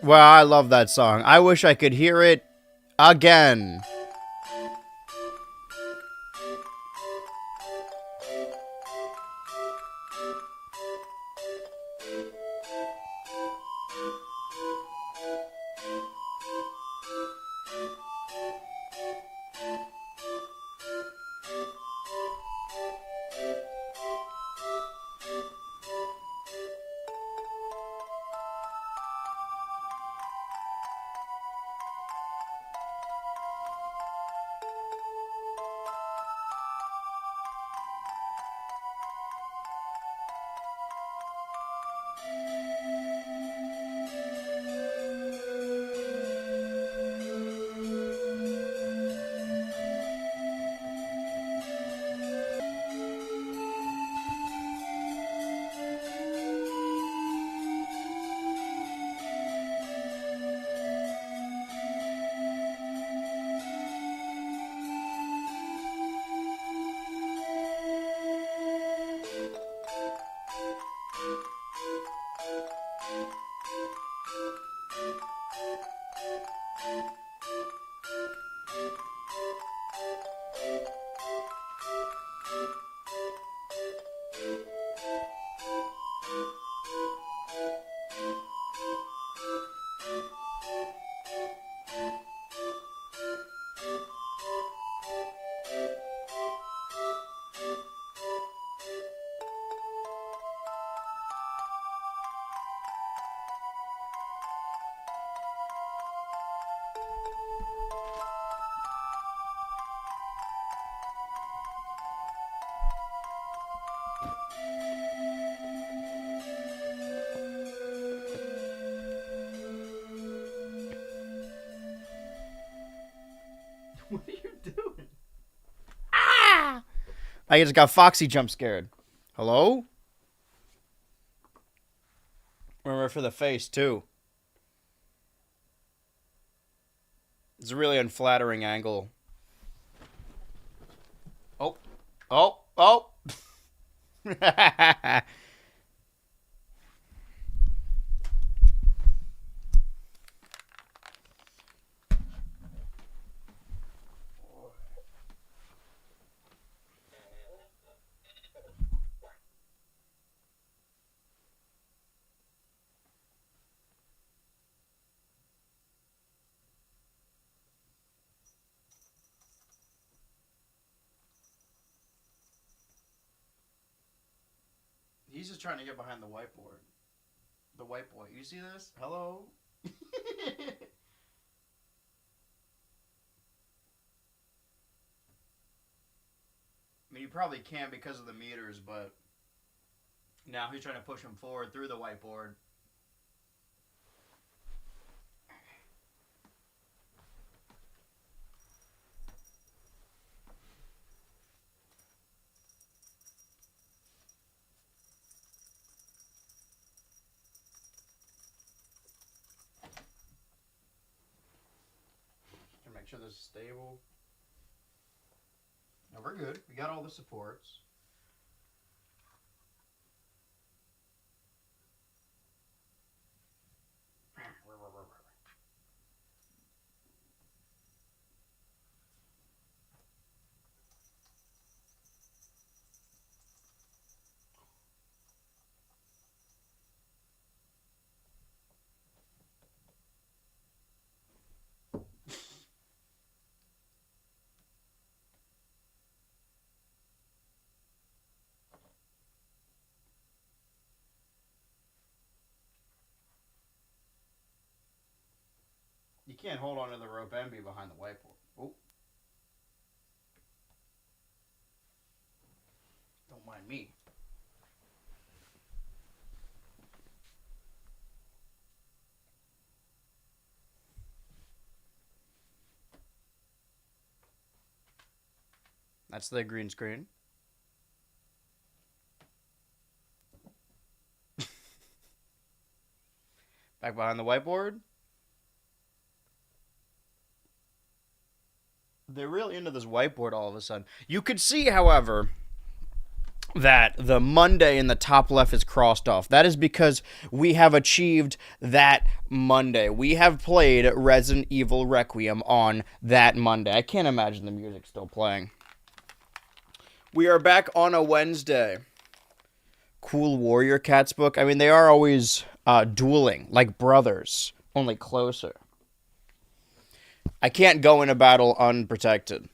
Well, I love that song. I wish I could hear it again. What are you doing? Ah! I just got Foxy jump scared. Hello? Remember for the face, too. It's a really unflattering angle. Oh. Oh. Oh. He's just trying to get behind the whiteboard. The white boy. You see this? Hello? I mean, you probably can't because of the meters, but now he's trying to push him forward through the whiteboard. To make sure this is stable. No, we're good. We got all the supports. can't hold on to the rope and be behind the whiteboard. Oh. Don't mind me. That's the green screen. Back behind the whiteboard. They're really into this whiteboard all of a sudden. You could see, however, that the Monday in the top left is crossed off. That is because we have achieved that Monday. We have played Resident Evil Requiem on that Monday. I can't imagine the music still playing. We are back on a Wednesday. Cool Warrior Cats book. I mean, they are always dueling, like brothers, only closer. I can't go in a battle unprotected.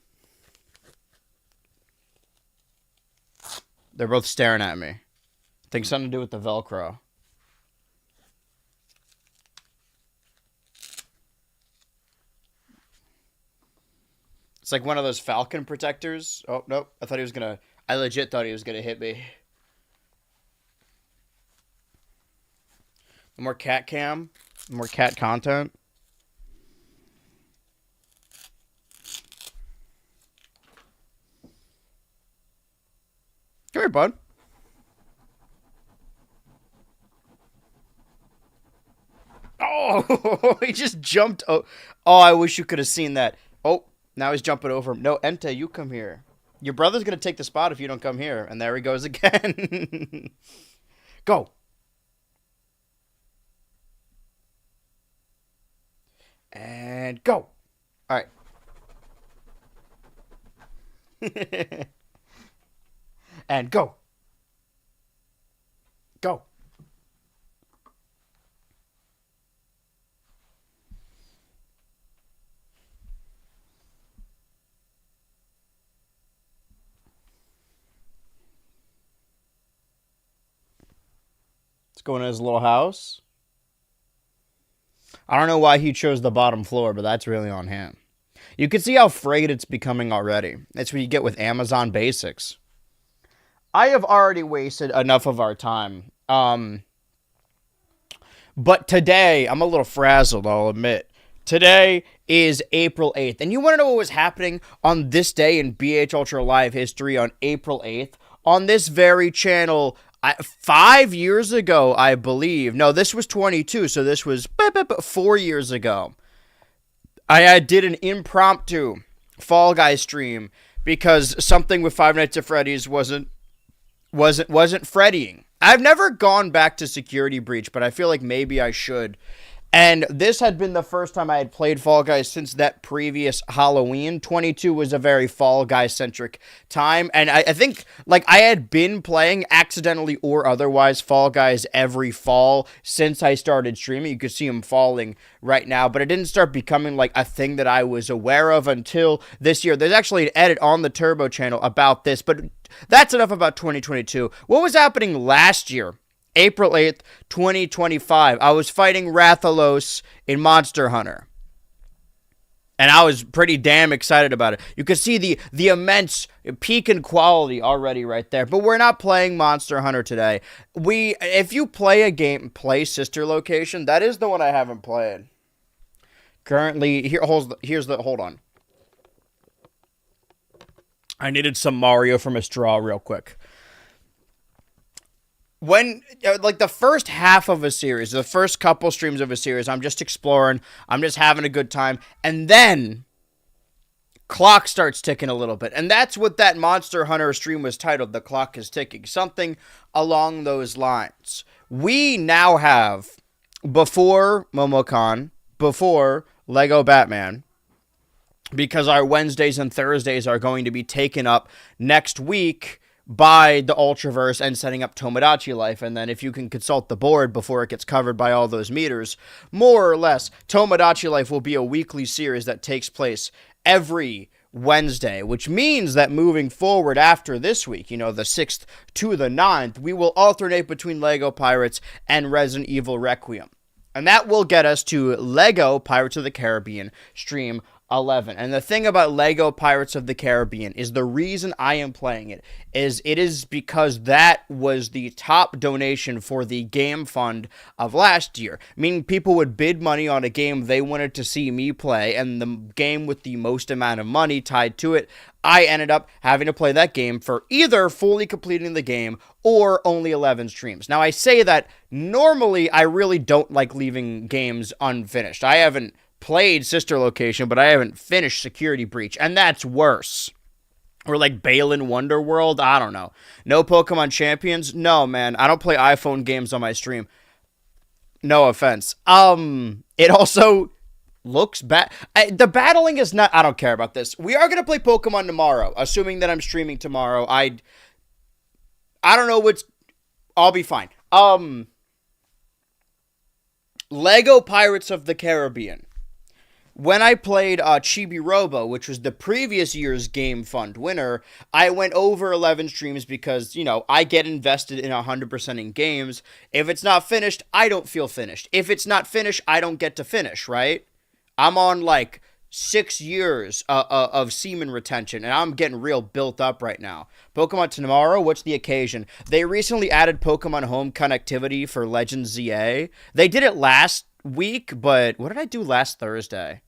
They're both staring at me. I think something to do with the Velcro. It's like one of those Falcon protectors. Oh, nope. I legit thought he was gonna hit me. More cat cam. More cat content. Come here, bud. Oh, he just jumped. Oh, I wish you could have seen that. Oh, now he's jumping over him. No, Entei, you come here. Your brother's going to take the spot if you don't come here. And there he goes again. Go. And go. All right. And go. Go. Let's go into his little house. I don't know why he chose the bottom floor, but that's really on him. You can see how frayed it's becoming already. That's what you get with Amazon Basics. I have already wasted enough of our time. But today, I'm a little frazzled, I'll admit. Today is April 8th. And you want to know what was happening on this day in BH Ultra Live history on April 8th? On this very channel, 5 years ago, I believe. No, this was 22, so this was 4 years ago. I did an impromptu Fall Guys stream because something with Five Nights at Freddy's wasn't Freddying. I've never gone back to Security Breach, but I feel like maybe I should. And this had been the first time I had played Fall Guys since that previous Halloween. 22 was a very Fall Guys-centric time. And I think, like, I had been playing, accidentally or otherwise, Fall Guys every fall since I started streaming. You could see them falling right now. But it didn't start becoming, like, a thing that I was aware of until this year. There's actually an edit on the Turbo channel about this. But that's enough about 2022. What was happening last year? April 8th, 2025. I was fighting Rathalos in Monster Hunter. And I was pretty damn excited about it. You could see the immense peak in quality already right there. But we're not playing Monster Hunter today. If you play a game, play Sister Location. That is the one I haven't played. Currently, hold on. I needed some Mario from a straw real quick. When, like, the first half of a series, the first couple streams of a series, I'm just exploring, I'm just having a good time, and then clock starts ticking a little bit, and that's what that Monster Hunter stream was titled, The Clock is Ticking, something along those lines. We now have, before Momocon, before Lego Batman, because our Wednesdays and Thursdays are going to be taken up next week by the Ultraverse and setting up Tomodachi Life. And then if you can consult the board before it gets covered by all those meters, more or less, Tomodachi Life will be a weekly series that takes place every Wednesday, which means that moving forward after this week, the 6th to the 9th, we will alternate between Lego Pirates and Resident Evil Requiem. And that will get us to Lego Pirates of the Caribbean Stream 11. And the thing about Lego Pirates of the Caribbean is the reason I am playing it is because that was the top donation for the game fund of last year. Meaning people would bid money on a game they wanted to see me play, and the game with the most amount of money tied to it, I ended up having to play that game for either fully completing the game or only 11 streams. Now, I say that normally I really don't like leaving games unfinished. I haven't played Sister Location, but I haven't finished Security Breach, and that's worse. Or like Balin Wonderworld, I don't know. No Pokemon Champions? No, man. I don't play iPhone games on my stream. No offense. It also looks bad. The battling is not... I don't care about this. We are going to play Pokemon tomorrow, assuming that I'm streaming tomorrow. I don't know what's... I'll be fine. Lego Pirates of the Caribbean. When I played Chibi Robo, which was the previous year's Game Fund winner, I went over 11 streams because, you know, I get invested in 100% in games. If it's not finished, I don't feel finished. If it's not finished, I don't get to finish, right? I'm on, like, 6 years of semen retention, and I'm getting real built up right now. Pokemon tomorrow, what's the occasion? They recently added Pokemon Home connectivity for Legends ZA. They did it last week, but what did I do last Thursday?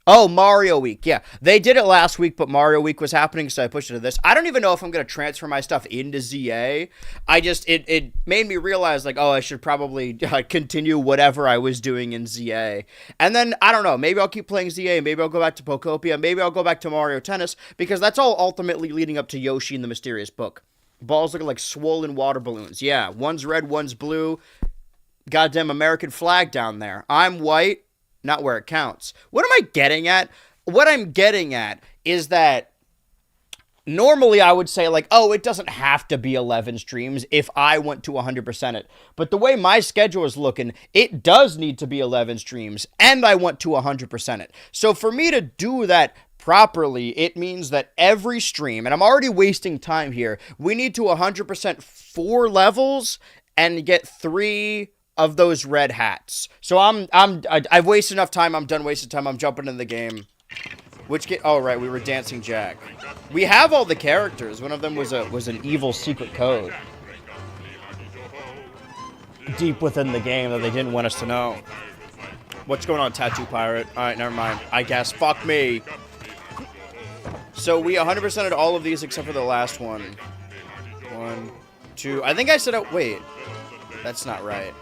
Oh, Mario Week. Yeah, they did it last week, but Mario Week was happening, so I pushed it to this. I don't even know if I'm going to transfer my stuff into ZA. It made me realize, like, oh, I should probably continue whatever I was doing in ZA. And then, I don't know, maybe I'll keep playing ZA, maybe I'll go back to Pokopia, maybe I'll go back to Mario Tennis, because that's all ultimately leading up to Yoshi and the Mysterious Book. Balls looking like swollen water balloons. Yeah, one's red, one's blue. Goddamn American flag down there. I'm white. Not where it counts. What am I getting at? What I'm getting at is that normally I would say, like, oh, it doesn't have to be 11 streams if I want to 100% it. But the way my schedule is looking, it does need to be 11 streams, and I want to 100% it. So for me to do that properly, it means that every stream, and I'm already wasting time here, we need to 100% 4 levels and get 3 of those red hats. So I've wasted enough time. I'm done wasting time. I'm jumping in the game. Oh, right, we were Dancing Jack. We have all the characters. One of them was an evil secret code deep within the game that they didn't want us to know. What's going on, Tattoo Pirate? All right, never mind. I guess. Fuck me. So we 100%ed all of these except for the last one. 1, 2. I think I said... wait. That's not right.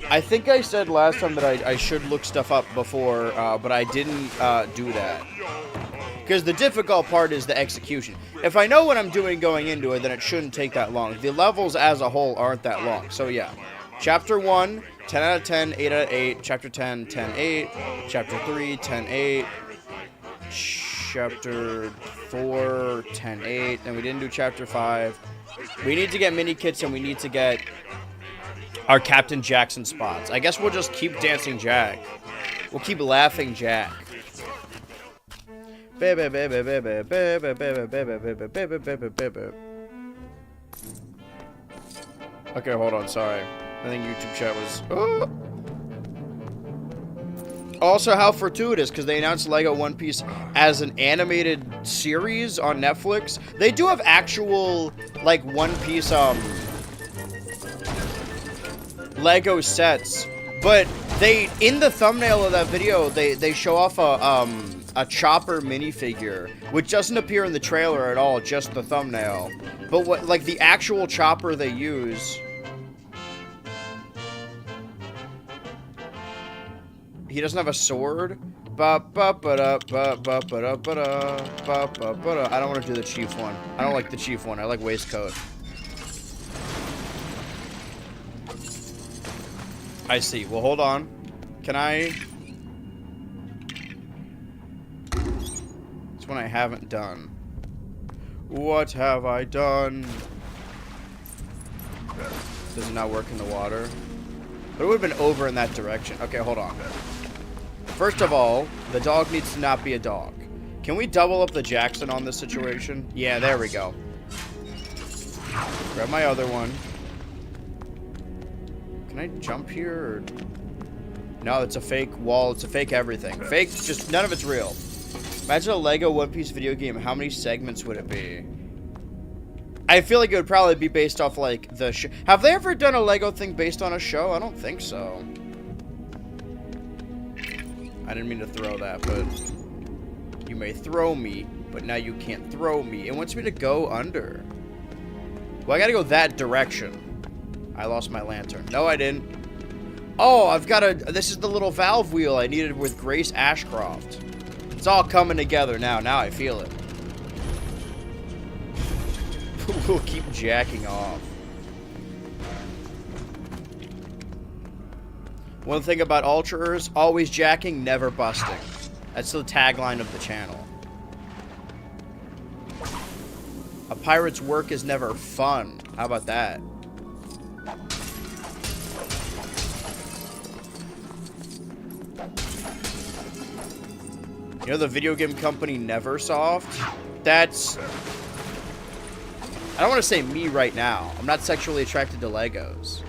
I think I said last time that I should look stuff up before, but I didn't do that. Because the difficult part is the execution. If I know what I'm doing going into it, then it shouldn't take that long. The levels as a whole aren't that long. So yeah. Chapter 1, 10 out of 10, 8 out of 8. Chapter 10, 10, 8. Chapter 3, 10, 8. Chapter 4, 10, 8. And we didn't do Chapter 5. We need to get mini kits and we need to get our Captain Jackson spots. I guess we'll just keep Dancing Jack. We'll keep Laughing Jack. Okay, hold on, sorry. I think YouTube chat was... Oh. Also, how fortuitous, because they announced Lego One Piece as an animated series on Netflix. They do have actual, like, One Piece, Lego sets, but in the thumbnail of that video, they show off a Chopper minifigure, which doesn't appear in the trailer at all, just the thumbnail. But what, like, the actual Chopper they use... He doesn't have a sword? I don't want to do the Chief one. I don't like the Chief one. I like Waistcoat. I see. Well, hold on. Can I... It's one I haven't done. What have I done? Does it not work in the water? But it would have been over in that direction. Okay, hold on. First of all, the dog needs to not be a dog. Can we double up the Jackson on this situation? Yeah, there we go. Grab my other one. Can I jump here? Or... No, it's a fake wall. It's a fake everything. Fake, just none of it's real. Imagine a Lego One Piece video game. How many segments would it be? I feel like it would probably be based off, like, the show. Have they ever done a Lego thing based on a show? I don't think so. I didn't mean to throw that, but... You may throw me, but now you can't throw me. It wants me to go under. Well, I gotta go that direction. I lost my lantern. No, I didn't. Oh, I've got a... This is the little valve wheel I needed with Grace Ashcroft. It's all coming together now. Now I feel it. We'll keep jacking off. One thing about Ultraers, always jacking, never busting. That's the tagline of the channel. A pirate's work is never fun. How about that? You know the video game company Neversoft? That's... I don't want to say me right now. I'm not sexually attracted to Legos.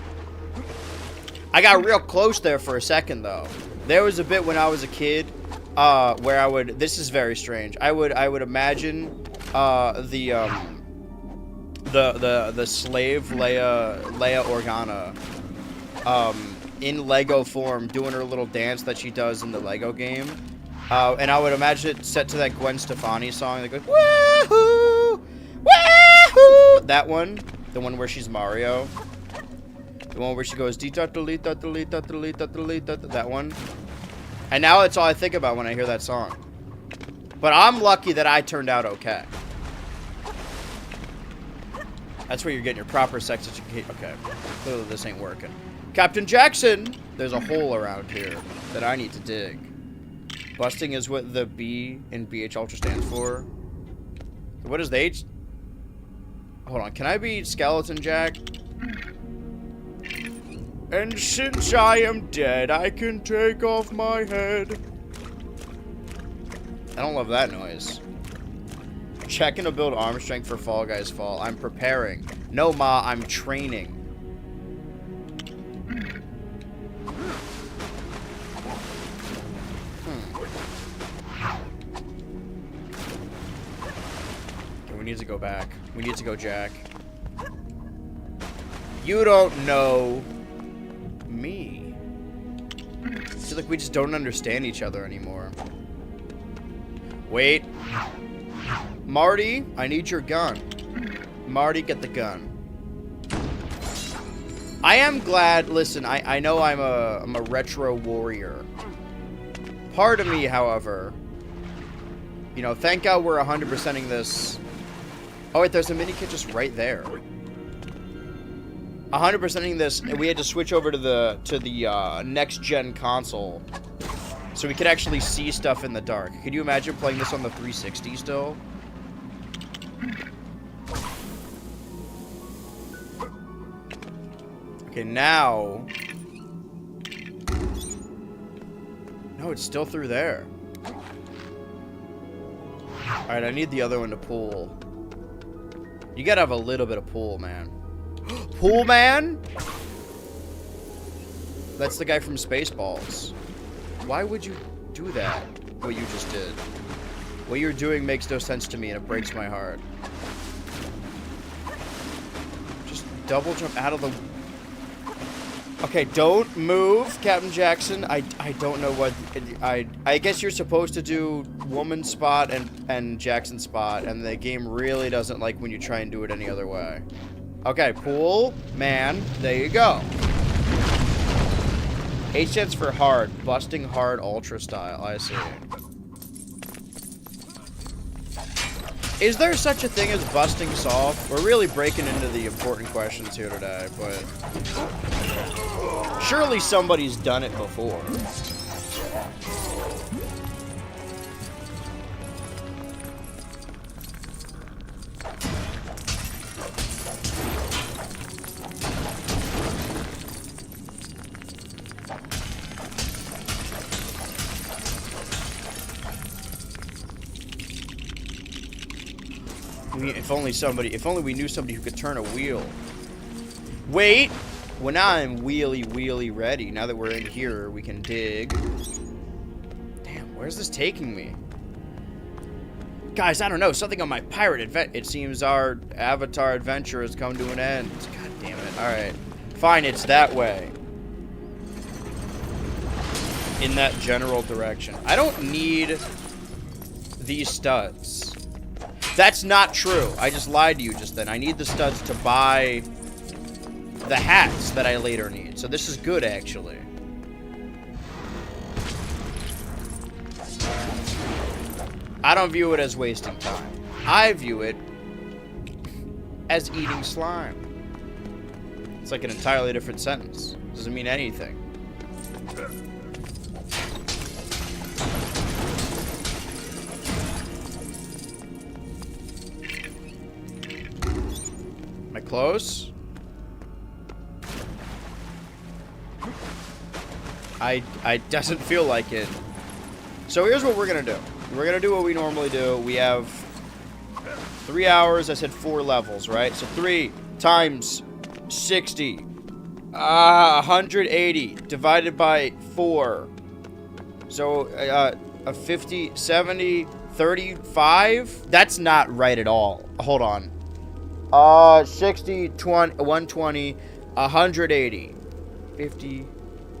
I got real close there for a second, though. There was a bit when I was a kid where I would... This is very strange. I would imagine the slave Leia Organa in Lego form doing her little dance that she does in the Lego game. And I would imagine it set to that Gwen Stefani song that goes, woohoo! Woohoo! That one. The one where she's Mario. The one where she goes, that one. And now that's all I think about when I hear that song. But I'm lucky that I turned out okay. That's where you're getting your proper sex education. Okay. Clearly this ain't working. Captain Jackson! There's a hole around here that I need to dig. Busting is what the B in BH Ultra stands for. What is the H? Hold on, can I be Skeleton Jack? And since I am dead, I can take off my head. I don't love that noise. Checking to build arm strength for Fall Guys Fall. I'm preparing. No, Ma, I'm training. Okay, we need to go back. We need to go, Jack. You don't know me. I feel like we just don't understand each other anymore. Wait. Marty, I need your gun. Marty, get the gun. I am glad, listen, I know I'm a retro warrior. Part of me, however, you know, thank God we're 100%ing this. Oh wait, there's a mini kit just right there. 100%ing this, and we had to switch over to the next gen console, so we could actually see stuff in the dark. Could you imagine playing this on the 360 still? Okay, now. No, it's still through there. All right, I need the other one to pull. You gotta have a little bit of pull, man. Pool Man? That's the guy from Spaceballs. Why would you do that? What you just did. What you're doing makes no sense to me, and it breaks my heart. Just double jump out of the... Okay, don't move, Captain Jackson. I don't know what... I guess you're supposed to do woman spot and Jackson spot, and the game really doesn't like when you try and do it any other way. Okay, Pool Man. There you go. H stands for hard. Busting hard ultra style. I see. Is there such a thing as busting soft? We're really breaking into the important questions here today, but... surely somebody's done it before. If only we knew somebody who could turn a wheel. Wait, Well, now I'm wheelie ready. Now that we're in here, we can dig. Damn, where's this taking me? Guys, I don't know. Something on my pirate adventure. It seems our Avatar adventure has come to an end. God damn it. Alright. Fine, it's that way. In that general direction. I don't need these studs. That's not true. I just lied to you just then. I need the studs to buy the hats that I later need. So this is good, actually. I don't view it as wasting time. I view it as eating slime. It's like an entirely different sentence. Doesn't mean anything. Am I close? I doesn't feel like it. So here's what we're gonna do. We're gonna do what we normally do. We have 3 hours. I said 4 levels, right? So 3 times 60. 180 divided by 4. So a 50, 70, 35. That's not right at all. Hold on. 60, 20, 120, 180, 50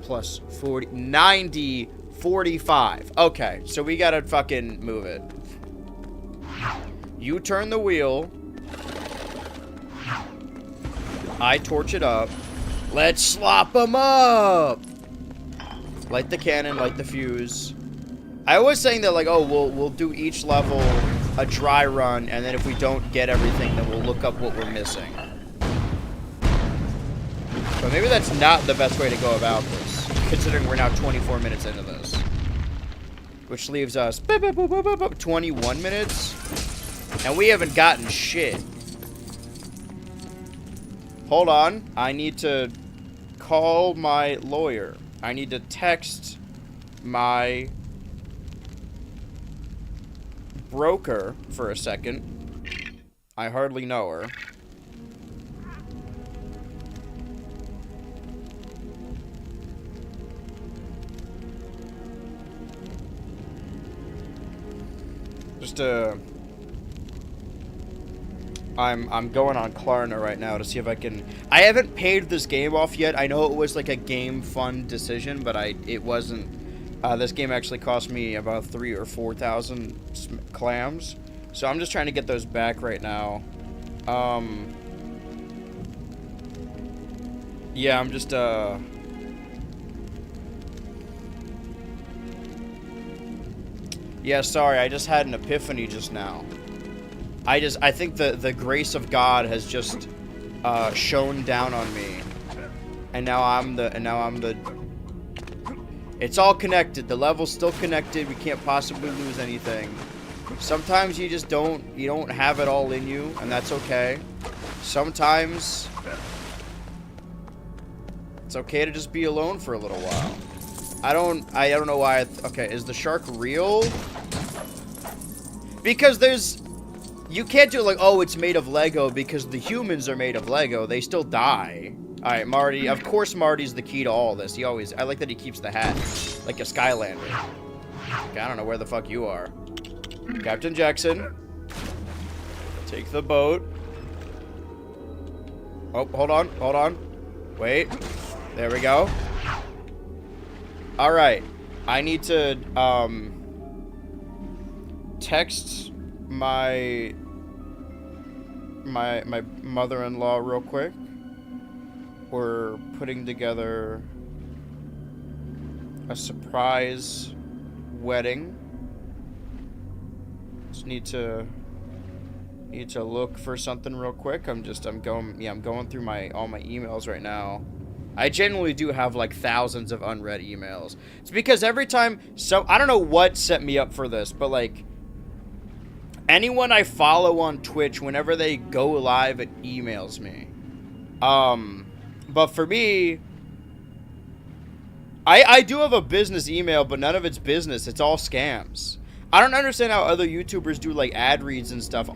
plus 40, 90, 45. Okay, so we gotta fucking move it. You turn the wheel. I torch it up. Let's slop them up. Light the cannon, light the fuse. I was saying that, like, oh, we'll do each level a dry run, and then if we don't get everything, then we'll look up what we're missing. But maybe that's not the best way to go about this, considering we're now 24 minutes into this. Which leaves us 21 minutes, and we haven't gotten shit. Hold on, I need to call my lawyer. I need to text my broker for a second. I hardly know her. Just I'm going on Klarna right now to see if I can. I haven't paid this game off yet. I know it was like a game fund decision, but it wasn't. This game actually cost me about 3,000 or 4,000 clams, so I'm just trying to get those back right now. Yeah, I'm just yeah, sorry, I just had an epiphany just now. I think the grace of God has just shone down on me, and now I'm the. It's all connected. The level's still connected. We can't possibly lose anything. Sometimes you just don't have it all in you, and that's okay. Sometimes it's okay to just be alone for a little while. I don't know why. Okay, is the shark real? Because you can't do it like, oh, it's made of Lego, because the humans are made of Lego. They still die. All right, Marty. Of course, Marty's the key to all this. I like that he keeps the hat, like a Skylander. Okay, I don't know where the fuck you are. Captain Jackson. Take the boat. Oh, hold on. Wait. There we go. All right. I need to, text my mother-in-law real quick. We're putting together a surprise wedding. Just need to look for something real quick. I'm going through all my emails right now. I genuinely do have like thousands of unread emails. It's because every time, I don't know what set me up for this, but like anyone I follow on Twitch, whenever they go live, it emails me. But for me, I do have a business email, but none of it's business. It's all scams. I don't understand how other YouTubers do like ad reads and stuff.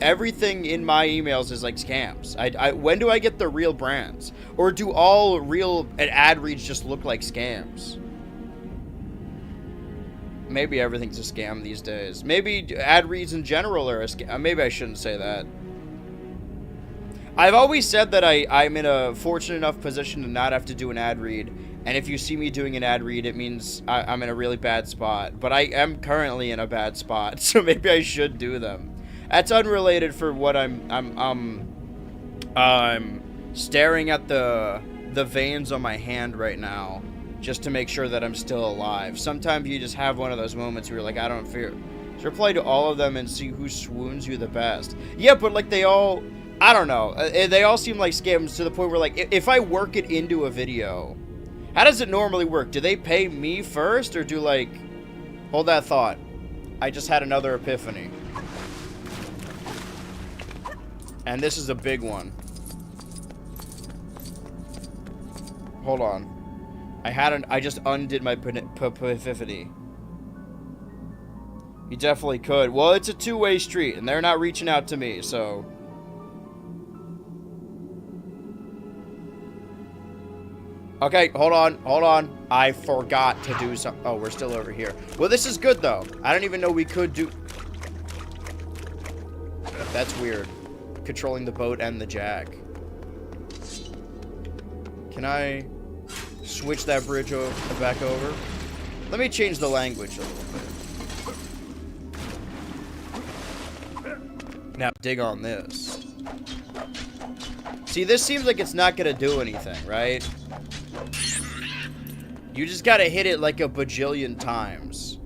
Everything in my emails is like scams. When do I get the real brands? Or do all real ad reads just look like scams? Maybe everything's a scam these days. Maybe ad reads in general are a scam. Maybe I shouldn't say that. I've always said that I'm in a fortunate enough position to not have to do an ad read. And if you see me doing an ad read, it means I'm in a really bad spot. But I am currently in a bad spot, so maybe I should do them. That's unrelated for what I'm staring at the veins on my hand right now, just to make sure that I'm still alive. Sometimes you just have one of those moments where you're like, I don't fear. So reply to all of them and see who swoons you the best. Yeah, but like they all, I don't know. They all seem like scams to the point where like, if I work it into a video, how does it normally work? Do they pay me first or do like, hold that thought. I just had another epiphany. And this is a big one. Hold on. I just undid my epiphany. You definitely could. Well, it's a two-way street, and they're not reaching out to me, so. Okay, hold on. I forgot to do something. Oh, we're still over here. Well, this is good, though. I don't even know we could do. That's weird. Controlling the boat and the jack. Can I switch that bridge back over? Let me change the language a little bit. Now, dig on this. See, this seems like it's not gonna do anything, right? You just gotta hit it like a bajillion times.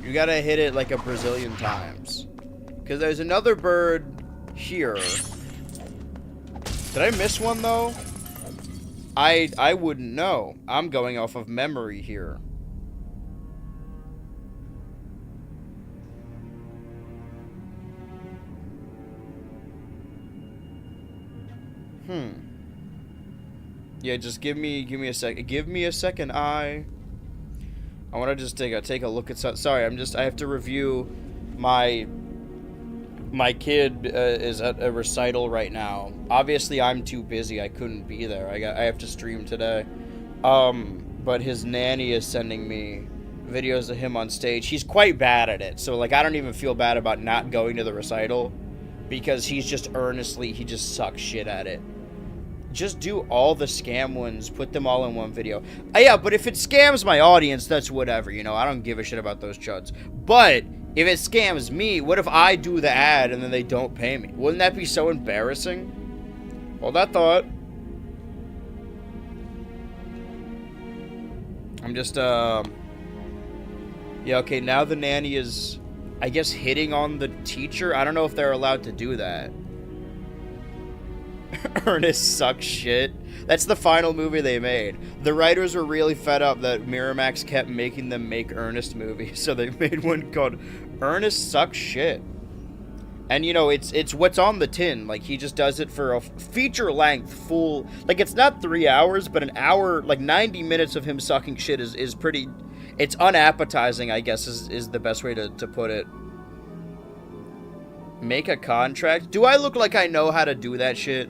You gotta hit it like a Brazilian times. Because there's another bird here. Did I miss one, though? I wouldn't know. I'm going off of memory here. Yeah, just give me a second. Give me a second. I want to just take a look at some. Sorry, I have to review my kid is at a recital right now. Obviously, I'm too busy. I couldn't be there. I have to stream today. But his nanny is sending me videos of him on stage. He's quite bad at it. So like I don't even feel bad about not going to the recital because he just sucks shit at it. Just do all the scam ones, put them all in one video. Yeah, but if it scams my audience, that's whatever, you know. I don't give a shit about those chuds. But if it scams me, what if I do the ad and then they don't pay me? Wouldn't that be so embarrassing? Hold that thought. I'm just, yeah, okay, now the nanny is, I guess, hitting on the teacher. I don't know if they're allowed to do that. Ernest sucks shit. That's the final movie they made. The writers were really fed up that Miramax kept making them make Ernest movies, so they made one called Ernest Sucks Shit. And you know, it's what's on the tin. Like he just does it for a feature length full. Like it's not 3 hours, but an hour, like 90 minutes of him sucking shit is pretty. It's unappetizing, I guess, is the best way to put it. Make a contract? Do I look like I know how to do that shit?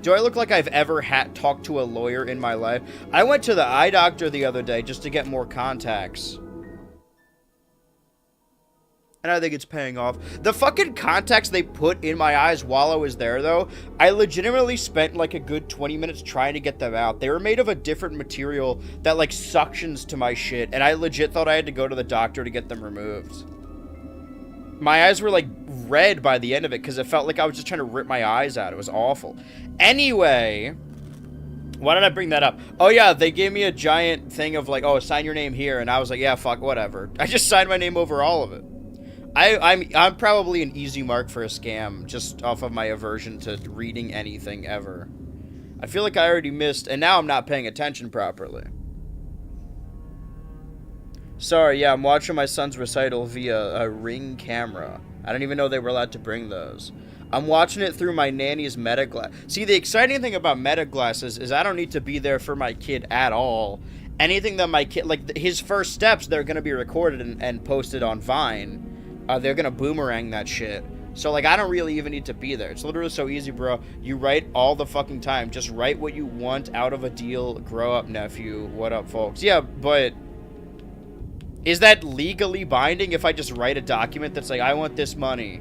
Do I look like I've ever talked to a lawyer in my life? I went to the eye doctor the other day just to get more contacts. And I think it's paying off. The fucking contacts they put in my eyes while I was there, though, I legitimately spent like a good 20 minutes trying to get them out. They were made of a different material that like suctions to my shit, and I legit thought I had to go to the doctor to get them removed. My eyes were like red by the end of it because it felt like I was just trying to rip my eyes out. It was awful. Anyway, why did I bring that up? Oh yeah, they gave me a giant thing of like, oh, sign your name here, and I was like, yeah, fuck, whatever. I just signed my name over all of it. I'm probably an easy mark for a scam just off of my aversion to reading anything ever. I feel like I already missed, and now I'm not paying attention properly. Sorry, yeah, I'm watching my son's recital via a Ring camera. I don't even know they were allowed to bring those. I'm watching it through my nanny's meta glass. See, the exciting thing about meta glasses is I don't need to be there for my kid at all. anything that my kid, like his first steps, they're gonna be recorded and posted on Vine. They're gonna boomerang that shit. So like I don't really even need to be there. It's literally so easy, bro. You write all the fucking time. Just write what you want out of a deal. Grow up, nephew. What up, folks? Yeah, but is that legally binding if I just write a document that's like, I want this money?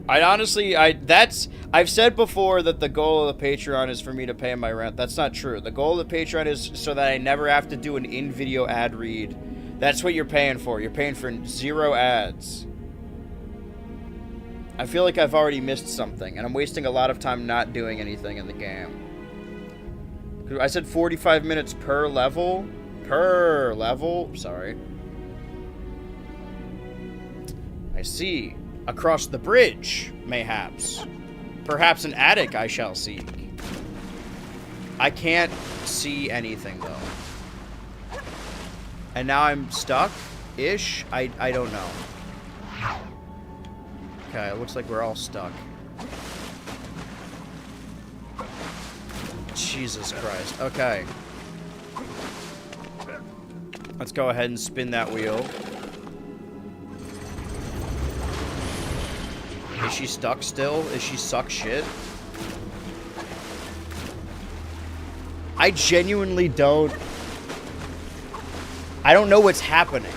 I've said before that the goal of the Patreon is for me to pay my rent. That's not true. The goal of the Patreon is so that I never have to do an in-video ad read. That's what you're paying for. You're paying for 0 ads. I feel like I've already missed something, and I'm wasting a lot of time not doing anything in the game. I said 45 minutes per level? Per level? Sorry. I see. Across the bridge, mayhaps. Perhaps an attic I shall seek. I can't see anything, though. And now I'm stuck-ish? I don't know. Okay, it looks like we're all stuck. Jesus Christ. Okay. Let's go ahead and spin that wheel. Is she stuck still? Is she suck shit? I genuinely don't... I don't know what's happening.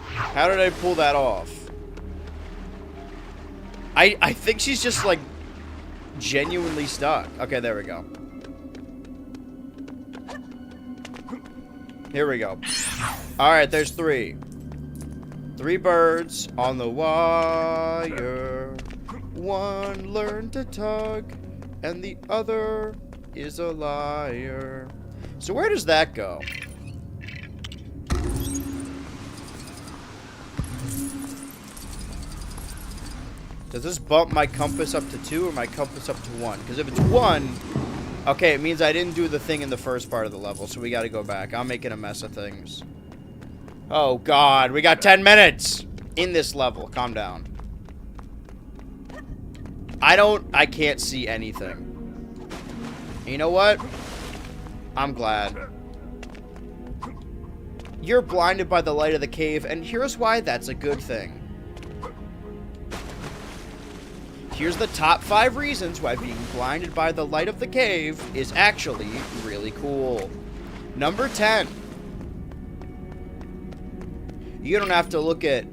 How did I pull that off? I think she's just, like, genuinely stuck. Okay, there we go. Here we go. Alright, there's 3. 3 birds on the wire. One learned to tug, and the other is a liar. So where does that go? Does this bump my compass up to 2 or my compass up to 1? Because if it's 1, okay, it means I didn't do the thing in the first part of the level, so we gotta go back. I'm making a mess of things. Oh, God. We got 10 minutes in this level. Calm down. I can't see anything. You know what? I'm glad. You're blinded by the light of the cave, and here's why that's a good thing. Here's the top 5 reasons why being blinded by the light of the cave is actually really cool. Number 10. You don't have to look at...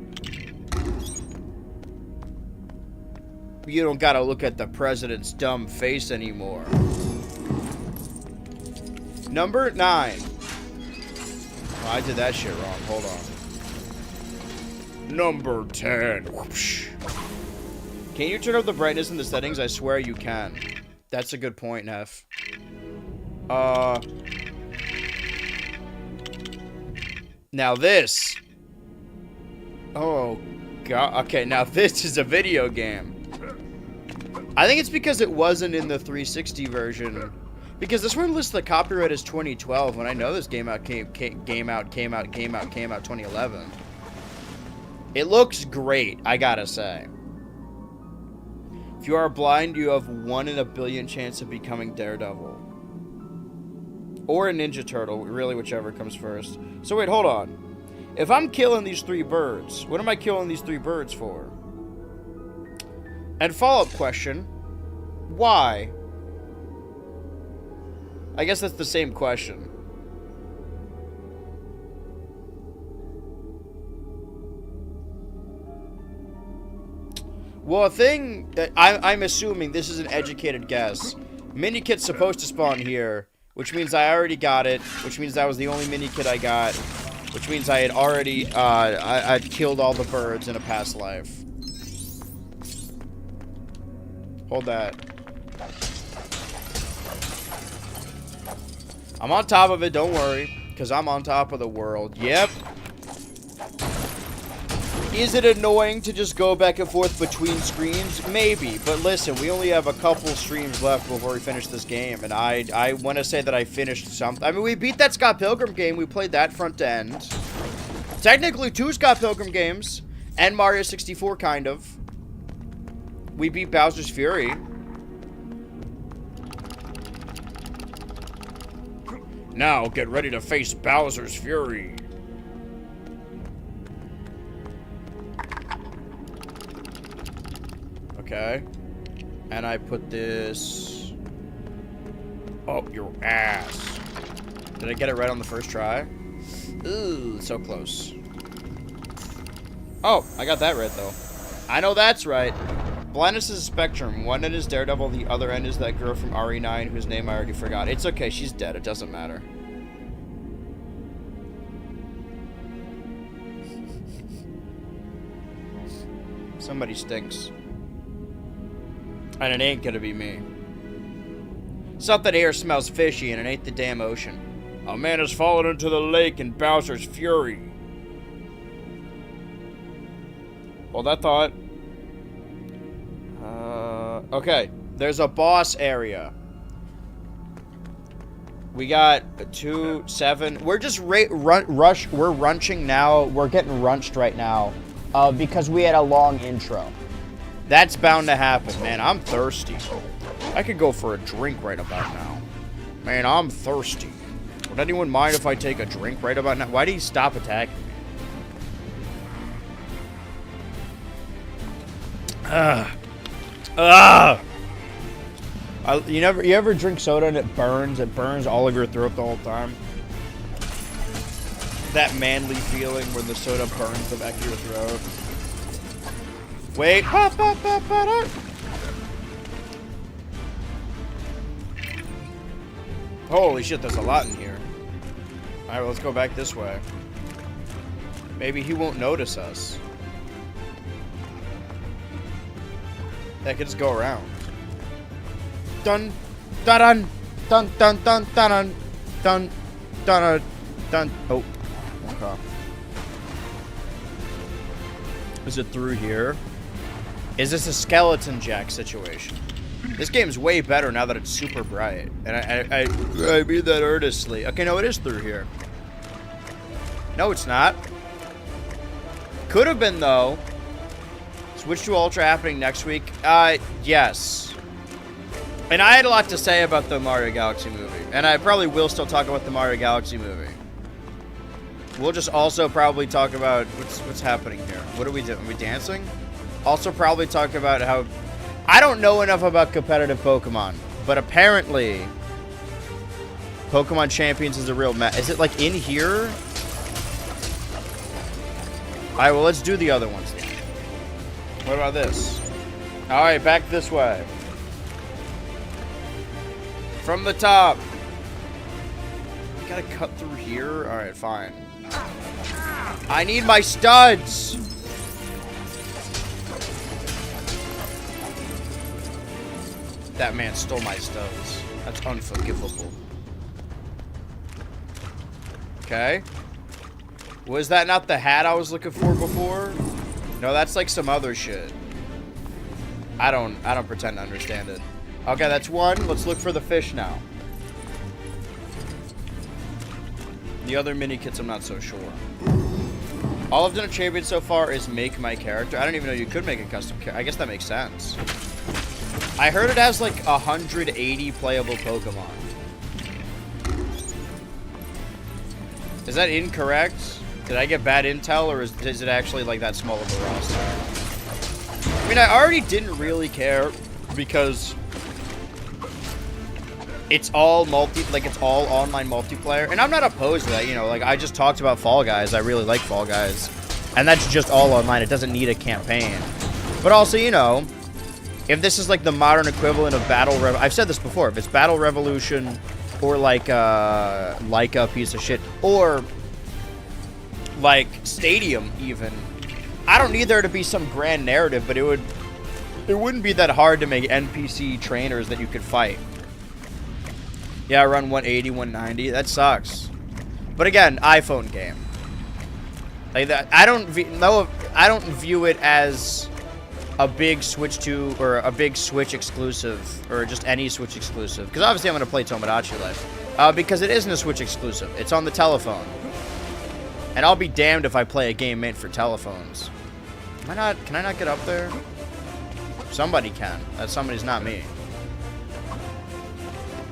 You don't gotta look at the president's dumb face anymore. Number 9. Oh, I did that shit wrong. Hold on. Number 10. Whoosh. Can you turn up the brightness in the settings? I swear you can. That's a good point, Neff. Now this... Oh, God. Okay, now this is a video game. I think it's because it wasn't in the 360 version. Because this one lists the copyright as 2012, when I know this game came out 2011. It looks great, I gotta say. If you are blind, you have 1 in a billion chance of becoming Daredevil. Or a Ninja Turtle, really whichever comes first. So wait, hold on. If I'm killing these 3 birds, what am I killing these 3 birds for? And follow-up question, why? I guess that's the same question. Well, a thing that I'm assuming, this is an educated guess. Mini-kit's supposed to spawn here, which means I already got it, which means that was the only mini-kit I got, which means I had already, I'd killed all the birds in a past life. Hold that. I'm on top of it, don't worry, because I'm on top of the world. Yep. Is it annoying to just go back and forth between screens? Maybe, but listen, we only have a couple streams left before we finish this game, and I want to say that I finished something. I mean, we beat that Scott Pilgrim game. We played that front to end. Technically 2 Scott Pilgrim games, and Mario 64, kind of. We beat Bowser's Fury. Now get ready to face Bowser's Fury. Okay. And I put this up your ass. Did I get it right on the first try? Ooh, so close. Oh, I got that right, though. I know that's right. Blindness is a spectrum. One end is Daredevil, the other end is that girl from RE9 whose name I already forgot. It's okay, she's dead. It doesn't matter. Somebody stinks. And it ain't gonna be me. Something here smells fishy and it ain't the damn ocean. A man has fallen into the lake in Bowser's Fury. Hold that thought. Okay. There's a boss area. We got 2, 7. We're just we're runching now. We're getting runched right now. Because we had a long intro. That's bound to happen, man. I'm thirsty. I could go for a drink right about now. Man, I'm thirsty. Would anyone mind if I take a drink right about now? Why did he stop attacking me? You ever drink soda and it burns? It burns all of your throat the whole time. That manly feeling when the soda burns the back of your throat. Wait. Holy shit, there's a lot in here. Alright, well, let's go back this way. Maybe he won't notice us. I could just go around. Dun, dun, dun, dun, dun, dun, dun, dun, dun. Oh, okay. Is it through here? Is this a skeleton jack situation? This game's way better now that it's super bright, and I mean that earnestly. Okay, no, it is through here. No, it's not. Could have been though. Switch to Ultra happening next week. Yes. And I had a lot to say about the Mario Galaxy movie, and I probably will still talk about the Mario Galaxy movie. We'll just also probably talk about what's happening here. What are we doing? Are we dancing? Also probably talk about how I don't know enough about competitive Pokemon, but apparently Pokemon Champions is a real Is it like in here? Alright, well let's do the other ones then. What about this? Alright, back this way. From the top. Gotta cut through here? Alright, fine. I need my studs! That man stole my studs. That's unforgivable. Okay. Was that not the hat I was looking for before? No, that's like some other shit. I don't pretend to understand it. Okay, that's one. Let's look for the fish now. The other mini kits, I'm not so sure. All I've done at Champion so far is make my character. I don't even know you could make a custom character. I guess that makes sense. I heard it has like 180 playable Pokemon. Is that incorrect? Did I get bad intel, or is it actually like that small of a roster? I mean, I already didn't really care because it's all it's all online multiplayer, and I'm not opposed to that. You know, like I just talked about Fall Guys. I really like Fall Guys, and that's just all online. It doesn't need a campaign. But also, you know, if this is like the modern equivalent of I've said this before. If it's Battle Revolution, or like a piece of shit, or like Stadium even, I don't need there to be some grand narrative, but it wouldn't be that hard to make NPC trainers that you could fight. Yeah, I run 180, 190. That sucks. But again, iPhone game. Like that, I don't view it as a big Switch 2 or a big Switch exclusive, or just any Switch exclusive. Because obviously I'm going to play Tomodachi Life. Because it isn't a Switch exclusive. It's on the telephone. And I'll be damned if I play a game meant for telephones. Can I not get up there? Somebody can. That somebody's not me.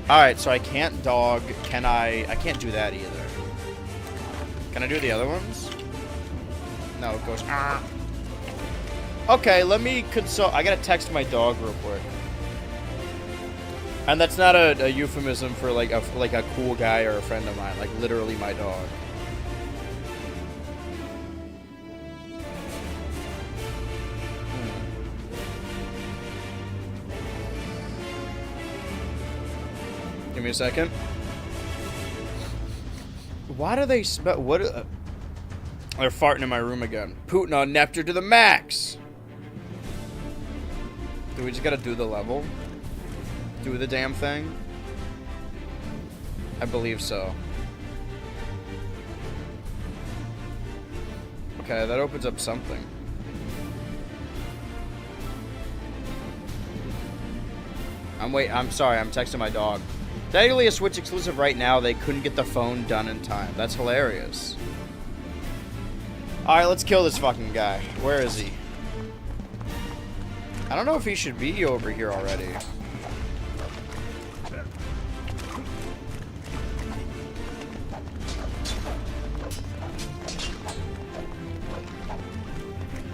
Alright, so I can't dog. Can I can't do that either. Can I do the other ones? No, it goes, ah. Okay, let me consult. I gotta text my dog real quick. And that's not a euphemism for like a cool guy or a friend of mine. Like literally my dog. Give me a second. Why do they smell? What? They're farting in my room again. Putin on Neptune to the max. Do we just gotta do the level? Do the damn thing? I believe so. Okay, that opens up something. I'm sorry, I'm texting my dog. Technically a Switch exclusive right now, they couldn't get the phone done in time. That's hilarious. Alright, let's kill this fucking guy. Where is he? I don't know if he should be over here already.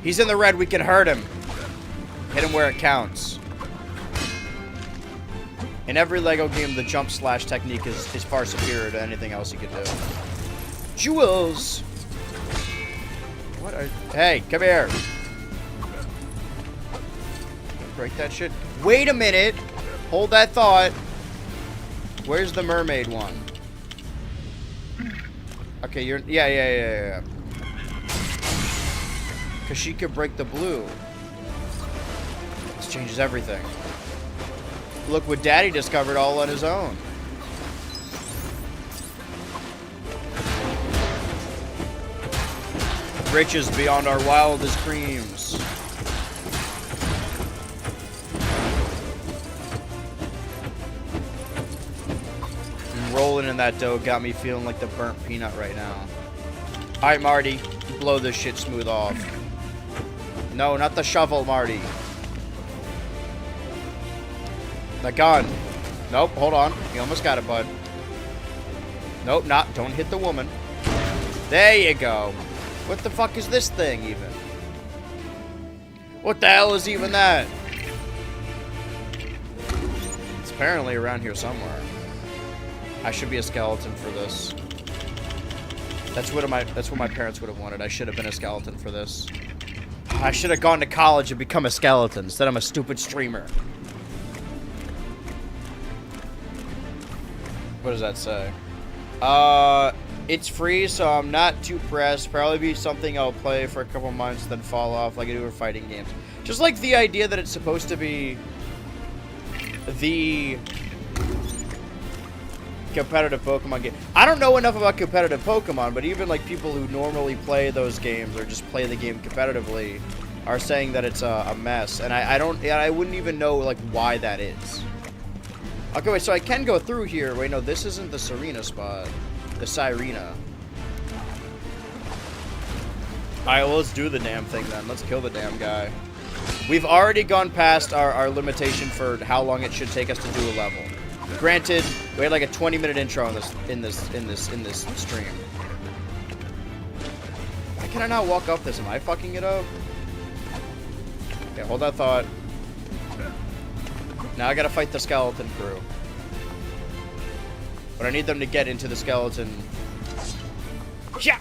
He's in the red, we can hurt him. Hit him where it counts. In every LEGO game, the jump slash technique is far superior to anything else you can do. Jewels! What are... Hey, come here. Break that shit. Wait a minute. Hold that thought. Where's the mermaid one? Okay, you're... Yeah. Because she could break the blue. This changes everything. Look what Daddy discovered all on his own. Riches beyond our wildest dreams. And rolling in that dough got me feeling like the burnt peanut right now. Alright, Marty. Blow this shit smooth off. No, not the shovel, Marty. The gun. Nope, hold on. You almost got it, bud. Nope, not. Don't hit the woman. There you go. What the fuck is this thing, even? What the hell is even that? It's apparently around here somewhere. I should be a skeleton for this. That's what my parents would have wanted. I should have been a skeleton for this. I should have gone to college and become a skeleton instead I'm a stupid streamer. What does that say? It's free, so I'm not too pressed. Probably be something I'll play for a couple months, then fall off like I do with fighting games. Just like the idea that it's supposed to be the competitive Pokemon game. I don't know enough about competitive Pokemon, but even like people who normally play those games or just play the game competitively are saying that it's a mess, and I wouldn't even know like why that is. Okay, wait, so I can go through here. Wait, no, this isn't the Serena spot. The Sirena. Alright, well, let's do the damn thing then. Let's kill the damn guy. We've already gone past our limitation for how long it should take us to do a level. Granted, we had like a 20-minute intro in this stream. Why can I not walk up this? Am I fucking it up? Okay, hold that thought. Now I gotta fight the skeleton crew. But I need them to get into the skeleton. Yeah.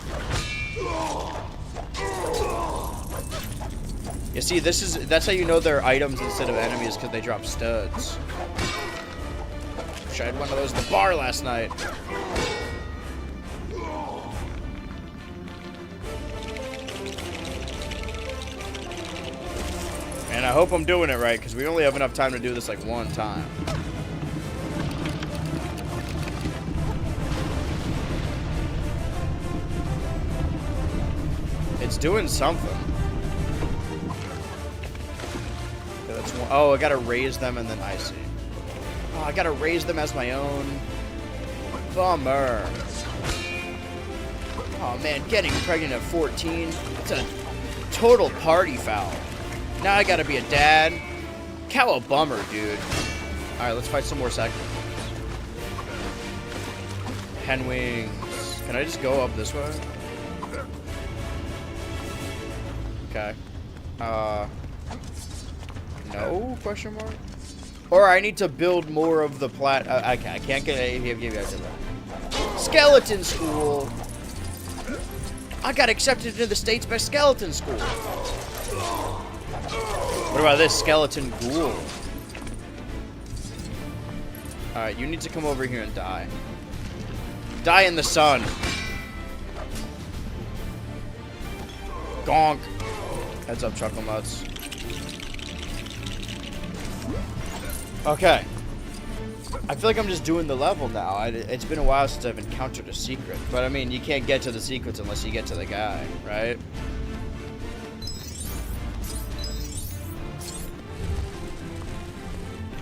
You see, that's how you know they're items instead of enemies, because they drop studs. Wish I had one of those at the bar last night. And I hope I'm doing it right, because we only have enough time to do this like one time. It's doing something. Okay, that's one. Oh, I gotta raise them and then I see. Oh, I gotta raise them as my own. Bummer. Oh man, getting pregnant at 14. It's a total party foul. Now I gotta be a dad. Cow a bummer, dude. Alright, let's fight some more seconds. Hen wings. Can I just go up this way? Okay. No? Question mark? Or I need to build more of the I can't get Skeleton school! I got accepted into the States by skeleton school. What about this skeleton ghoul? Alright, you need to come over here and die. Die in the sun. Gonk. Heads up, Chuckle Nuts. Okay. I feel like I'm just doing the level now. It's been a while since I've encountered a secret. But I mean, you can't get to the secrets unless you get to the guy, right?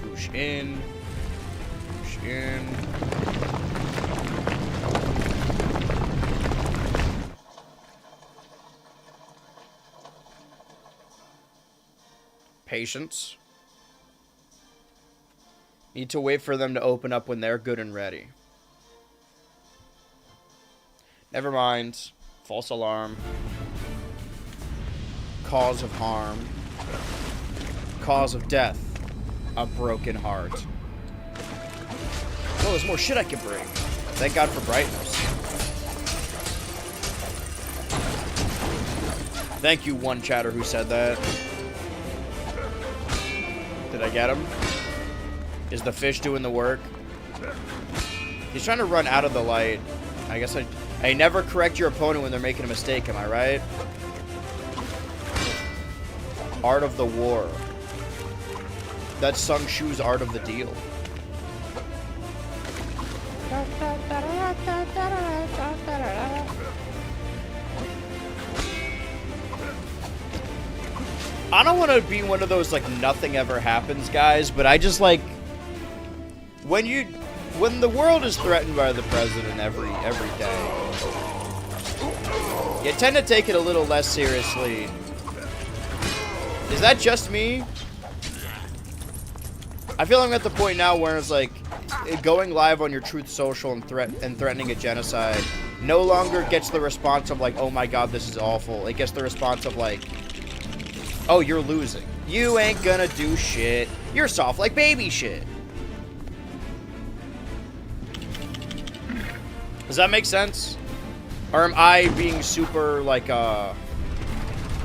Push in. Push in. Patience. Need to wait for them to open up when they're good and ready. Never mind. False alarm. Cause of harm. Cause of death. A broken heart. Oh, there's more shit I can bring. Thank God for brightness. Thank you, one chatter who said that. Did I get him? Is the fish doing the work? He's trying to run out of the light. I guess I never correct your opponent when they're making a mistake, am I right? Art of the War. That's Sung Shu's Art of the Deal. I don't want to be one of those, like, nothing ever happens guys, but I just, like, when the world is threatened by the president every day, you tend to take it a little less seriously. Is that just me? I feel like I'm at the point now where it's like, going live on your Truth Social and threatening a genocide no longer gets the response of like, oh my god, this is awful. It gets the response of like, oh, you're losing. You ain't gonna do shit. You're soft like baby shit. Does that make sense? Or am I being super, like,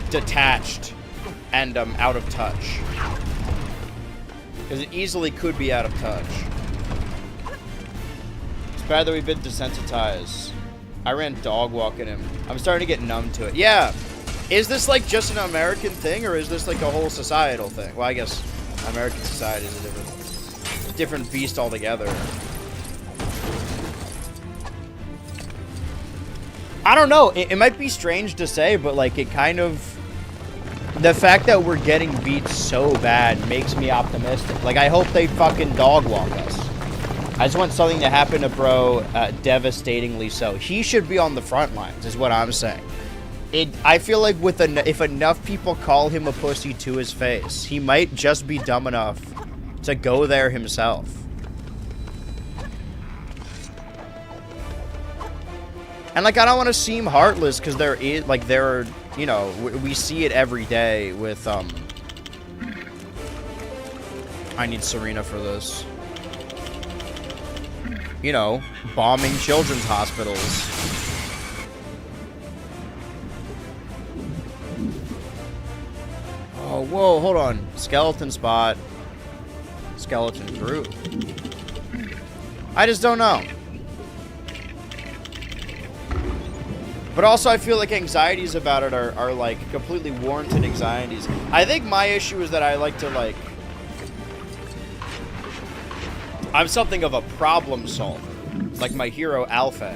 detached and out of touch? Because it easily could be out of touch. It's bad that we've been desensitized. I ran dog walking him. I'm starting to get numb to it. Yeah. Is this, like, just an American thing, or is this, like, a whole societal thing? Well, I guess American society is a different beast altogether. I don't know. It might be strange to say, but, like, it kind of... The fact that we're getting beat so bad makes me optimistic. Like, I hope they fucking dog walk us. I just want something to happen to bro, devastatingly so. He should be on the front lines, is what I'm saying. I feel like if enough people call him a pussy to his face, he might just be dumb enough to go there himself. And, like, I don't want to seem heartless, because you know, we see it every day with, I need Serena for this. You know, bombing children's hospitals. Oh, whoa, hold on. Skeleton spot. Skeleton group. I just don't know. But also, I feel like anxieties about it are like, completely warranted anxieties. I think my issue is that I like to, like... I'm something of a problem solver. Like my hero, Alpha.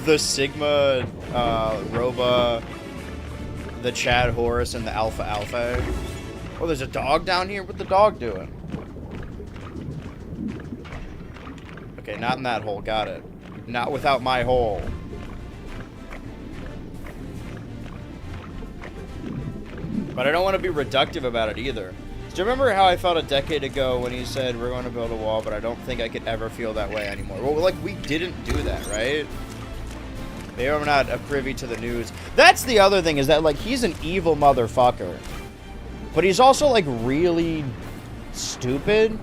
The Sigma, Roba, the Chad Horus, and the Alpha. Oh, there's a dog down here? What's the dog doing? Okay, not in that hole. Got it. Not without my hole. But I don't want to be reductive about it either. Do you remember how I felt a decade ago when he said we're going to build a wall, but I don't think I could ever feel that way anymore? Well, like, we didn't do that, right? Maybe I'm not privy to the news. That's the other thing, is that, like, he's an evil motherfucker. But he's also, like, really stupid.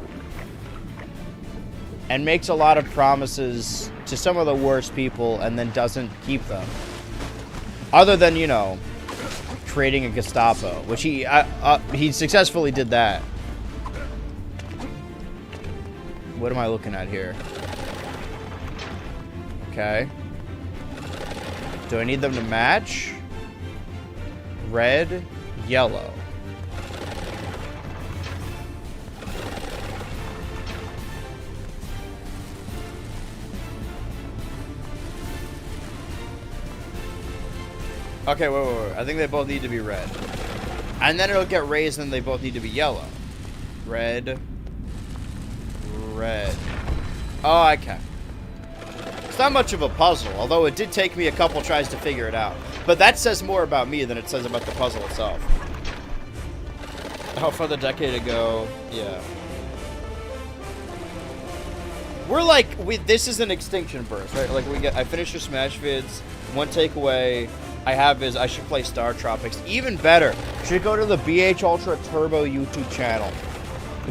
And makes a lot of promises to some of the worst people and then doesn't keep them. Other than, you know, creating a Gestapo, which he successfully did that. What am I looking at here? Okay. Do I need them to match? Red, yellow. Okay, wait. I think they both need to be red. And then it'll get raised and they both need to be yellow. Red. Red. Oh, okay. It's not much of a puzzle, although it did take me a couple tries to figure it out. But that says more about me than it says about the puzzle itself. Oh, for the decade ago, yeah. We're like, this is an extinction burst, right? Like, I finished your Smash vids. One takeaway I have is I should play Star Tropics. Even better, should go to the BH Ultra Turbo YouTube channel.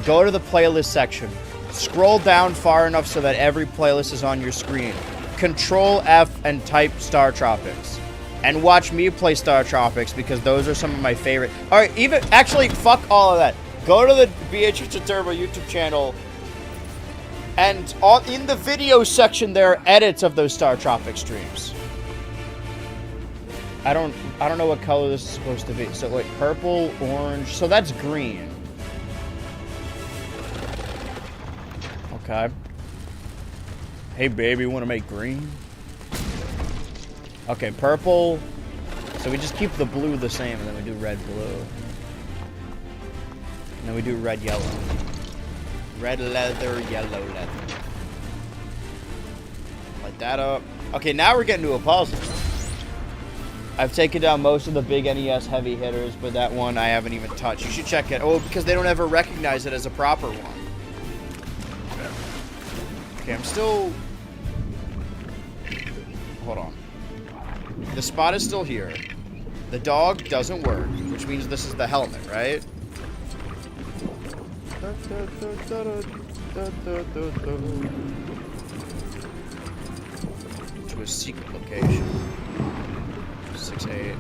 Go to the playlist section. Scroll down far enough so that every playlist is on your screen. Control F and type Star Tropics. And watch me play Star Tropics because those are some of my favorite. Alright, actually, fuck all of that. Go to the BH Ultra Turbo YouTube channel. And in the video section there are edits of those Star Tropics streams. I don't know what color this is supposed to be. So wait, purple, orange. So that's green. Okay. Hey baby, want to make green? Okay, purple. So we just keep the blue the same, and then we do red, blue. And then we do red, yellow. Red leather, yellow leather. Light that up. Okay, now we're getting to a puzzle. I've taken down most of the big NES heavy hitters, but that one I haven't even touched. You should check it. Oh, because they don't ever recognize it as a proper one. Okay, I'm still... Hold on. The spot is still here. The dog doesn't work, which means this is the helmet, right? To a secret location. 6-8.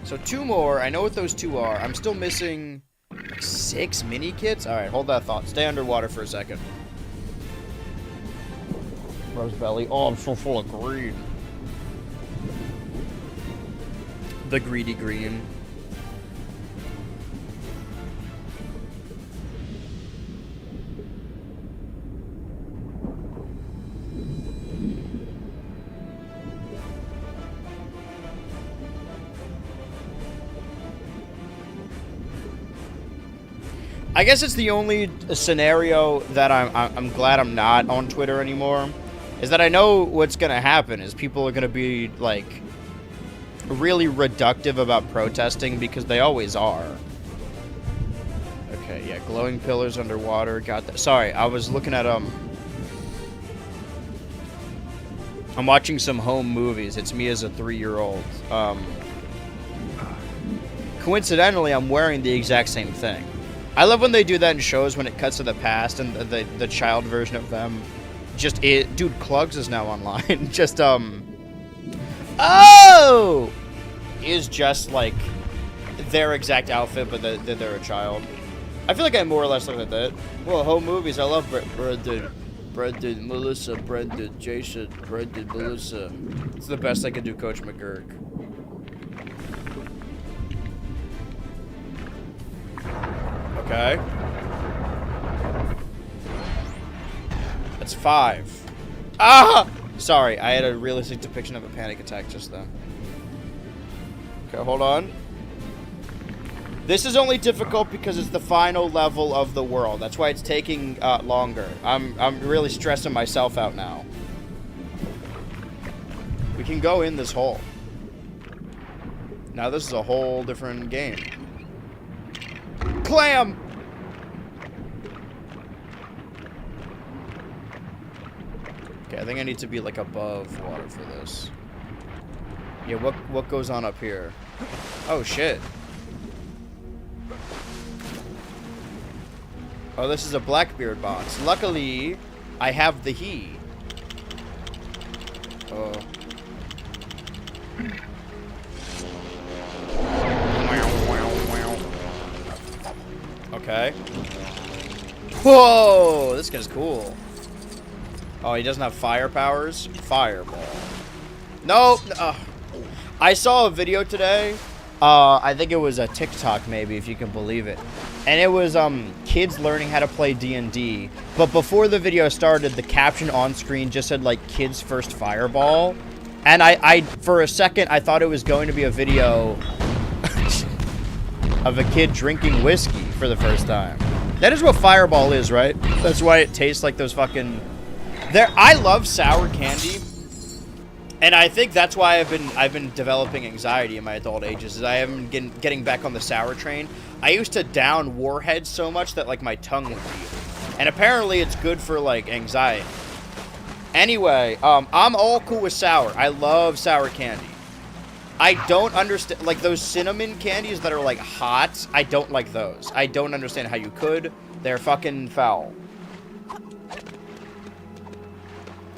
So 2 more. I know what those 2 are. I'm still missing like 6 mini kits. All right, hold that thought. Stay underwater for a second. Rose belly. Oh, I'm so full of green. The greedy green. I guess it's the only scenario that I'm glad I'm not on Twitter anymore, is that I know what's gonna happen is people are gonna be like really reductive about protesting because they always are. Okay, yeah, glowing pillars underwater, got that. Sorry, I was looking at I'm watching some home movies. It's me as a 3-year-old. Coincidentally, I'm wearing the exact same thing. I love when they do that in shows when it cuts to the past and the child version of them just dude, Clugs is now online. Just oh, is just like their exact outfit, but they're a child. I feel like I more or less look like that. Well, home movies. I love Brendan, Melissa, Brendan, Jason, Brendan, Melissa. It's the best I can do, Coach McGurk. Okay. That's 5. Ah! Sorry, I had a realistic depiction of a panic attack just then. Okay, hold on. This is only difficult because it's the final level of the world. That's why it's taking longer. I'm really stressing myself out now. We can go in this hole. Now this is a whole different game. Clam! Okay, I think I need to be like above water for this. Yeah, what goes on up here? Oh shit. Oh, this is a Blackbeard box. Luckily, I have the he. Oh. Okay. Whoa! This guy's cool. Oh, he doesn't have fire powers? Fireball. Nope. I saw a video today. I think it was a TikTok, maybe, if you can believe it. And it was kids learning how to play D&D. But before the video started, the caption on screen just said, like, kids first fireball. And I for a second, I thought it was going to be a video of a kid drinking whiskey for the first time. That is what fireball is, right? That's why it tastes like those fucking... I love sour candy. And I think that's why I've been developing anxiety in my adult ages. Is I haven't been getting back on the sour train. I used to down warheads so much that like my tongue would bleed, and apparently it's good for like anxiety. Anyway, I'm all cool with sour. I love sour candy. I don't understand like those cinnamon candies that are like hot. I don't like those. I don't understand how you could. They're fucking foul.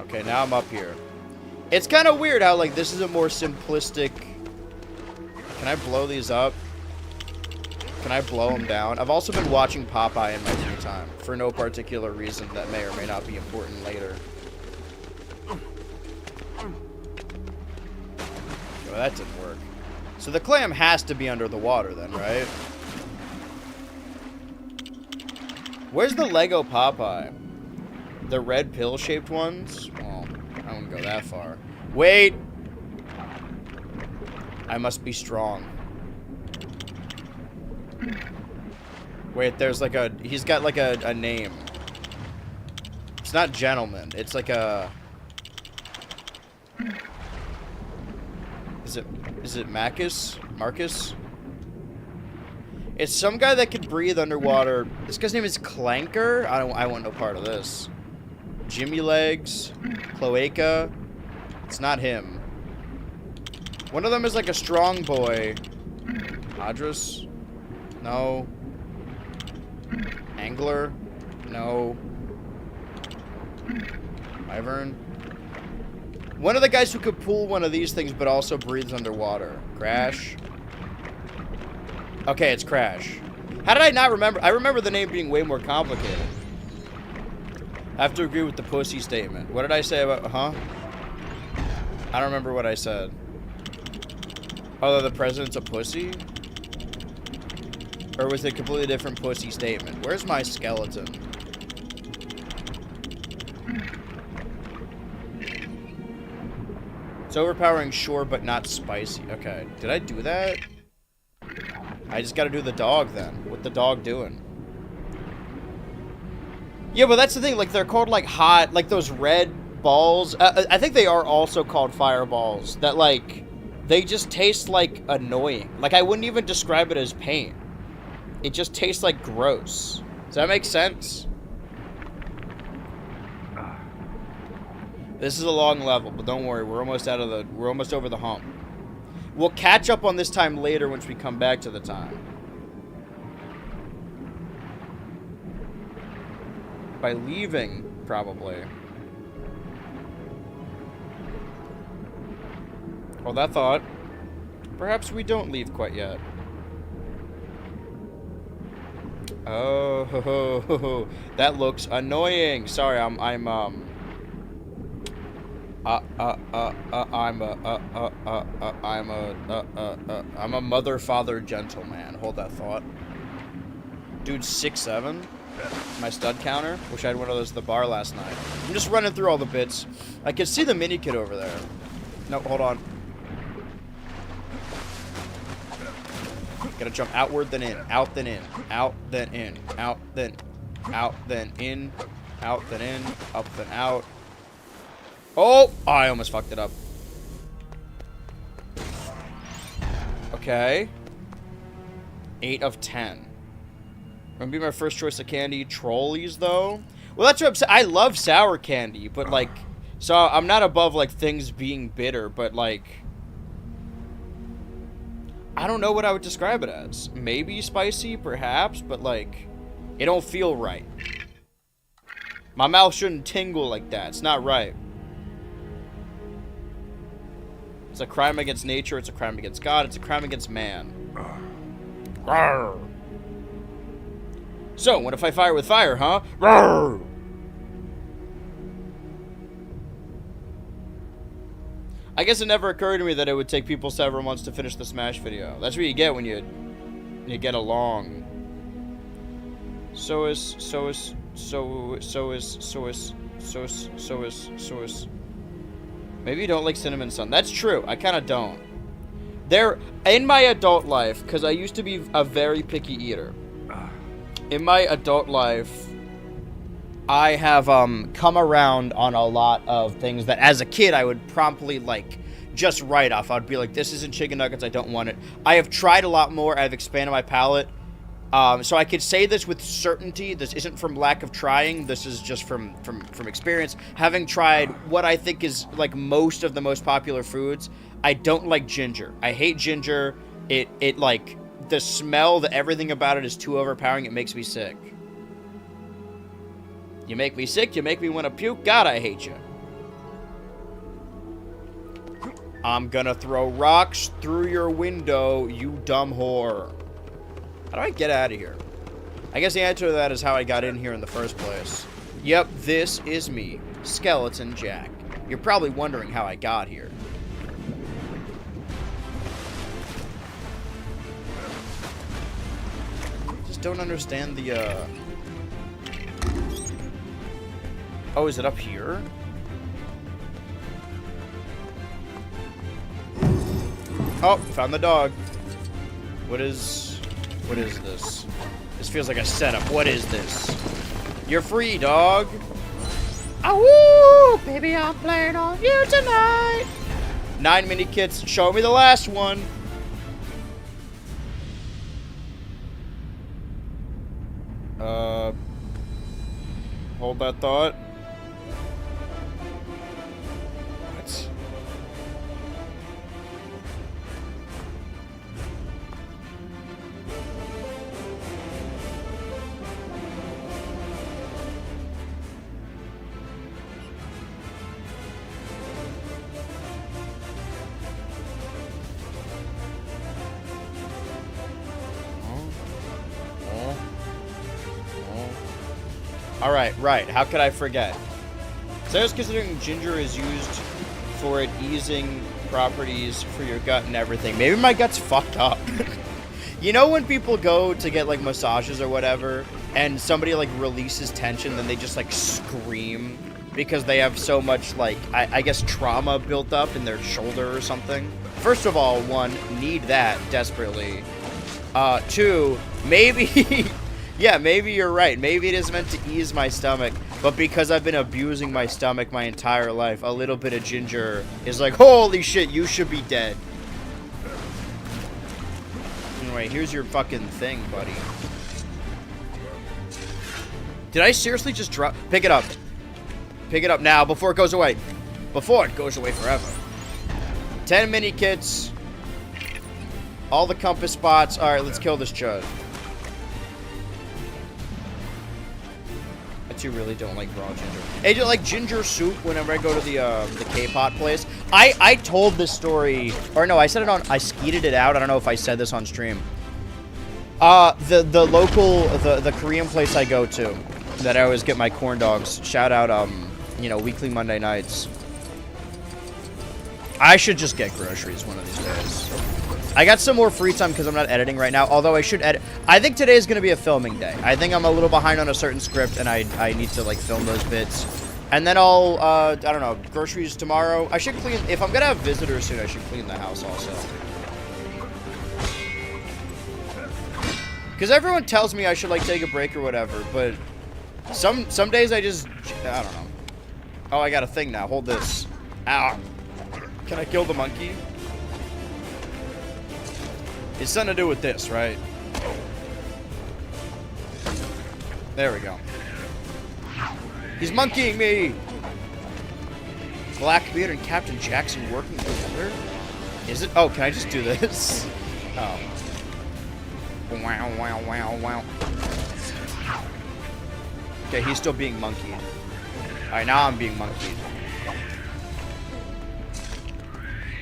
Okay, now I'm up here. It's kind of weird how, like, this is a more simplistic... Can I blow these up? Can I blow them down? I've also been watching Popeye in my free time, for no particular reason that may or may not be important later. Well, that didn't work. So the clam has to be under the water then, right? Where's the Lego Popeye? The red pill-shaped ones? Well, I wouldn't go that far. Wait! I must be strong. Wait, there's like a... He's got like a name. It's not gentleman. It's like a... Is it Marcus? Marcus? It's some guy that can breathe underwater. This guy's name is Clanker? I want no part of this. Jimmy Legs, Cloaca. It's not him. One of them is like a strong boy. Adras? No. Angler? No. Ivern? One of the guys who could pull one of these things but also breathes underwater. Crash? Okay, it's Crash. How did I not remember? I remember the name being way more complicated. I have to agree with the pussy statement. What did I say about... Huh? I don't remember what I said. Oh, the president's a pussy? Or was it a completely different pussy statement? Where's my skeleton? It's overpowering, sure, but not spicy. Okay. Did I do that? I just gotta do the dog then. What the dog doing? Yeah, but that's the thing. Like, they're called, like, hot... Like, those red balls. I think they are also called fireballs. That, like... They just taste, like, annoying. Like, I wouldn't even describe it as pain. It just tastes, like, gross. Does that make sense? This is a long level, but don't worry. We're almost over the hump. We'll catch up on this time later once we come back to the time. By leaving, probably. Well, that thought. Perhaps we don't leave quite yet. Oh, that looks annoying. Sorry, I'm a mother, father, gentleman. Hold that thought. Dude, 6'7". My stud counter. Wish I had one of those at the bar last night. I'm just running through all the bits. I can see the mini kit over there. No, hold on. Gotta jump outward, then in. Out, then in. Out, then in. Out, then in. Out, then in. Up, then out. Oh! I almost fucked it up. Okay. 8 of 10. Gonna be my first choice of candy. Trolleys, though. Well, that's what I'm saying. I love sour candy, but, like... So, I'm not above, like, things being bitter, but, like... I don't know what I would describe it as. Maybe spicy, perhaps, but, like... It don't feel right. My mouth shouldn't tingle like that. It's not right. It's a crime against nature. It's a crime against God. It's a crime against man. Rawr. So, what if I fire with fire, huh? Rawr. I guess it never occurred to me that it would take people several months to finish the Smash video. That's what you get when you get along. So is. Maybe you don't like Cinnamon Sun. That's true. I kind of don't. In my adult life, because I used to be a very picky eater. In my adult life, I have come around on a lot of things that as a kid I would promptly like just write off. I'd be like, this isn't chicken nuggets, I don't want it. I have tried a lot more. I've expanded my palate. So I could say this with certainty. This isn't from lack of trying. This is just from experience. Having tried what I think is like most of the most popular foods, I don't like ginger. I hate ginger. It like the smell, everything about it is too overpowering. It makes me sick. You make me sick. You make me want to puke. God, I hate you. I'm gonna throw rocks through your window, you dumb whore. How do I get out of here? I guess the answer to that is how I got in here in the first place. Yep, this is me, Skeleton Jack. You're probably wondering how I got here. Just don't understand the, Oh, is it up here? Oh, found the dog. What is this? This feels like a setup. What is this? You're free, dog. Awoo! Baby, I'm playing on you tonight. 9 mini kits. Show me the last one. Hold that thought. What? Alright, right. How could I forget? So I was considering ginger is used for it easing properties for your gut and everything. Maybe my gut's fucked up. You know when people go to get like massages or whatever and somebody like releases tension, then they just like scream because they have so much like, I guess trauma built up in their shoulder or something? First of all, one, need that desperately. Two, maybe... Yeah, maybe you're right. Maybe it is meant to ease my stomach, but because I've been abusing my stomach my entire life, a little bit of ginger is like, holy shit, you should be dead. Anyway, here's your fucking thing, buddy. Did I seriously just drop? Pick it up. Pick it up now before it goes away. Before it goes away forever. 10 mini kits. All the compass spots. All right, let's kill this chud. You really don't like raw ginger. I do like ginger soup whenever I go to the K-pot place. I told this story, or no, I said it on, I skeeted it out. I don't know if I said this on stream. The local, the Korean place I go to, that I always get my corn dogs. Shout out, you know, weekly Monday nights. I should just get groceries one of these days. I got some more free time because I'm not editing right now, although I should edit. I think today is going to be a filming day. I think I'm a little behind on a certain script, and I need to, like, film those bits. And then I'll, I don't know, groceries tomorrow. I should clean, if I'm going to have visitors soon, I should clean the house also. Because everyone tells me I should, like, take a break or whatever, but some days I just, I don't know. Oh, I got a thing now. Hold this. Ow. Can I kill the monkey? It's something to do with this, right? There we go. He's monkeying me! Blackbeard and Captain Jackson working together? Is it? Oh, can I just do this? Oh. Wow, wow, wow, wow. Okay, he's still being monkeyed. Alright, now I'm being monkeyed.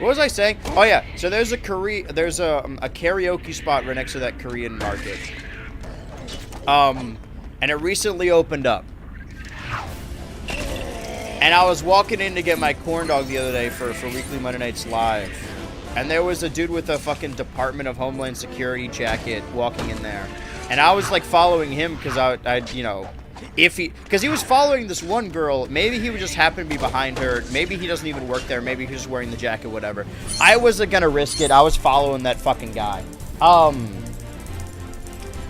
What was I saying? Oh yeah, so there's a karaoke spot right next to that Korean market. And it recently opened up. And I was walking in to get my corn dog the other day for Weekly Monday Nights Live. And there was a dude with a fucking Department of Homeland Security jacket walking in there. And I was like following him because I you know, because he was following this one girl. Maybe he would just happen to be behind her. Maybe he doesn't even work there. Maybe he's just wearing the jacket, whatever. I wasn't gonna risk it. I was following that fucking guy.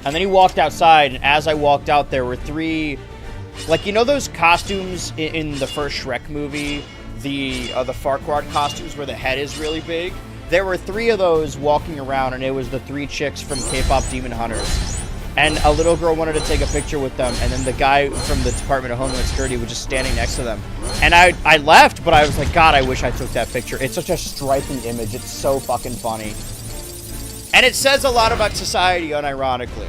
And then he walked outside, and as I walked out, there were three, like, you know those costumes in the first Shrek movie, the Farquaad costumes where the head is really big? There were three of those walking around, and it was the three chicks from K-Pop Demon Hunters. And a little girl wanted to take a picture with them, and then the guy from the Department of Homeland Security was just standing next to them. And I left, but I was like, God, I wish I took that picture. It's such a striking image. It's so fucking funny. And it says a lot about society, unironically.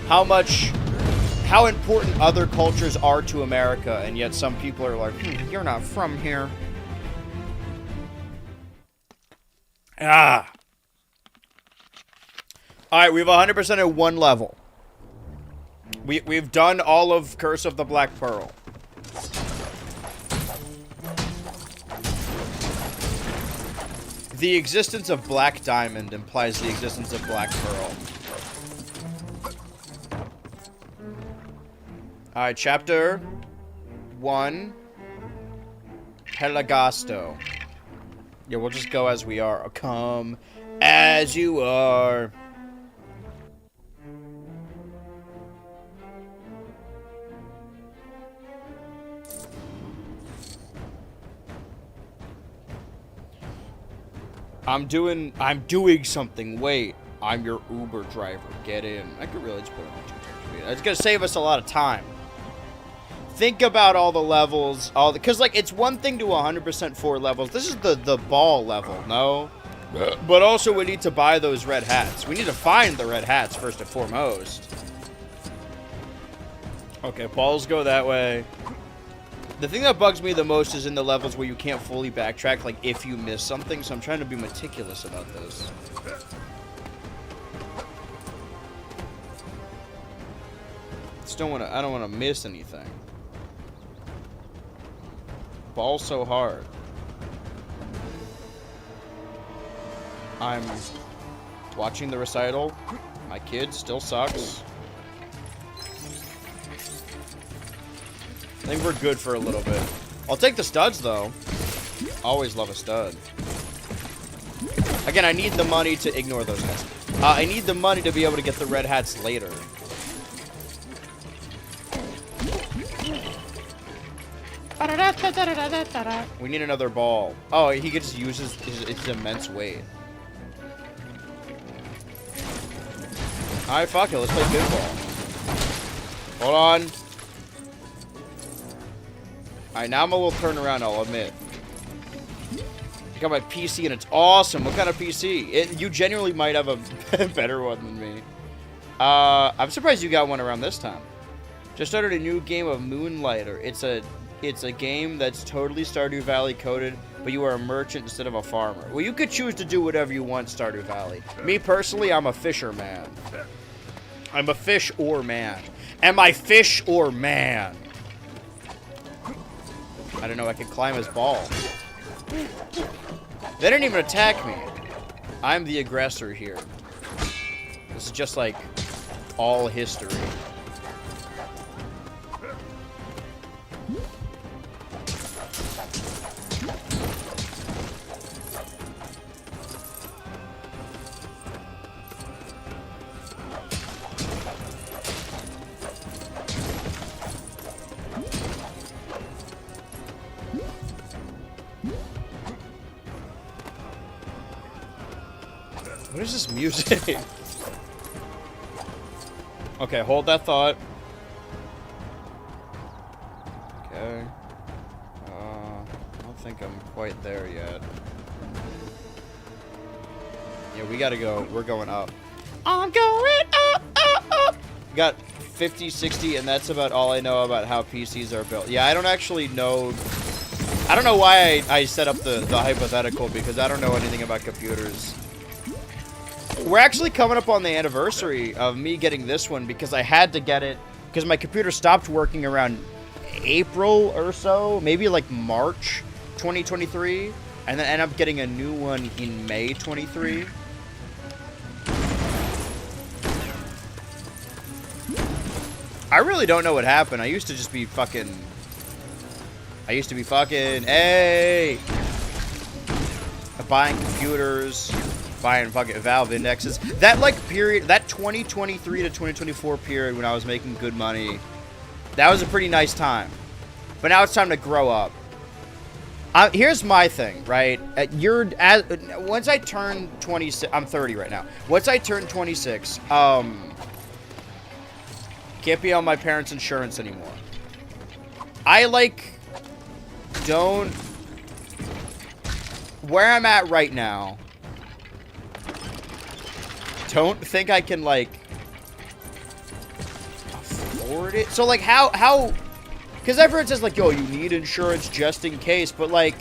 How important other cultures are to America, and yet some people are like, you're not from here. Ah. Alright, we have 100% at one level. We've done all of Curse of the Black Pearl. The existence of Black Diamond implies the existence of Black Pearl. Alright, chapter 1. Pelagasto. Yeah, we'll just go as we are. Come as you are. I'm doing something. Wait, I'm your Uber driver. Get in. I could really just put it on 2 times speed. It's gonna save us a lot of time. Think about all the levels, because like it's one thing to 100% 4 levels. This is the ball level, no? But also we need to buy those red hats. We need to find the red hats first and foremost. Okay, balls go that way. The thing that bugs me the most is in the levels where you can't fully backtrack, like if you miss something, so I'm trying to be meticulous about this. I don't wanna miss anything. Ball so hard. I'm watching the recital. My kid still sucks. I think we're good for a little bit. I'll take the studs, though. Always love a stud. Again, I need the money to ignore those guys. I need the money to be able to get the red hats later. We need another ball. Oh, he could just use his immense weight. Alright, fuck it. Let's play good ball. Hold on. Alright, now I'm a little turnaround, I'll admit. I got my PC and it's awesome. What kind of PC? You genuinely might have a better one than me. I'm surprised you got one around this time. Just started a new game of Moonlighter. It's a game that's totally Stardew Valley coded, but you are a merchant instead of a farmer. Well, you could choose to do whatever you want, Stardew Valley. Me, personally, I'm a fisherman. I'm a fish or man. Am I fish or man? I don't know, I could climb his ball. They didn't even attack me. I'm the aggressor here. This is just like all history. What is this music? Okay, hold that thought. Okay. I don't think I'm quite there yet. Yeah, we gotta go. We're going up. I'm going up, up, up. Got 50, 60, and that's about all I know about how PCs are built. Yeah, I don't actually know. I don't know why I set up the hypothetical, because I don't know anything about computers. We're actually coming up on the anniversary of me getting this one, because I had to get it because my computer stopped working around April or so, maybe like March 2023, and then end up getting a new one in May 23. I really don't know what happened. I used to just be fucking... hey! Buying computers, buying fucking Valve indexes. That, like, period, that 2023 to 2024 period when I was making good money, that was a pretty nice time. But now it's time to grow up. Here's my thing, right? Once I turn 26, I'm 30 right now. Once I turn 26, can't be on my parents' insurance anymore. I, like, don't... Where I'm at right now, don't think I can, like, afford it. So, like, how... Because everyone says, like, yo, you need insurance just in case. But, like,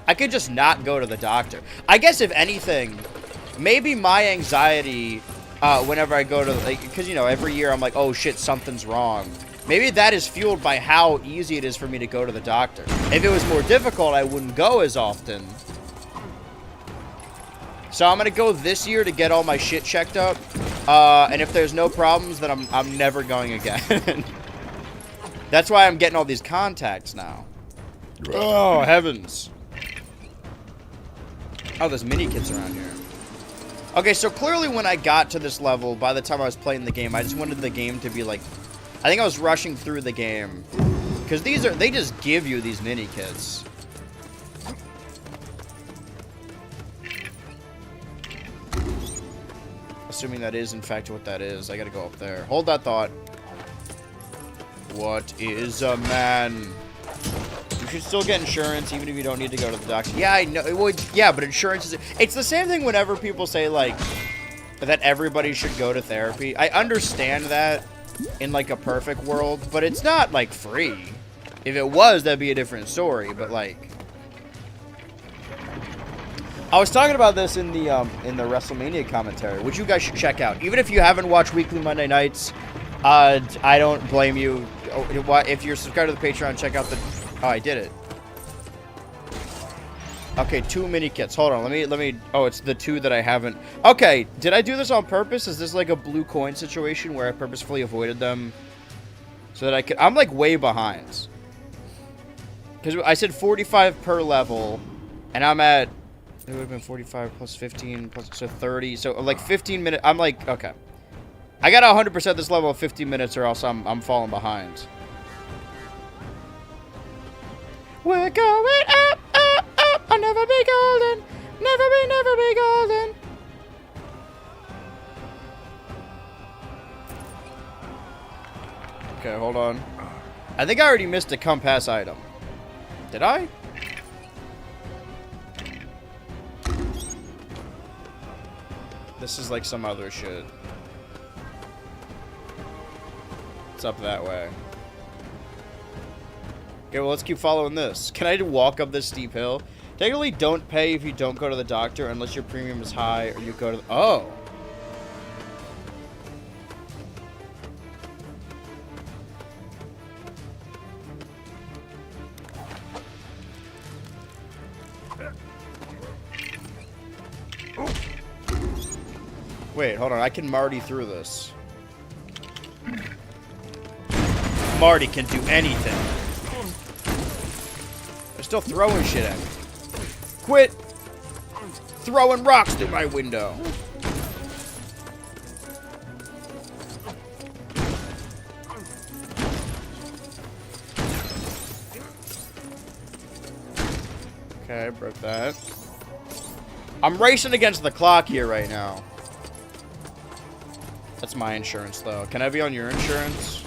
I could just not go to the doctor. I guess, if anything, maybe my anxiety... whenever I go to, like, because, you know, every year I'm like, oh shit, something's wrong. Maybe that is fueled by how easy it is for me to go to the doctor. If it was more difficult, I wouldn't go as often. So I'm gonna go this year to get all my shit checked up. And if there's no problems, then I'm never going again. That's why I'm getting all these contacts now. Oh, heavens. Oh, there's mini kits around here. Okay, so clearly when I got to this level, by the time I was playing the game, I just wanted the game to be like... I think I was rushing through the game. Because they just give you these mini kits. Assuming that is, in fact, what that is. I gotta go up there. Hold that thought. What is a man? You should still get insurance, even if you don't need to go to the doctor. Yeah, I know. Well, yeah, but insurance is... It's the same thing whenever people say, like, that everybody should go to therapy. I understand that in, like, a perfect world, but it's not, like, free. If it was, that'd be a different story, but, like... I was talking about this in the WrestleMania commentary, which you guys should check out. Even if you haven't watched Weekly Monday Nights, I don't blame you. If you're subscribed to the Patreon, check out the... Oh, I did it. Okay, 2 mini kits. Hold on, let me... Oh, it's the 2 that I haven't... Okay, did I do this on purpose? Is this like a blue coin situation where I purposefully avoided them so that I could... I'm like way behind. Because I said 45 per level, and I'm at... It would have been 45 plus 15 plus... So 30. So like 15 minutes... I'm like... Okay. I got 100% this level of 15 minutes or else I'm falling behind. We're going up, up, up. I'll never be golden. Never be golden. Okay, hold on. I think I already missed a come pass item. Did I? This is like some other shit. It's up that way. Okay, well, let's keep following this. Can I walk up this steep hill? Technically, don't pay if you don't go to the doctor unless your premium is high or you go to the... Oh! Wait, hold on. I can Marty through this. Marty can do anything. They're still throwing shit at me. Quit throwing rocks through my window. Okay, I broke that. I'm racing against the clock here right now. That's my insurance, though. Can I be on your insurance?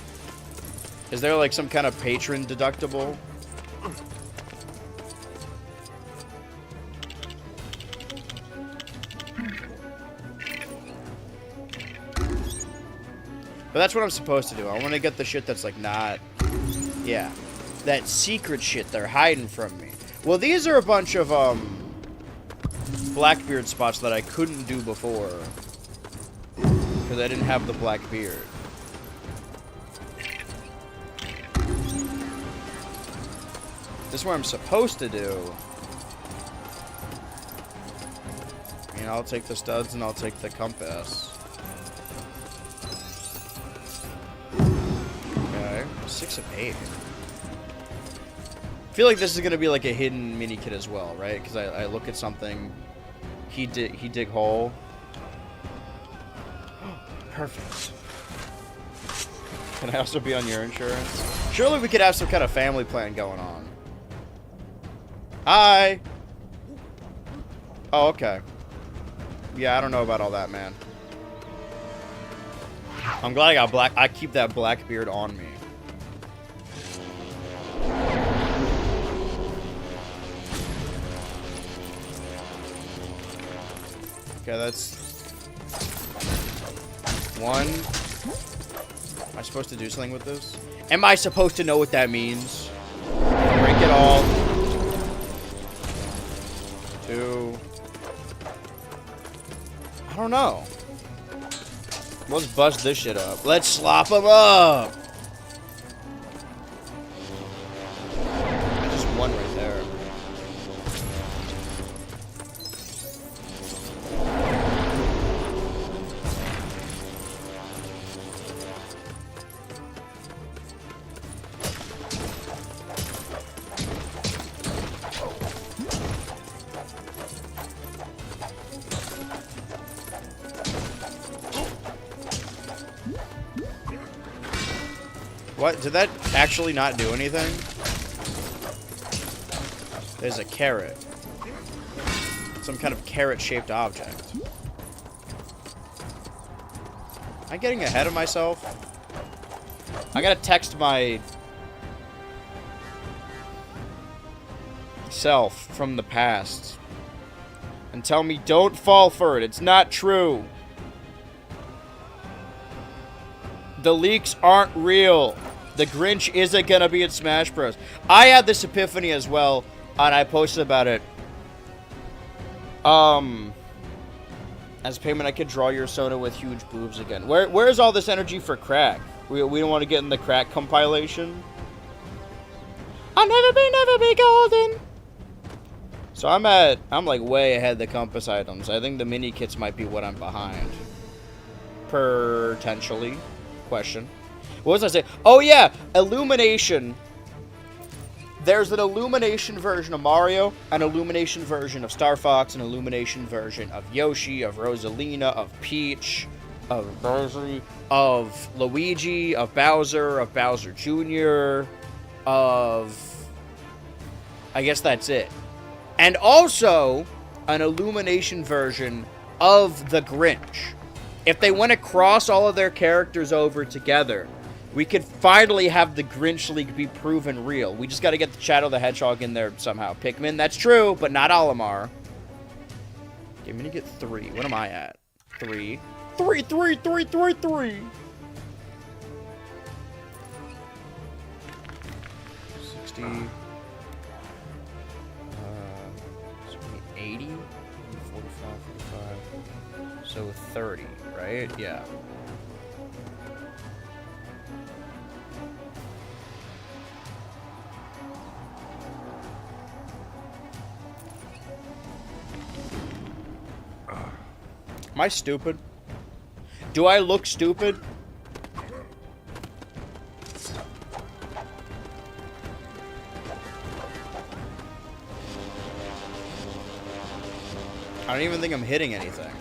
Is there, like, some kind of patron deductible? But that's what I'm supposed to do. I want to get the shit that's, like, not... Yeah. That secret shit they're hiding from me. Well, these are a bunch of, Blackbeard spots that I couldn't do before. Because I didn't have the black beard. This is what I'm supposed to do. I mean, I'll take the studs and I'll take the compass. Okay, 6 of 8. I feel like this is gonna be like a hidden mini kit as well, right? Because I look at something, he dig hole. Perfect. Can I also be on your insurance? Surely we could have some kind of family plan going on. Hi. Oh, okay. Yeah, I don't know about all that, man. I'm glad I got black. I keep that black beard on me. Okay, that's 1. Am I supposed to do something with this? Am I supposed to know what that means? Break it all. 2. I don't know. Let's bust this shit up. Let's slop them up. I just won right there. What? Did that actually not do anything? There's a carrot. Some kind of carrot-shaped object. Am I getting ahead of myself? I gotta text my self from the past and tell me don't fall for it. It's not true. The leaks aren't real. The Grinch isn't gonna be in Smash Bros. I had this epiphany as well, and I posted about it. As payment, I could draw your soda with huge boobs again. Where's all this energy for crack? We don't want to get in the crack compilation. I'll never be golden. So I'm like way ahead of the compass items. I think the mini kits might be what I'm behind. Potentially. Question. What was I saying? Oh yeah, Illumination. There's an Illumination version of Mario, an Illumination version of Star Fox, an Illumination version of Yoshi, of Rosalina, of Peach, of Bowser, of Luigi, of Bowser Jr., of... I guess that's it. And also, an Illumination version of the Grinch. If they want to cross all of their characters over together, we could finally have the Grinch League be proven real. We just got to get the Shadow the Hedgehog in there somehow. Pikmin, that's true, but not Olimar. Okay, I'm going to get 3. What am I at? 3. 3. 60. 80. 45. So 30, right? Yeah. Am I stupid? Do I look stupid? I don't even think I'm hitting anything.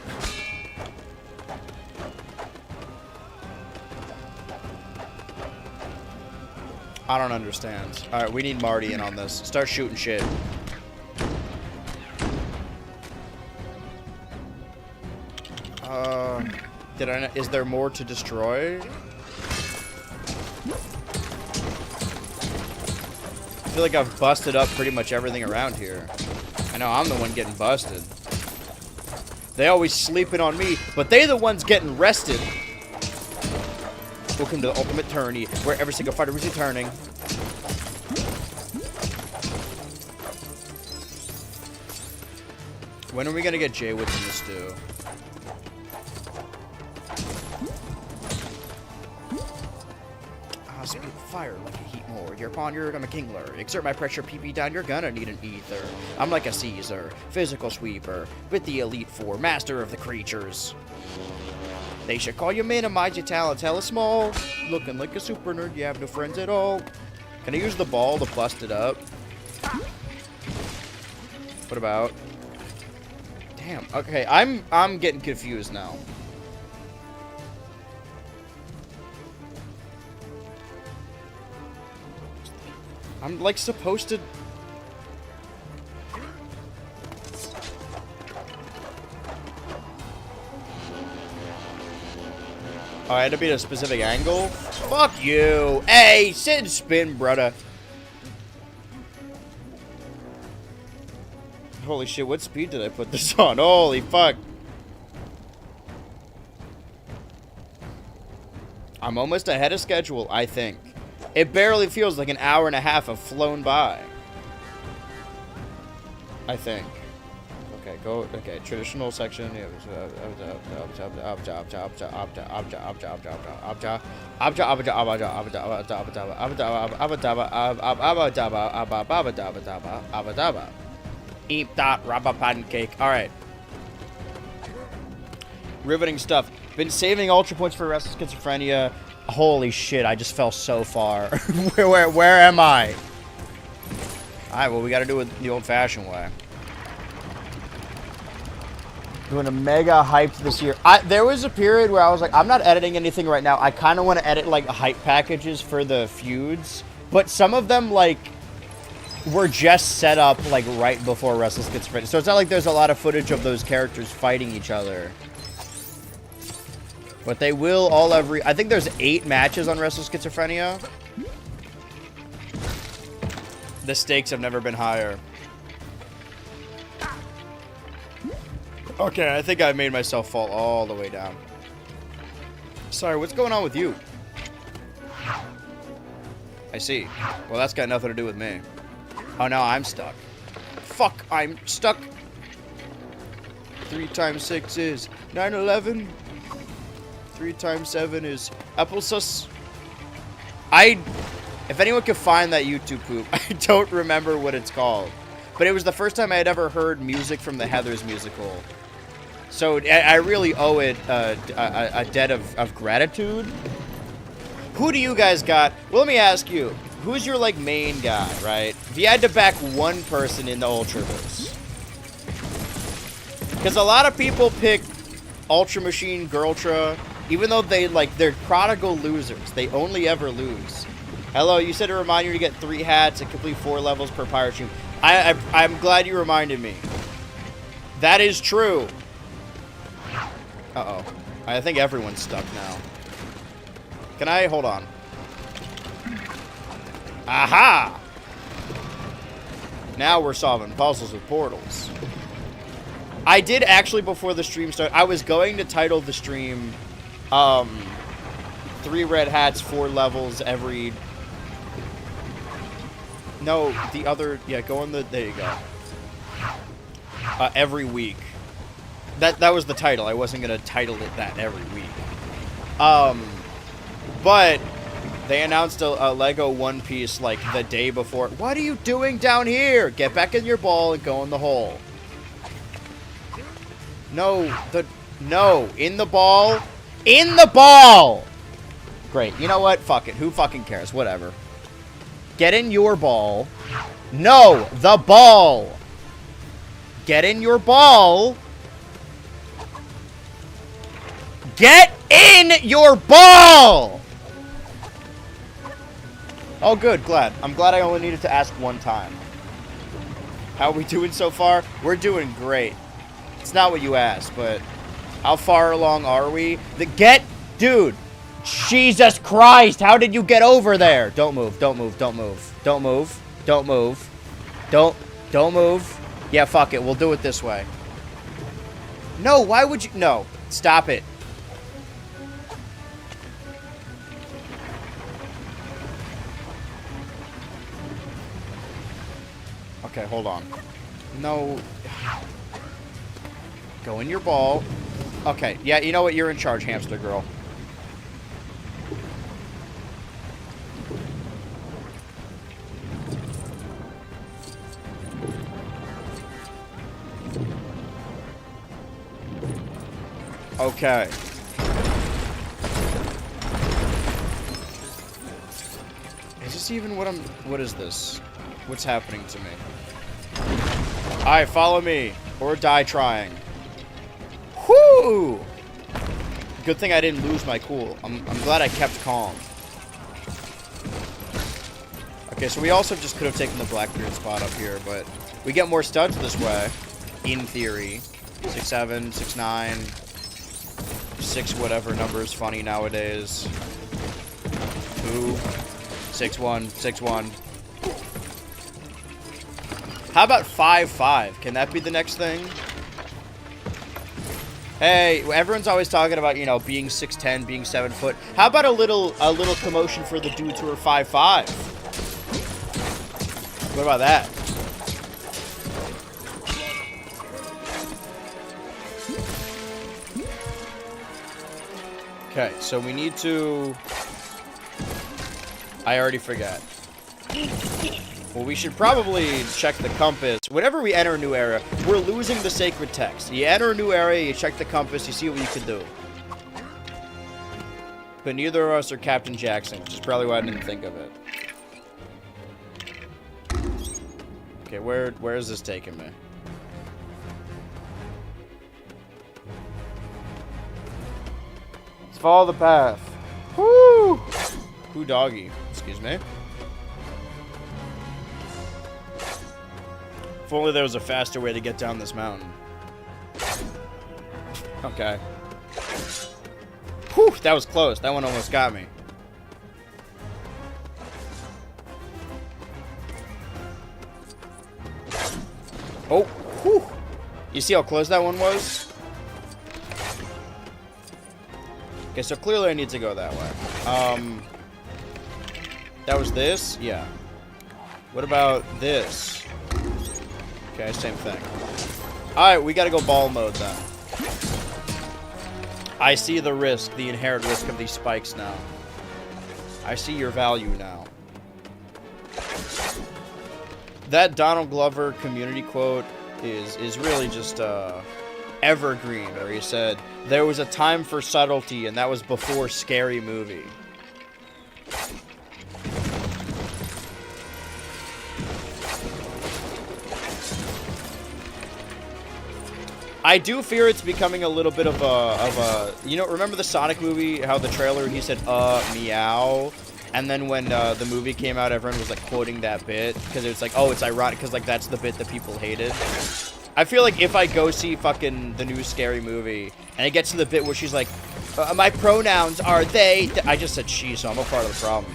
I don't understand. Alright, we need Marty in on this. Start shooting shit. Is there more to destroy? I feel like I've busted up pretty much everything around here. I know I'm the one getting busted. They always sleeping on me, but they the ones getting rested. Welcome to the ultimate tourney, where every single fighter is returning. When are we gonna get J-Woods in the stew? Speed of fire like a heat more. You're pondered, I'm a kingler. Exert my pressure, PP down, you're gonna need an ether. I'm like a Caesar, physical sweeper, with the Elite Four, master of the creatures. They should call you minimize your talents, hella small. Looking like a super nerd, you have no friends at all. Can I use the ball to bust it up? What about? Damn, okay, I'm getting confused now. I'm like supposed to. Oh, I had to be at a specific angle? Fuck you! Hey, sit and spin, brother. Holy shit, what speed did I put this on? Holy fuck. I'm almost ahead of schedule, I think. It barely feels like an hour and a half have flown by. I think. Okay, go. Okay, traditional section. Eat that rubber pancake. All right. Riveting stuff. Been saving ultra points for restless schizophrenia. Holy shit, I just fell so far. where am I? Alright, well, we gotta do it the old-fashioned way. Doing a mega hyped this year. There was a period where I was like, I'm not editing anything right now. I kind of want to edit, like, hype packages for the feuds. But some of them, like, were just set up, like, right before Restless Schizophrenia. So it's not like there's a lot of footage of those characters fighting each other. But they will all I think there's 8 matches on Restless Schizophrenia. The stakes have never been higher. Okay, I think I made myself fall all the way down. Sorry, what's going on with you? I see. Well, that's got nothing to do with me. Oh, no, I'm stuck. Fuck, I'm stuck. 3 times 6 is 9/11. 3 times 7 is applesauce. If anyone could find that YouTube poop, I don't remember what it's called. But it was the first time I had ever heard music from the Heathers musical. So I really owe it a debt of gratitude. Who do you guys got? Well, let me ask you. Who's your, like, main guy, right? If you had to back one person in the Ultraverse. Because a lot of people pick Ultra Machine, Girltra, even though they're prodigal losers. They only ever lose. Hello, you said to remind you to get 3 hats and complete 4 levels per pirate stream. I'm glad you reminded me. That is true. Uh-oh. I think everyone's stuck now. Can I? Hold on. Aha! Now we're solving puzzles with portals. I did actually, before the stream started, I was going to title the stream 3 red hats, 4 levels every... No, the other... Yeah, go on the... There you go. Every week. That was the title. I wasn't going to title it that every week. But they announced a Lego One Piece, like, the day before. What are you doing down here? Get back in your ball and go in the hole. No, in the ball. In the ball! Great. You know what? Fuck it. Who fucking cares? Whatever. Get in your ball. No, the ball. Get in your ball. Get in your ball! Oh, good. Glad. I'm glad I only needed to ask one time. How are we doing so far? We're doing great. It's not what you asked, but How far along are we? Dude. Jesus Christ. How did you get over there? Don't move. Don't move. Don't move. Don't move. Don't move. Don't move. Yeah, fuck it. We'll do it this way. No, why would you? No. Stop it. Okay, hold on. No. Go in your ball. Okay, yeah, you know what? You're in charge, hamster girl. Okay. Is this even what is this? What's happening to me? Alright, follow me. Or die trying. Whoo! Good thing I didn't lose my cool. I'm glad I kept calm. Okay, so we also just could have taken the Blackbeard spot up here, but we get more studs this way. In theory. 6'7", 6'9", 6 whatever number is funny nowadays. 2, 6'1", 6'1". How about 5'5"? Can that be the next thing? Hey, everyone's always talking about, you know, being 6'10", being 7 foot. How about a little commotion for the dudes who are 5'5"? What about that? Okay, so we need to... I already forgot. Well, we should probably check the compass. Whenever we enter a new area, we're losing the sacred text. You enter a new area, you check the compass, you see what you can do. But neither of us are Captain Jackson, which is probably why I didn't think of it. Okay, where is this taking me? Let's follow the path. Woo! Who doggy? Excuse me. If only there was a faster way to get down this mountain. Okay. Whew, that was close. That one almost got me. Oh, whew. You see how close that one was? Okay, so clearly I need to go that way. That was this? Yeah. What about this? Okay, same thing. Alright, we gotta go ball mode then. I see the risk, the inherent risk of these spikes now. I see your value now. That Donald Glover community quote is really just evergreen, where he said, "There was a time for subtlety, and that was before Scary Movie." I do fear it's becoming a little bit of a, you know, remember the Sonic movie, how the trailer, he said, meow? And then when the movie came out, everyone was, like, quoting that bit, because it was like, oh, it's ironic, because, like, that's the bit that people hated. I feel like if I go see fucking the new Scary Movie, and it gets to the bit where she's like, my pronouns are they, I just said she, so I'm a part of the problem.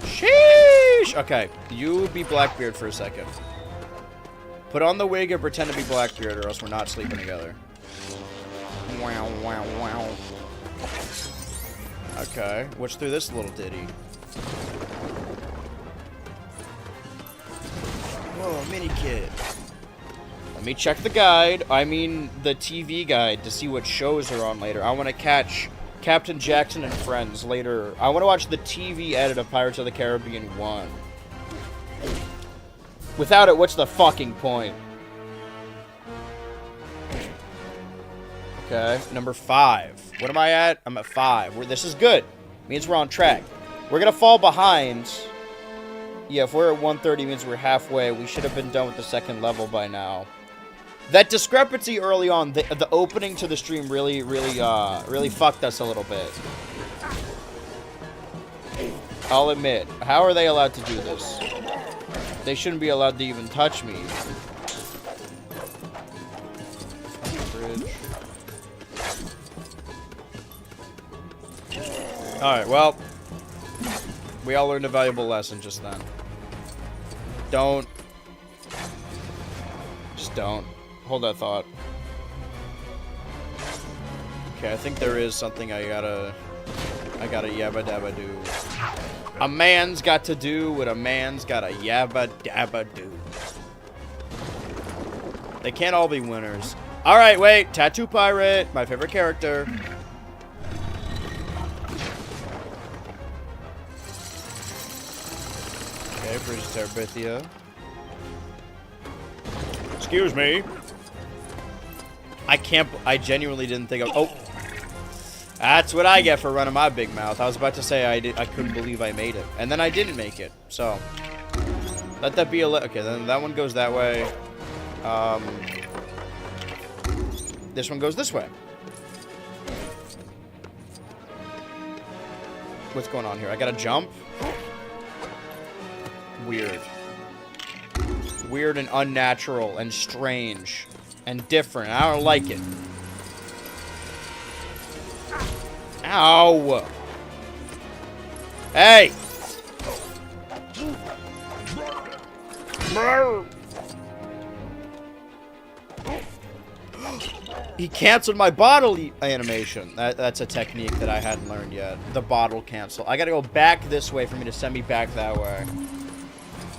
Sheesh! Okay, you be Blackbeard for a second. Put on the wig and pretend to be Blackbeard, or else we're not sleeping together. Wow, wow, wow. Okay, what's through this little ditty? Whoa, mini kit. Let me check the guide. I mean, the TV guide to see what shows are on later. I want to catch Captain Jackson and Friends later. I want to watch the TV edit of Pirates of the Caribbean 1. Without it, what's the fucking point? Okay, number 5. What am I at? I'm at 5. This is good. Means we're on track. We're gonna fall behind. Yeah, if we're at 130, means we're halfway. We should have been done with the second level by now. That discrepancy early on, the opening to the stream really fucked us a little bit. I'll admit. How are they allowed to do this? They shouldn't be allowed to even touch me. garbage. Alright, well. We all learned a valuable lesson just then. Don't. Just don't. Hold that thought. Okay, I think there is something I gotta yabba dabba do. A man's got to do what a man's gotta yabba dabba do. They can't all be winners. Alright, wait. Tattoo Pirate. My favorite character. Okay, Bridge to Terabithia. Excuse me. I genuinely didn't think of... Oh. That's what I get for running my big mouth. I was about to say I couldn't believe I made it. And then I didn't make it. So. Let that be a... Okay, then that one goes that way. This one goes this way. What's going on here? I gotta jump? Weird. Weird and unnatural and strange and different. I don't like it. Ow! Hey! He canceled my bottle animation. That's a technique that I hadn't learned yet. The bottle cancel. I gotta go back this way for me to send me back that way.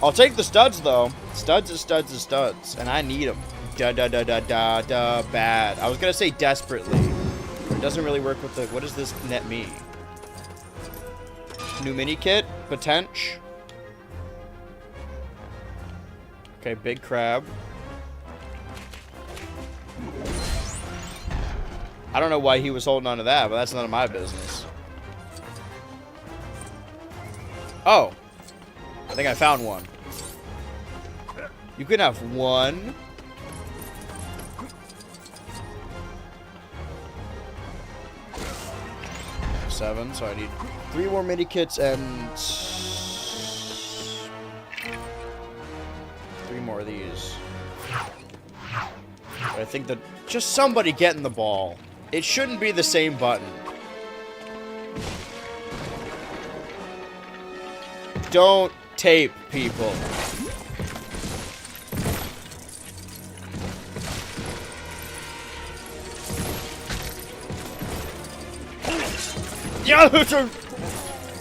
I'll take the studs, though. Studs is studs is studs. And I need them. Da-da-da-da-da-da. Bad. I was gonna say desperately. It doesn't really work with the... What does this net mean? New mini kit? Potential. Okay, big crab. I don't know why he was holding on to that, but that's none of my business. Oh. I think I found one. You can have one. Seven, so I need 3 more mini kits and 3 more of these. But I think that just somebody getting the ball. It shouldn't be the same button. Don't tape people.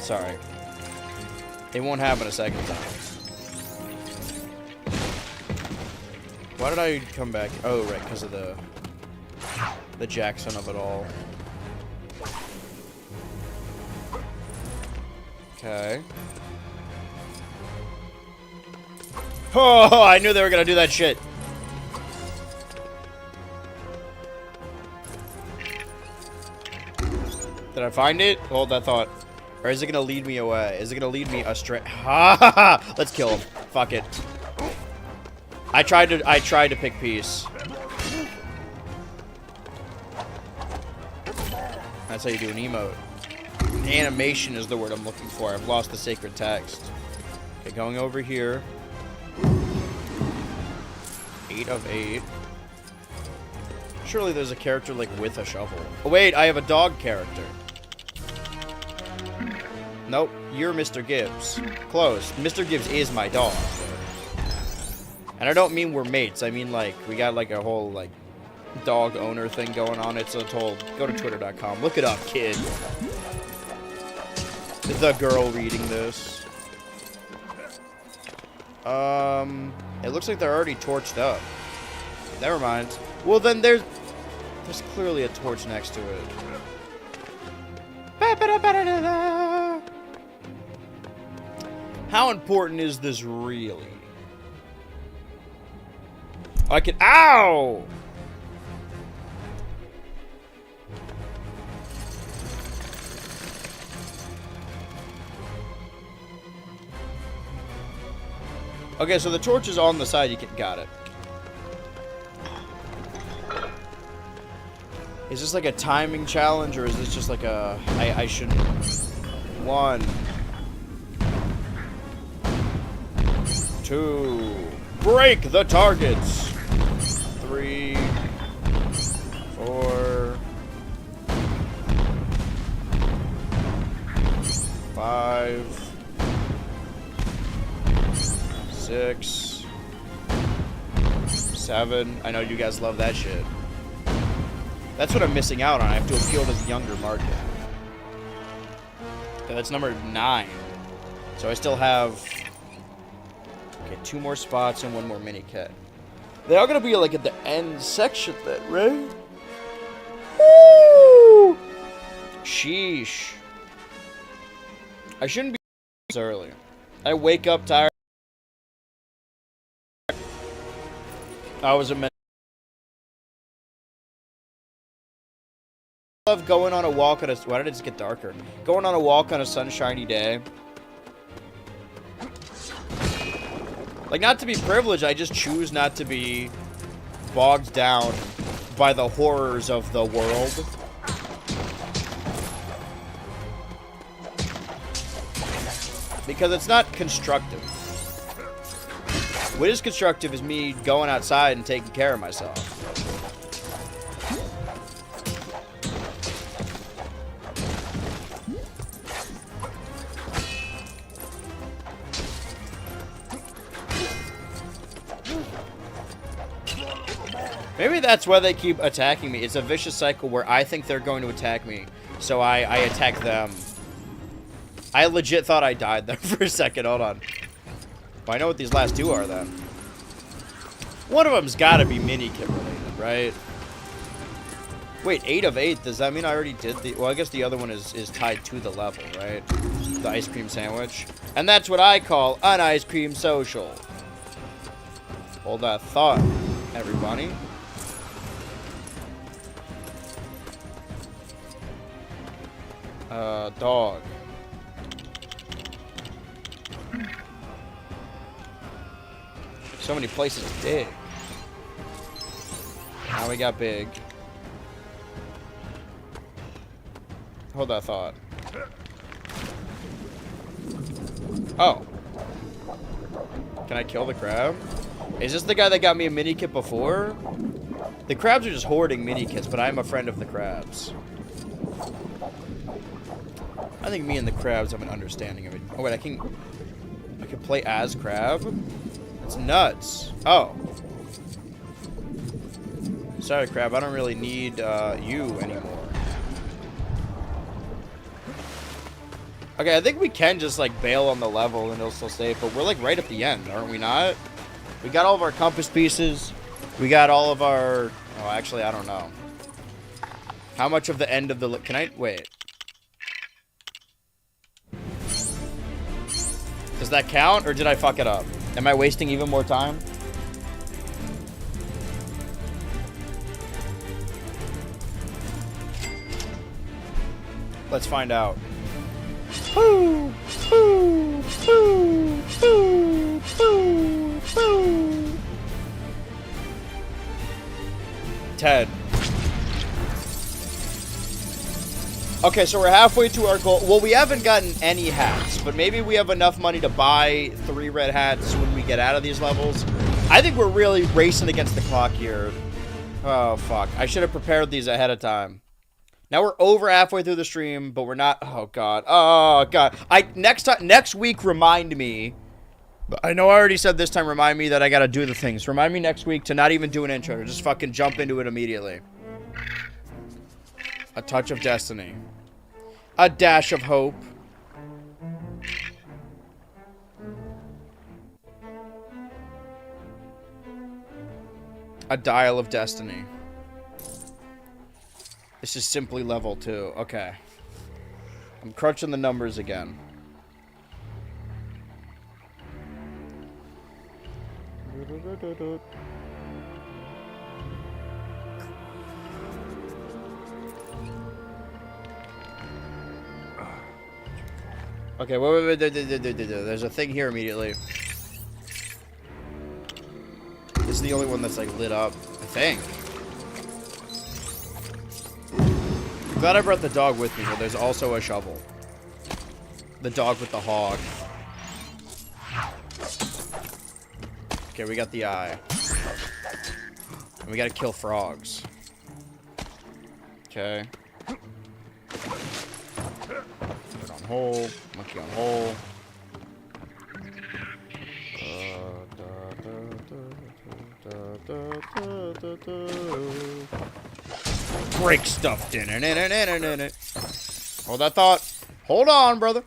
Sorry. It won't happen a second time. Why did I come back? Oh, right, because of the Jackson of it all. Okay. Oh, I knew they were gonna do that shit. Did I find it? Hold that thought. Or is it gonna lead me away? Is it gonna lead me astray? Ha ha ha! Let's kill him. Fuck it. I tried to pick peace. That's how you do an emote. Animation is the word I'm looking for. I've lost the sacred text. Okay, going over here. 8 of 8. Surely there's a character like with a shovel. Oh wait, I have a dog character. Nope, you're Mr. Gibbs. Close. Mr. Gibbs is my dog. And I don't mean we're mates. I mean like we got like a whole like dog owner thing going on. It's a total. Go to twitter.com. Look it up, kid. The girl reading this. It looks like they're already torched up. Never mind. Well, then there's clearly a torch next to it. How important is this really? I can. Ow! Okay, so the torch is on the side. You can. Got it. Is this like a timing challenge, or is this just like a... I shouldn't... 1. 2. Break the targets. 3. 6, 7. I know you guys love that shit. That's what I'm missing out on. I have to appeal to the younger market. Okay, that's number 9. So I still have... Okay, 2 more spots and 1 more mini kit. They are going to be like at the end section then, right? Woo! Sheesh. I shouldn't be this early. I wake up tired. I was a man. I love going on a walk on a... Why did it just get darker? Going on a walk on a sunshiny day. Like, not to be privileged, I just choose not to be bogged down by the horrors of the world. Because it's not constructive. What is constructive is me going outside and taking care of myself. Maybe that's why they keep attacking me. It's a vicious cycle where I think they're going to attack me, so I attack them. I legit thought I died there for a second. Hold on. Well, I know what these last 2 are, then. One of them's got to be mini-kit related, right? Wait, 8 of 8. Does that mean I already did the... Well, I guess the other one is tied to the level, right? The ice cream sandwich. And that's what I call an ice cream social. Hold that thought, everybody. Dog. So many places to dig. Now we got big. Hold that thought. Oh. Can I kill the crab? Is this the guy that got me a mini kit before? The crabs are just hoarding mini kits, but I'm a friend of the crabs. I think me and the crabs have an understanding of it. Oh wait, I can play as crab? That's nuts. Oh. Sorry, crab. I don't really need you anymore. Okay, I think we can just like bail on the level and it'll still save, but we're like right at the end, aren't we not? We got all of our compass pieces. We got all of our... Oh, actually, I don't know. How much of the end of the... Can I... Wait. Does that count, or did I fuck it up? Am I wasting even more time? Let's find out. Boo! Boo! Boo! Boo! Boo! Boo! 10. Okay, so we're halfway to our goal. Well, we haven't gotten any hats, but maybe we have enough money to buy 3 red hats when we get out of these levels. I think we're really racing against the clock here. Oh, fuck. I should have prepared these ahead of time. Now we're over halfway through the stream, but we're not... Oh, God. Oh, God. Next week, remind me. I know I already said this time, remind me that I gotta do the things. Remind me next week to not even do an intro. To just fucking jump into it immediately. A touch of destiny. A dash of hope. A dial of destiny. This is simply level 2. Okay. I'm crunching the numbers again. Okay, wait, there's a thing here immediately. This is the only one that's like lit up, I think. I'm glad I brought the dog with me, but there's also a shovel. The dog with the hog. Okay, we got the eye. And we gotta kill frogs. Okay. Put on hole. Monkey on hole. Break stuff. Hold that thought. Hold on, brother.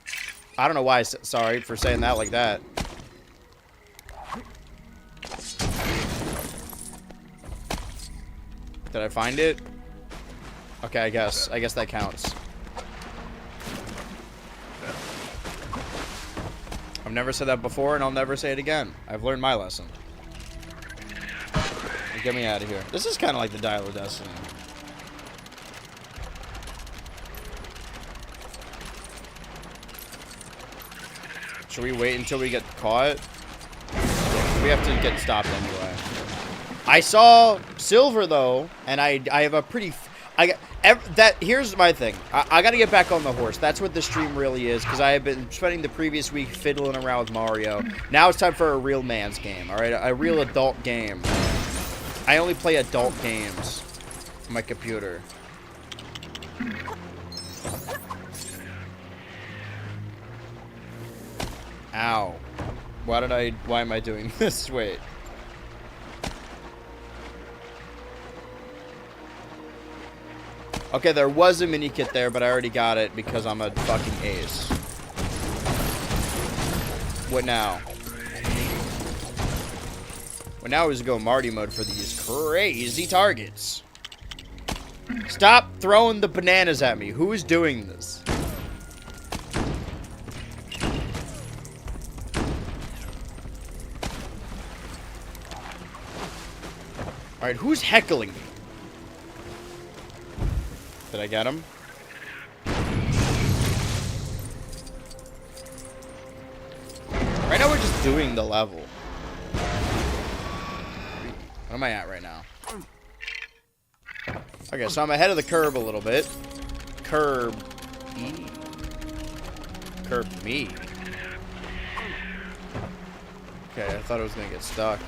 I don't know why. Sorry for saying that like that. Did I find it? Okay, I guess that counts. I've never said that before, and I'll never say it again. I've learned my lesson. Get me out of here. This is kind of like the Dial of Destiny. Should we wait until we get caught? We have to get stopped anyway. I saw silver though, and I have a pretty. Here's my thing. I got to get back on the horse. That's what the stream really is, because I have been spending the previous week fiddling around with Mario. Now it's time for a real man's game. All right, a real adult game. I only play adult games on my computer. Ow. Why am I doing this? Wait. Okay, there was a mini kit there, but I already got it because I'm a fucking ace. What now? Well, now is go Marty mode for these crazy targets. Stop throwing the bananas at me. Who is doing this? Alright, who's heckling me? Did I get him? Right now we're just doing the level. What am I at right now? Okay, so I'm ahead of the curb a little bit. Curb me. Okay, I thought it was gonna get stuck.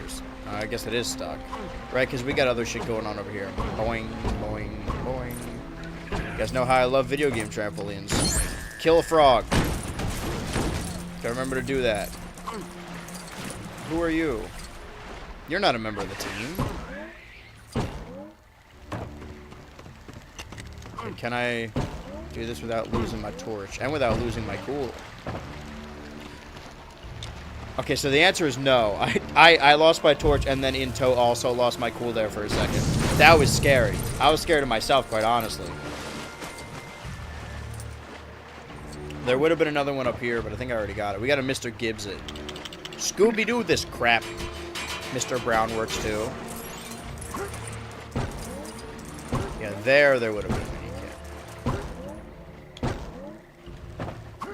I guess it is stuck. Right, because we got other shit going on over here. Boing, boing, boing. You guys know how I love video game trampolines. Kill a frog. Gotta remember to do that. Who are you? You're not a member of the team. Okay, can I do this without losing my torch and without losing my cool? Okay, so the answer is no. I lost my torch and then in tow also lost my cool there for a second. That was scary. I was scared of myself, quite honestly. There would have been another one up here, but I think I already got it. We got a Mr. Gibbs it. Scooby-Doo this crap. Mr. Brown works too. Yeah, there would have been a mini kit.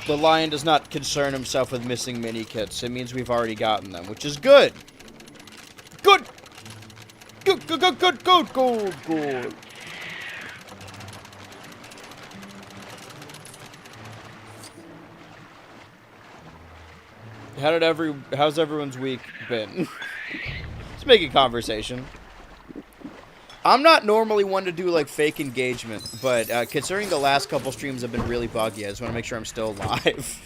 The lion does not concern himself with missing mini kits. It means we've already gotten them, which is good. Good. Good. How's everyone's week been? Let's make a conversation. I'm not normally one to do like fake engagement, but considering the last couple streams have been really buggy, I just want to make sure I'm still live.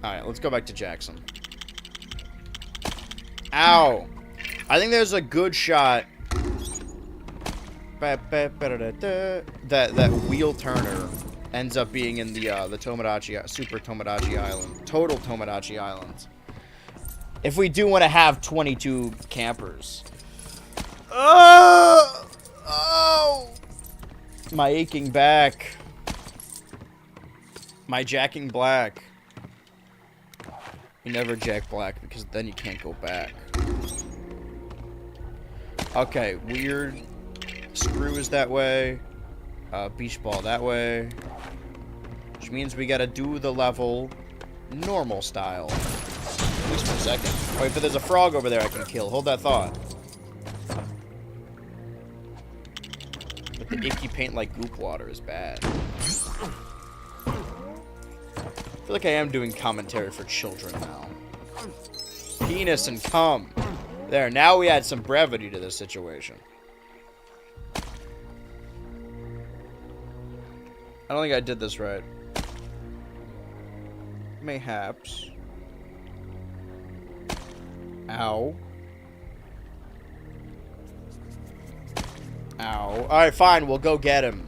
Alright, let's go back to Jackson. Ow! I think there's a good shot that wheel turner ends up being in the Tomodachi, Super Tomodachi Island. Total Tomodachi Island. If we do want to have 22 campers. Oh! My aching back. My jacking black. You never jack black because then you can't go back. Okay, weird. Screw is that way. Beach ball that way. Which means we gotta do the level normal style. At least for a second. Wait, but there's a frog over there I can kill. Hold that thought. But the icky paint like goop water is bad. I feel like I am doing commentary for children now. Penis and cum. There, now we add some brevity to this situation. I don't think I did this right. Mayhaps. Ow. Ow. Alright, fine. We'll go get him.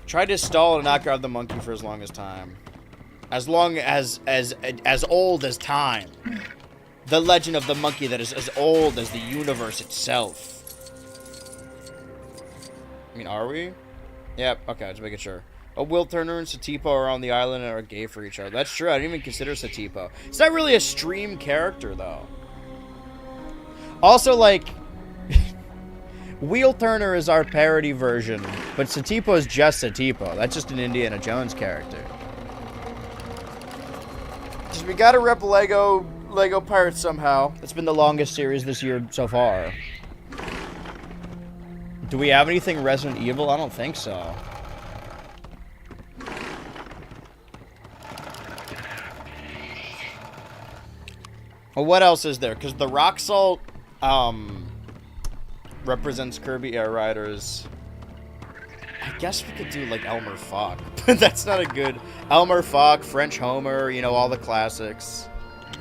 Try to stall and not grab the monkey for as long as time. As long as old as time. The legend of the monkey that is as old as the universe itself. I mean, are we? Yep. Okay, just making sure. Oh, Will Turner and Satipo are on the island and are gay for each other. That's true. I didn't even consider Satipo. It's not really a stream character, though. Also, like... Wheel Turner is our parody version, but Satipo is just Satipo. That's just an Indiana Jones character. Just, we gotta rep Lego Pirates somehow. It's been the longest series this year so far. Do we have anything Resident Evil? I don't think so. Well, what else is there? Because the rock salt, represents Kirby Air Riders. I guess we could do, like, Elmer Fuck. But that's not a good... Elmer Fuck, French Homer, you know, all the classics.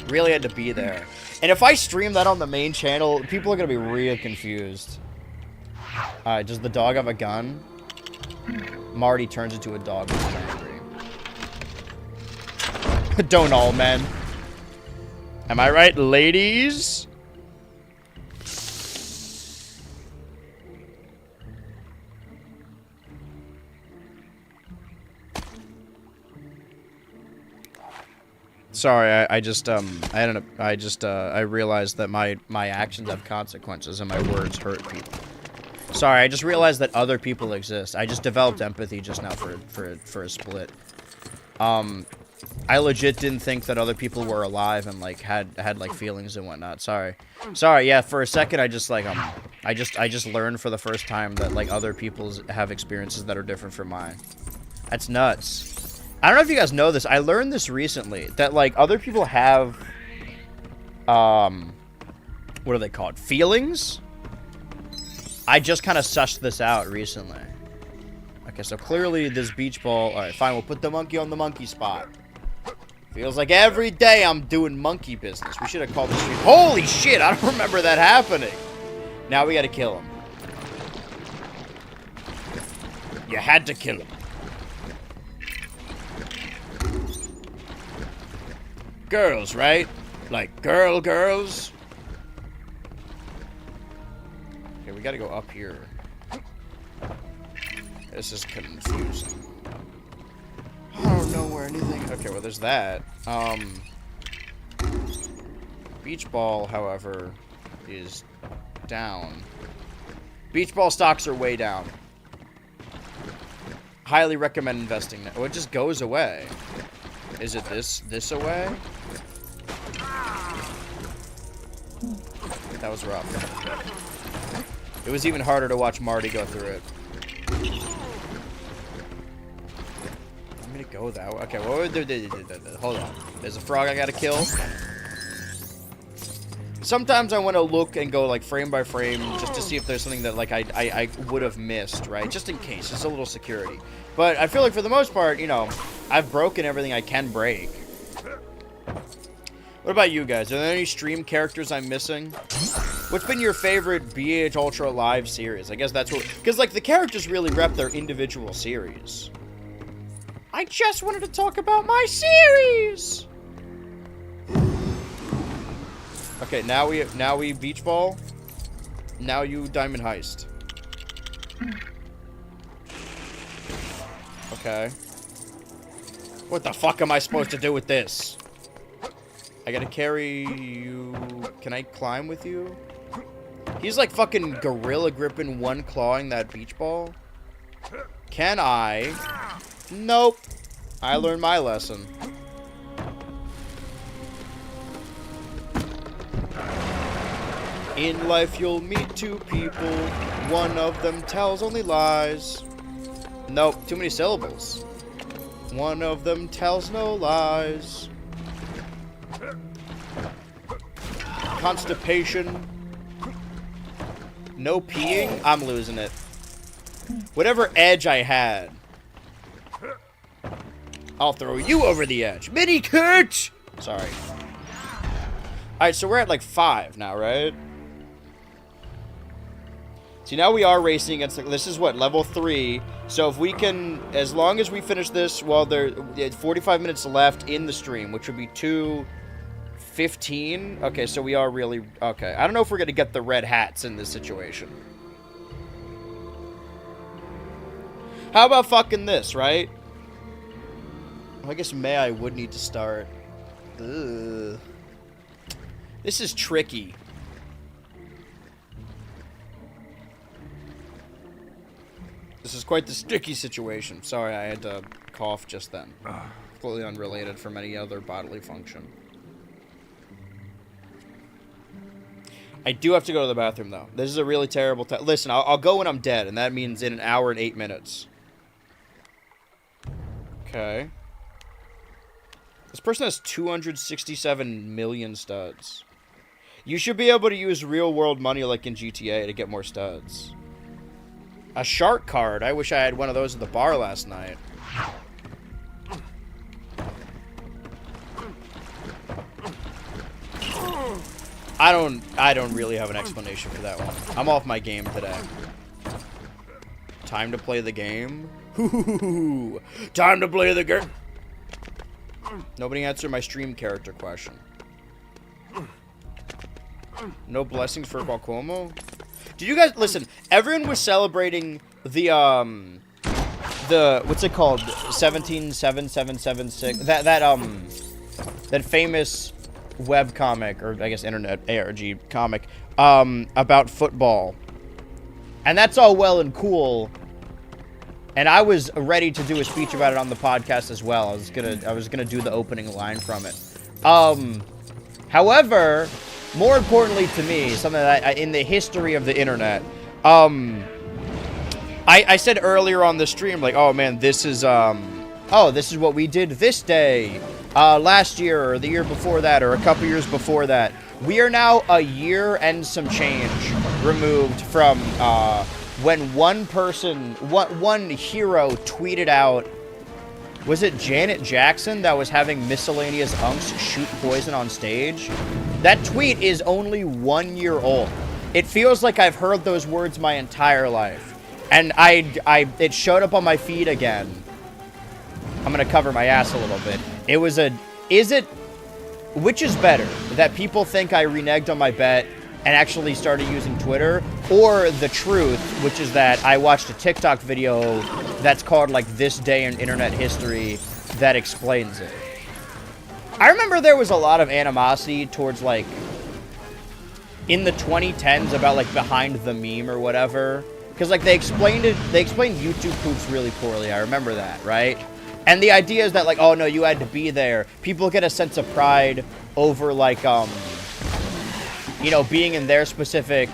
Really had to be there. And if I stream that on the main channel, people are going to be real confused. Alright, does the dog have a gun? Marty turns into a dog when he's angry. Don't all men. Am I right, ladies? Sorry, I realized that my actions have consequences and my words hurt people. Sorry, I just realized that other people exist. I just developed empathy just now for a split. I legit didn't think that other people were alive and like had like feelings and whatnot. Sorry, yeah, for a second I just like I just learned for the first time that like other people have experiences that are different from mine. That's nuts. I don't know if you guys know this. I learned this recently that like other people have what are they called? Feelings? I just kind of sussed this out recently. Okay, so clearly this beach ball... Alright, fine, we'll put the monkey on the monkey spot. Feels like every day I'm doing monkey business. We should have called the stream. Holy shit, I don't remember that happening. Now we gotta kill him. You had to kill him. Girls, right? Like girls? Okay, we gotta go up here. This is confusing. I don't know where anything... Okay, well, there's that. Beach ball, however, is down. Beach ball stocks are way down. Highly recommend investing now. Oh, it just goes away. Is it this away? That was rough. It was even harder to watch Marty go through it. I'm gonna go that way. Okay, hold on. There's a frog I gotta kill. Sometimes I want to look and go like frame by frame just to see if there's something that like I would have missed, right? Just in case. It's a little security. But I feel like for the most part, you know, I've broken everything I can break. What about you guys? Are there any stream characters I'm missing? What's been your favorite BH Ultra Live series? I guess that's what... Because, like, the characters really rep their individual series. I just wanted to talk about my series! Okay, now we beach ball. Now you diamond heist. Okay. What the fuck am I supposed to do with this? I gotta carry you... Can I climb with you? He's like fucking gorilla gripping one clawing that beach ball. Can I? Nope. I learned my lesson. In life you'll meet two people. One of them tells only lies. Nope, too many syllables. One of them tells no lies. Constipation. No peeing? I'm losing it. Whatever edge I had. I'll throw you over the edge. Mini Kurt! Sorry. Alright, so we're at like 5 now, right? See, now we are racing against... This is what? Level 3. So if we can... As long as we finish this while there's 45 minutes left in the stream, which would be 2:15. Okay, so we are really... Okay, I don't know if we're going to get the red hats in this situation. How about fucking this, right? I guess I would need to start. Ugh. This is tricky. This is quite the sticky situation. Sorry, I had to cough just then. Completely unrelated from any other bodily function. I do have to go to the bathroom, though. This is a really terrible time. Listen, I'll go when I'm dead, and that means in 1 hour and 8 minutes. Okay. This person has 267 million studs. You should be able to use real-world money like in GTA to get more studs. A shark card. I wish I had one of those at the bar last night. I don't really have an explanation for that one. I'm off my game today. Time to play the game? Time to play the game. Nobody answered my stream character question. No blessings for Balcomo? Did you guys listen? Everyone was celebrating the what's it called? 177776. That famous web comic, or I guess internet ARG comic, about football. And that's all well and cool. And I was ready to do a speech about it on the podcast as well. I was gonna do the opening line from it. However, more importantly to me, something that in the history of the internet, I said earlier on the stream, like, oh man, this is this is what we did this day, last year, or the year before that, or a couple years before that. We are now a year and some change removed from, when one hero tweeted out, was it Janet Jackson that was having miscellaneous unks shoot poison on stage? That tweet is only 1 year old. It feels like I've heard those words my entire life. And it showed up on my feed again. I'm gonna cover my ass a little bit. It was which is better? That people think I reneged on my bet and actually started using Twitter, or the truth, which is that I watched a TikTok video that's called, like, This Day in Internet History that explains it. I remember there was a lot of animosity towards, like, in the 2010s about, like, behind the meme or whatever. Because, like, they explained YouTube poops really poorly. I remember that, right? And the idea is that, like, oh, no, you had to be there. People get a sense of pride over, like, you know, being in their specific,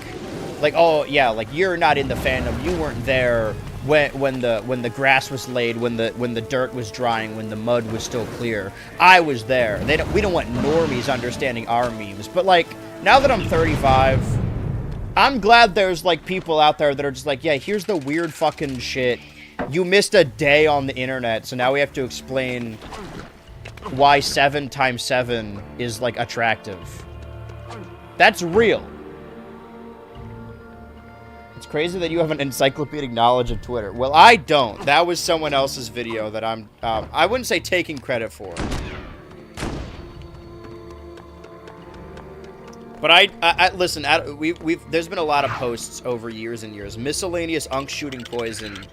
like, oh, yeah, like, you're not in the fandom. You weren't there when the grass was laid, when the dirt was drying, when the mud was still clear. I was there. We don't want normies understanding our memes. But, like, now that I'm 35, I'm glad there's, like, people out there that are just like, yeah, here's the weird fucking shit. You missed a day on the internet, so now we have to explain why 7 times 7 is, like, attractive. That's real. It's crazy that you have an encyclopedic knowledge of Twitter. Well, I don't. That was someone else's video that I'm, I wouldn't say taking credit for. But I listen, there's been a lot of posts over years and years. Miscellaneous unk shooting poison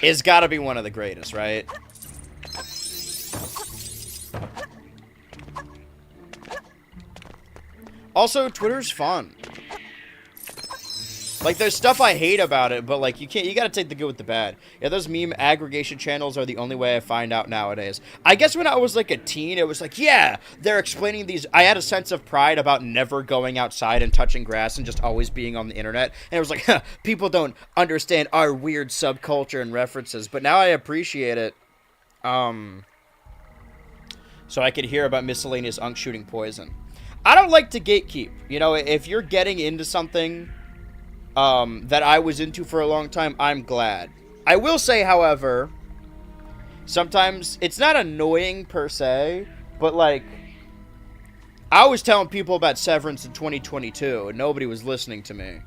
is gotta be one of the greatest, right? Also, Twitter's fun. Like, there's stuff I hate about it, but, like, you gotta take the good with the bad. Yeah, those meme aggregation channels are the only way I find out nowadays. I guess when I was, like, a teen, it was like, yeah, they're explaining these. I had a sense of pride about never going outside and touching grass and just always being on the internet. And it was like, huh, people don't understand our weird subculture and references. But now I appreciate it. So I could hear about miscellaneous unk shooting poison. I don't like to gatekeep. You know, if you're getting into something that I was into for a long time, I'm glad. I will say, however, sometimes it's not annoying per se, but like, I was telling people about Severance in 2022 and nobody was listening to me.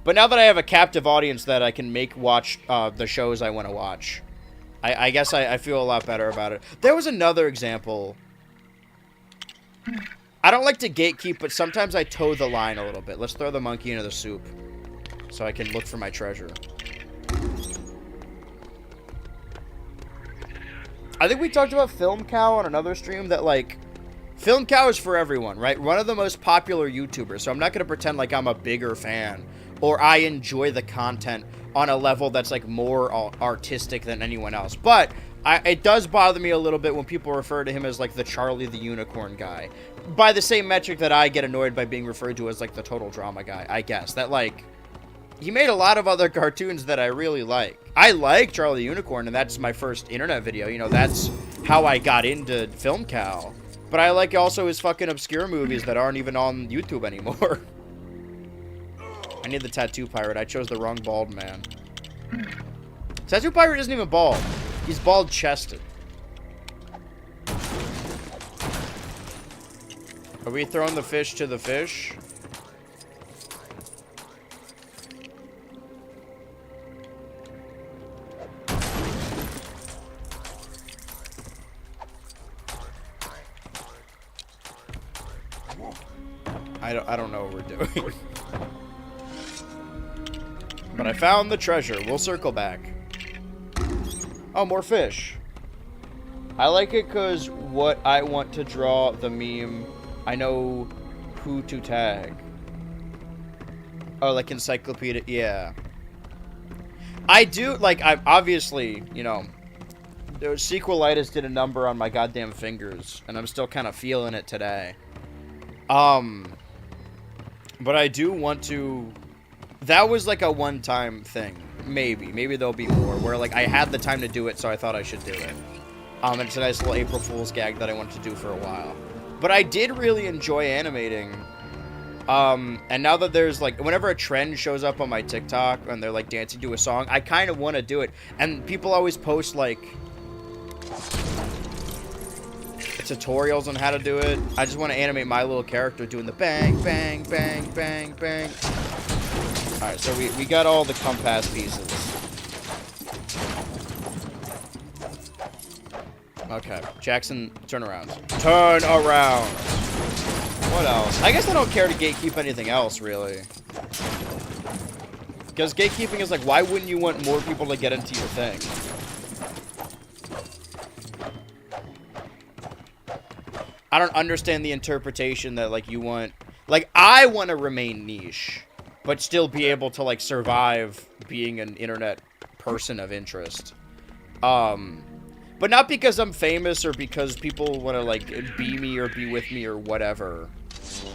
But now that I have a captive audience that I can make watch the shows I want to watch, I guess I feel a lot better about it. There was another example. I don't like to gatekeep, but sometimes I toe the line a little bit. Let's throw the monkey into the soup so I can look for my treasure. I think we talked about Film Cow on another stream that, like, Film Cow is for everyone, right? One of the most popular YouTubers, so I'm not going to pretend like I'm a bigger fan or I enjoy the content on a level that's, like, more artistic than anyone else. But it does bother me a little bit when people refer to him as, like, the Charlie the Unicorn guy. By the same metric that I get annoyed by being referred to as, like, the total drama guy, I guess. That, like, he made a lot of other cartoons that I really like. I like Charlie the Unicorn, and that's my first internet video. You know, that's how I got into Film Cow. But I like also his fucking obscure movies that aren't even on YouTube anymore. I need the Tattoo Pirate. I chose the wrong bald man. Tattoo Pirate isn't even bald. He's bald-chested. Are we throwing the fish to the fish? I don't know what we're doing. But I found the treasure. We'll circle back. Oh, more fish. I like it because what I want to draw the meme, I know who to tag. Oh, like encyclopedia. Yeah. I do, like, I obviously, you know, sequelitis did a number on my goddamn fingers, and I'm still kind of feeling it today. But I do want to... That was like a one-time thing. Maybe there'll be more. Where, like, I had the time to do it, so I thought I should do it. And it's a nice little April Fool's gag that I wanted to do for a while. But I did really enjoy animating. And now that there's, like, whenever a trend shows up on my TikTok and they're, like, dancing to a song, I kind of want to do it. And people always post, like... tutorials on how to do it. I just want to animate my little character doing the bang, bang, bang, bang, bang. Alright, so we got all the compass pieces. Okay, Jackson, turn around. Turn around! What else? I guess I don't care to gatekeep anything else, really. Because gatekeeping is like, why wouldn't you want more people to get into your thing? I don't understand the interpretation that, like, you want... Like, I want to remain niche, but still be able to, like, survive being an internet person of interest. But not because I'm famous or because people want to, like, be me or be with me or whatever.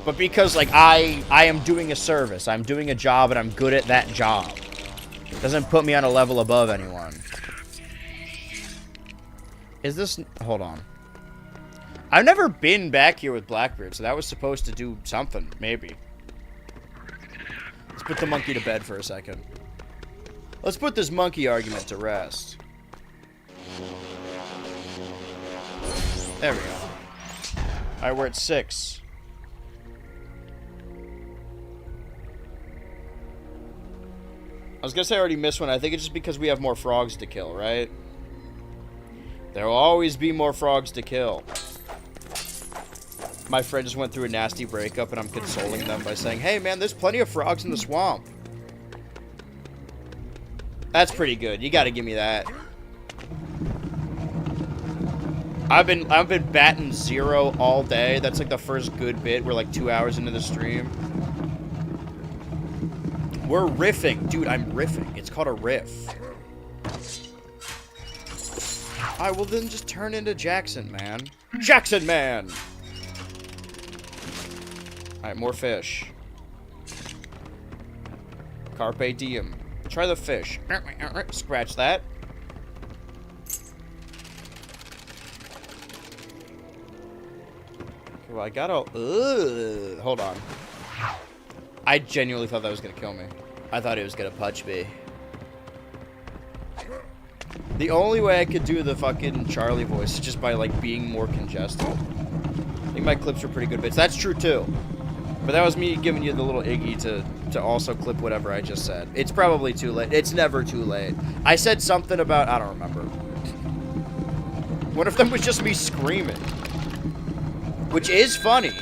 But because, like, I am doing a service. I'm doing a job, and I'm good at that job. It doesn't put me on a level above anyone. Is this... Hold on. I've never been back here with Blackbeard, so that was supposed to do something, maybe. Let's put the monkey to bed for a second. Let's put this monkey argument to rest. There we go. Alright, we're at 6. I was gonna say I already missed one. I think it's just because we have more frogs to kill, right? There will always be more frogs to kill. My friend just went through a nasty breakup, and I'm consoling them by saying, hey, man, there's plenty of frogs in the swamp. That's pretty good. You gotta give me that. I've been batting 0 all day. That's like the first good bit. We're like 2 hours into the stream. We're riffing. Dude, I'm riffing. It's called a riff. Alright, well then just turn into Jackson, man. Jackson, man! Alright, more fish. Carpe diem. Try the fish. Scratch that. Okay, well, I gotta... hold on. I genuinely thought that was gonna kill me. I thought it was gonna punch me. The only way I could do the fucking Charlie voice is just by, like, being more congested. I think my clips are pretty good bits. That's true, too. But that was me giving you the little Iggy to also clip whatever I just said. It's probably too late. It's never too late. I said something about... I don't remember. One of them was just me screaming. Which is funny.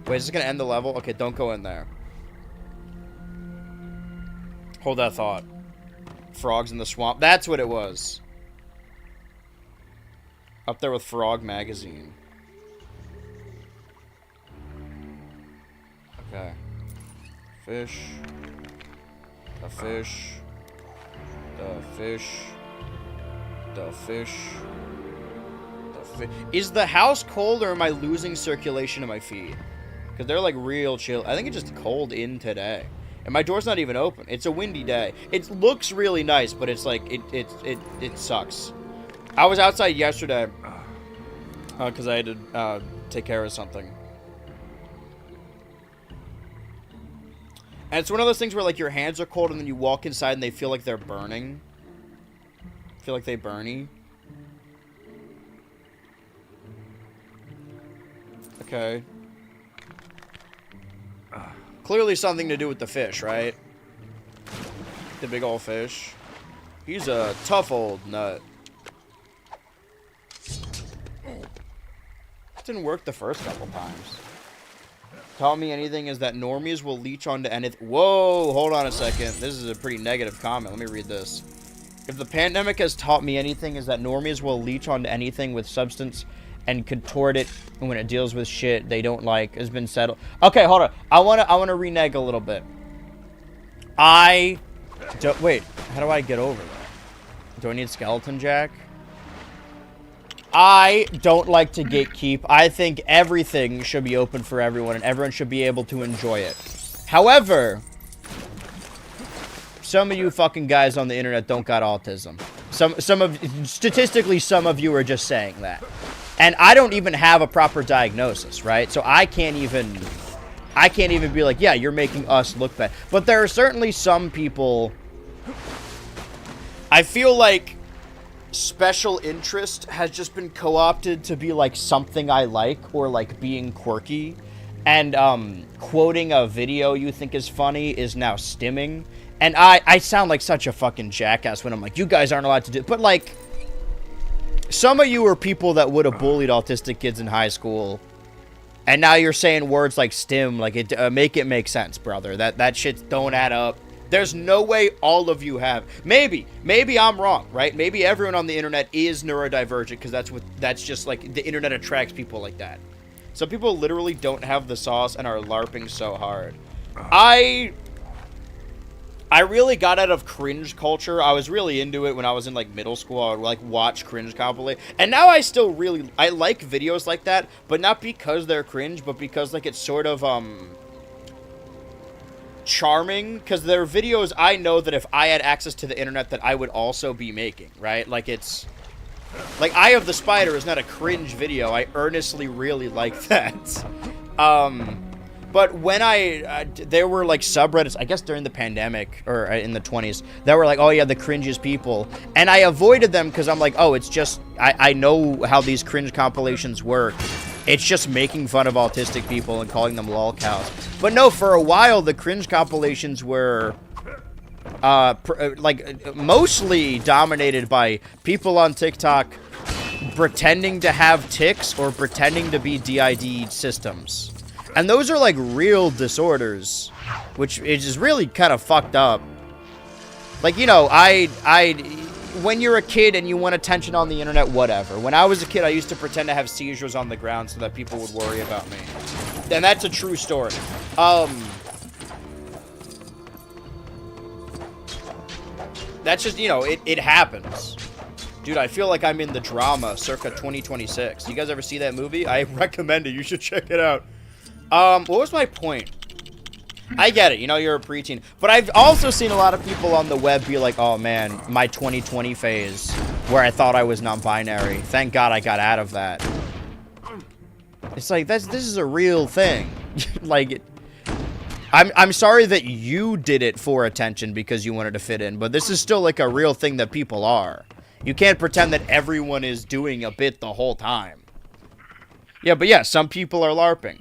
Wait, is this gonna end the level? Okay, don't go in there. Hold that thought. Frogs in the swamp. That's what it was. Up there with Frog Magazine. Okay. Fish. The fish. The fish. The fish. The fish. Is the house cold or am I losing circulation in my feet? Because they're like real chill. I think it's just cold in today. And my door's not even open. It's a windy day. It looks really nice, but it's like, it sucks. I was outside yesterday because I had to take care of something. And it's one of those things where, like, your hands are cold and then you walk inside and they feel like they're burning. Feel like they burny. Okay. Clearly something to do with the fish, right? The big old fish. He's a tough old nut. It didn't work the first couple times. Taught me anything is that normies will leech onto anything. Whoa, hold on a second. This is a pretty negative comment. Let me read this. If the pandemic has taught me anything is that normies will leech onto anything with substance and contort it when it deals with shit they don't like. Has been settled. Okay, hold on. I wanna renege a little bit. Wait, how do I get over that? Do I need Skeleton Jack? I don't like to gatekeep. I think everything should be open for everyone and everyone should be able to enjoy it. However, some of you fucking guys on the internet don't got autism. Statistically, some of you are just saying that. And I don't even have a proper diagnosis, right? So I can't even be like, yeah, you're making us look bad. But there are certainly some people, I feel like special interest has just been co-opted to be like something I like or like being quirky. And quoting a video you think is funny is now stimming. And I sound like such a fucking jackass when I'm like, you guys aren't allowed to do it. But like, some of you are people that would have bullied autistic kids in high school. And now you're saying words like stim, like it make it make sense, brother. That shit don't add up. There's no way all of you have. Maybe I'm wrong, right? Maybe everyone on the internet is neurodivergent because that's just like the internet attracts people like that. Some people literally don't have the sauce and are LARPing so hard. I really got out of cringe culture. I was really into it when I was in, like, middle school. I would, like, watch cringe compilation. And now I still really... I like videos like that, but not because they're cringe, but because, like, it's sort of, charming. Because they're videos I know that if I had access to the internet that I would also be making, right? Like, it's... Like, Eye of the Spider is not a cringe video. I earnestly really like that. But when there were, like, subreddits, I guess during the pandemic, or in the 20s, that were like, oh, yeah, the cringiest people. And I avoided them because I'm like, oh, it's just, I know how these cringe compilations work. It's just making fun of autistic people and calling them lolcows. But no, for a while, the cringe compilations were, mostly dominated by people on TikTok pretending to have tics or pretending to be DID systems. And those are, like, real disorders, which is really kind of fucked up. Like, you know, when you're a kid and you want attention on the internet, whatever. When I was a kid, I used to pretend to have seizures on the ground so that people would worry about me. And that's a true story. That's just, you know, it happens. Dude, I feel like I'm in the drama, circa 2026. You guys ever see that movie? I recommend it. You should check it out. What was my point? I get it, you know, you're a preteen. But I've also seen a lot of people on the web be like, oh man, my 2020 phase, where I thought I was non-binary. Thank God I got out of that. It's like, this is a real thing. Like, I'm sorry that you did it for attention because you wanted to fit in, but this is still like a real thing that people are. You can't pretend that everyone is doing a bit the whole time. Yeah, but yeah, some people are LARPing.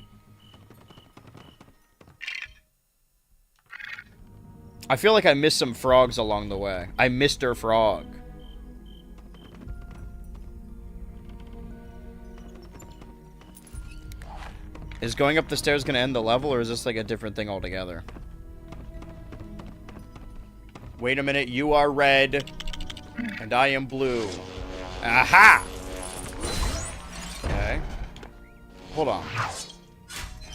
I feel like I missed some frogs along the way. I Mr. Frog. Is going up the stairs gonna end the level, or is this like a different thing altogether? Wait a minute, you are red, and I am blue. Aha! Okay. Hold on.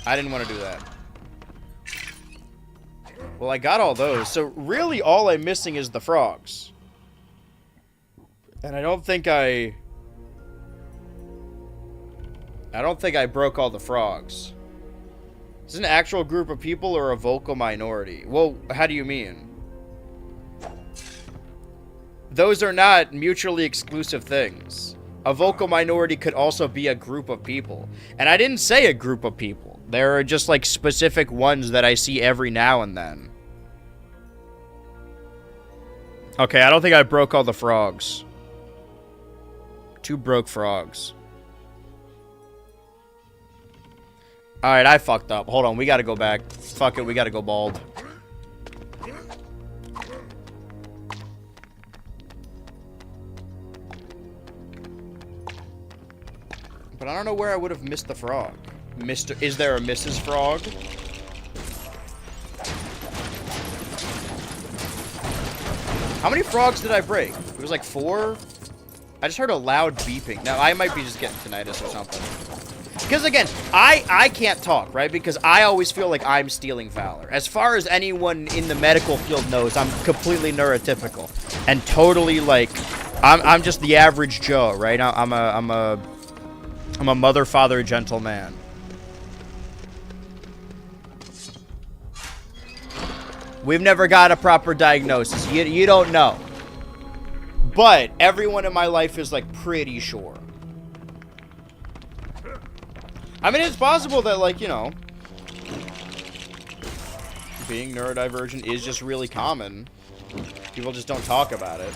I didn't want to do that. Well, I got all those, so really all I'm missing is the frogs. And I don't think I broke all the frogs. Is this an actual group of people or a vocal minority? Well, how do you mean? Those are not mutually exclusive things. A vocal minority could also be a group of people. And I didn't say a group of people. There are just like specific ones that I see every now and then. Okay, I don't think I broke all the frogs. 2 broke frogs. Alright, I fucked up. Hold on, we gotta go back. Fuck it, we gotta go bald. But I don't know where I would have missed the frog. Is there a Mrs. Frog? How many frogs did I break? It was like 4? I just heard a loud beeping. Now, I might be just getting tinnitus or something. Because, again, I can't talk, right? Because I always feel like I'm stealing valor. As far as anyone in the medical field knows, I'm completely neurotypical. And totally, like, I'm just the average Joe, right? I'm a mother, father, gentle man. We've never got a proper diagnosis. You don't know. But everyone in my life is, like, pretty sure. I mean, it's possible that, like, you know, being neurodivergent is just really common. People just don't talk about it.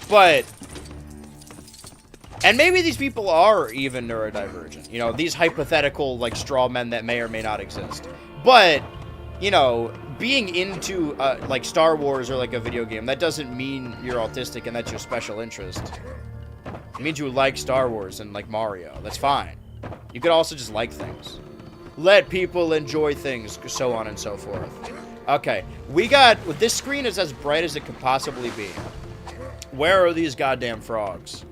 But, and maybe these people are even neurodivergent. You know, these hypothetical, like, straw men that may or may not exist. But, you know, being into, like, Star Wars or, like, a video game, that doesn't mean you're autistic and that's your special interest. It means you like Star Wars and like Mario. That's fine. You could also just like things. Let people enjoy things, so on and so forth. Okay, we got... This screen is as bright as it could possibly be. Where are these goddamn frogs?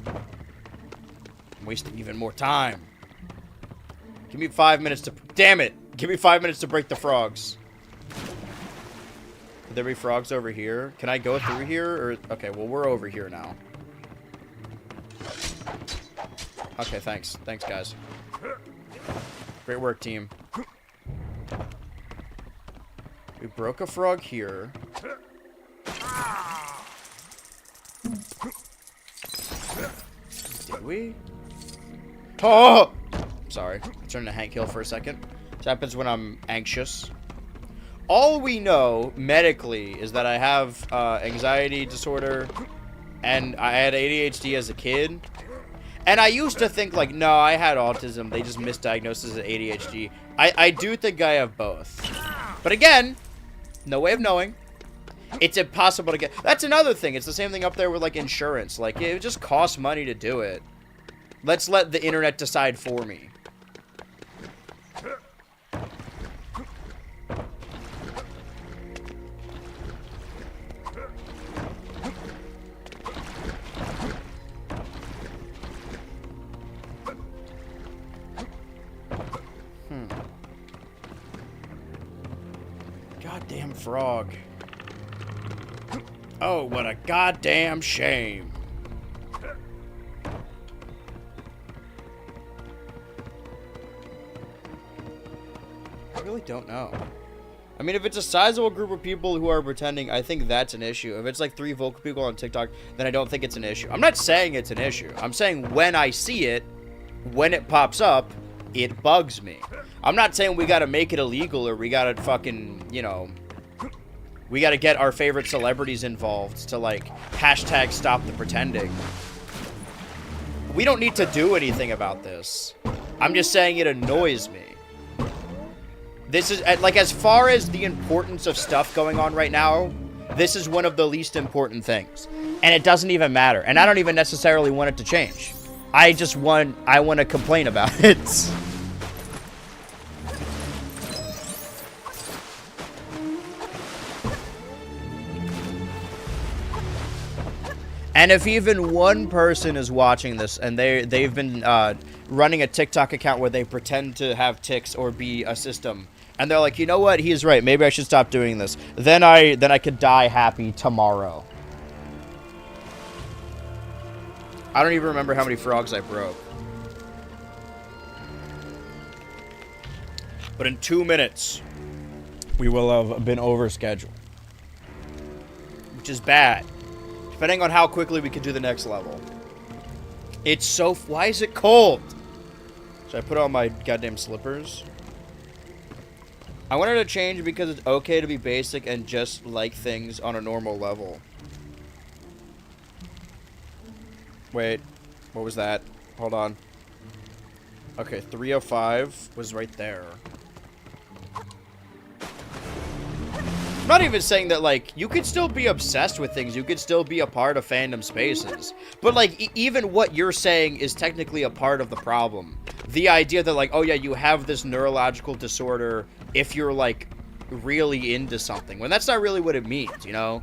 I'm wasting even more time. Give me 5 minutes to... Damn it! Give me 5 minutes to break the frogs. Could there be frogs over here? Can I go through here? Or okay, well, we're over here now. Okay, thanks. Thanks, guys. Great work, team. We broke a frog here. Did we? Oh! Sorry. I turned to Hank Hill for a second. This happens when I'm anxious. All we know medically is that I have anxiety disorder and I had ADHD as a kid. And I used to think like, no, I had autism. They just misdiagnosed as ADHD. I do think I have both. But again, no way of knowing. It's impossible to get. That's another thing. It's the same thing up there with like insurance. Like it just costs money to do it. Let's let the internet decide for me. Goddamn frog. Oh, what a goddamn shame. I really don't know. I mean, if it's a sizable group of people who are pretending, I think that's an issue. If it's like 3 vocal people on TikTok, then I don't think it's an issue. I'm not saying it's an issue. I'm saying when I see it, when it pops up, it bugs me. I'm not saying we gotta make it illegal or we gotta fucking, you know, we gotta get our favorite celebrities involved to, like, hashtag stop the pretending. We don't need to do anything about this. I'm just saying it annoys me. This is, like, as far as the importance of stuff going on right now, this is one of the least important things. And it doesn't even matter. And I don't even necessarily want it to change. I want to complain about it. And if even one person is watching this and they've been running a TikTok account where they pretend to have tics or be a system, and they're like, you know what, he's right, maybe I should stop doing this, then I could die happy tomorrow. I don't even remember how many frogs I broke. But in 2 minutes, we will have been over schedule, which is bad. Depending on how quickly we can do the next level. It's so... Why is it cold? Should I put on my goddamn slippers? I wanted to change because it's okay to be basic and just like things on a normal level. Wait. What was that? Hold on. Okay, 305 was right there. I'm not even saying that, like, you could still be obsessed with things. You could still be a part of fandom spaces. But, like, even what you're saying is technically a part of the problem. The idea that, like, oh, yeah, you have this neurological disorder if you're, like, really into something. When that's not really what it means, you know?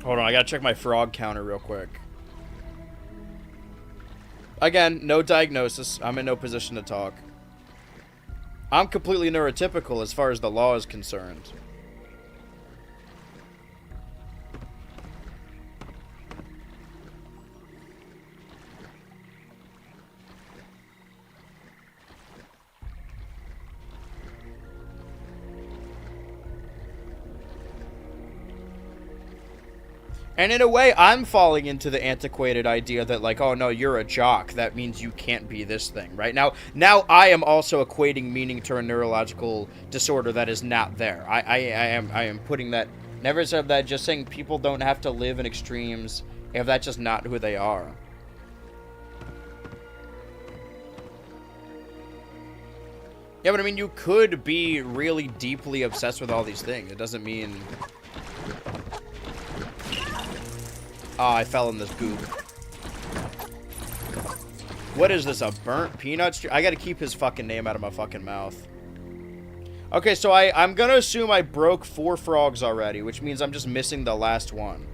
Hold on, I gotta check my frog counter real quick. Again, no diagnosis. I'm in no position to talk. I'm completely neurotypical as far as the law is concerned. And in a way, I'm falling into the antiquated idea that, like, oh no, you're a jock. That means you can't be this thing, right? Now I am also equating meaning to a neurological disorder that is not there. I am putting that. Never said that. Just saying people don't have to live in extremes if that's just not who they are. Yeah, but I mean, you could be really deeply obsessed with all these things. It doesn't mean. Oh, I fell in this goop. What is this, a burnt peanut street? I gotta keep his fucking name out of my fucking mouth. Okay, so I'm gonna assume I broke 4 frogs already, which means I'm just missing the last one.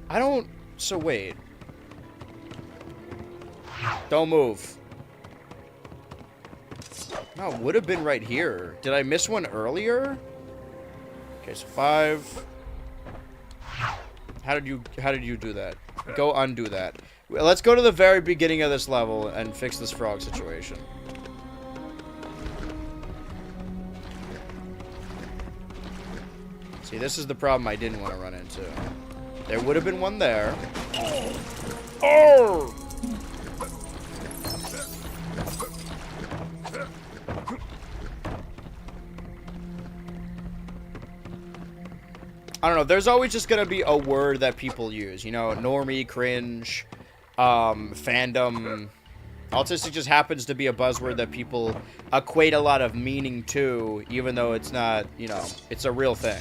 I don't... So, wait. Don't move. No, it would have been right here. Did I miss one earlier? Okay, so 5... How did you do that? Go undo that. Let's go to the very beginning of this level and fix this frog situation. See, this is the problem I didn't want to run into. There would have been one there. Oh! I don't know, there's always just gonna be a word that people use, you know, normie, cringe, fandom. Autistic just happens to be a buzzword that people equate a lot of meaning to, even though it's not, you know, it's a real thing.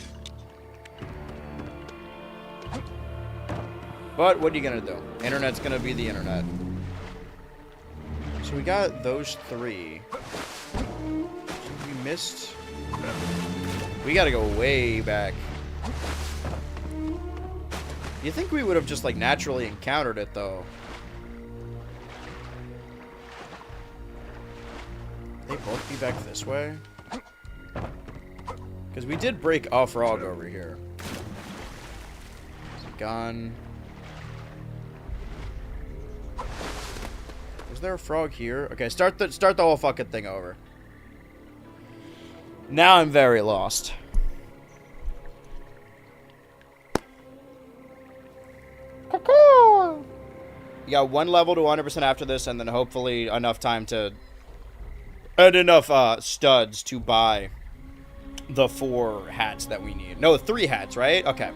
But what are you gonna do? Internet's gonna be the internet. So we got those 3. So we missed... We gotta go way back. You think we would have just, like, naturally encountered it, though? They both be back this way? Because we did break a frog over here. Is it gone? Was there a frog here? Okay, start the whole fucking thing over. Now I'm very lost. Cuckoo! You got one level to 100% after this, and then hopefully enough time to... And enough studs to buy the 4 hats that we need. No, 3 hats, right? Okay.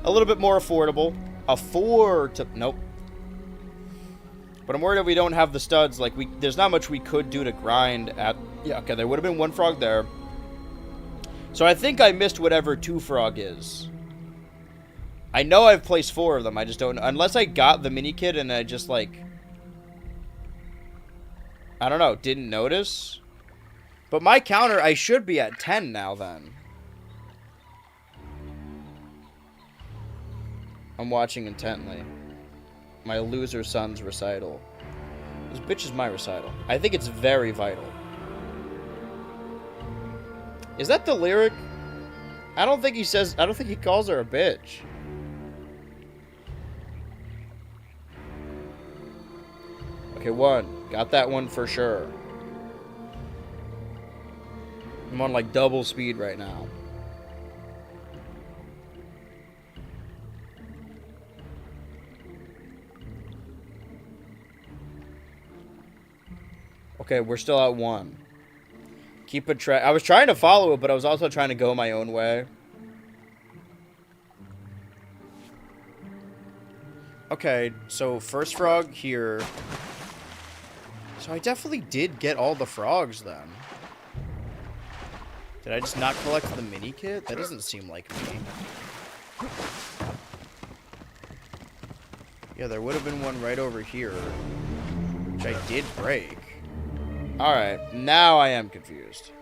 A little bit more affordable. A 4 to... Nope. But I'm worried if we don't have the studs. Like, there's not much we could do to grind at... Yeah, okay, there would have been 1 frog there. So I think I missed whatever 2 frog is. I know I've placed 4 of them. I just don't... Unless I got the mini kit and I just, like... I don't know. Didn't notice. But my counter, I should be at 10 now, then. I'm watching intently. My loser son's recital. This bitch is my recital. I think it's very vital. Is that the lyric? I don't think he says... I don't think he calls her a bitch. Okay, 1. Got that one for sure. I'm on, like, double speed right now. Okay, we're still at 1. Keep a track. I was trying to follow it, but I was also trying to go my own way. Okay, so first frog here. So I definitely did get all the frogs then. Did I just not collect the mini kit? That doesn't seem like me. Yeah, there would have been one right over here, which I did break. Alright, now I am confused.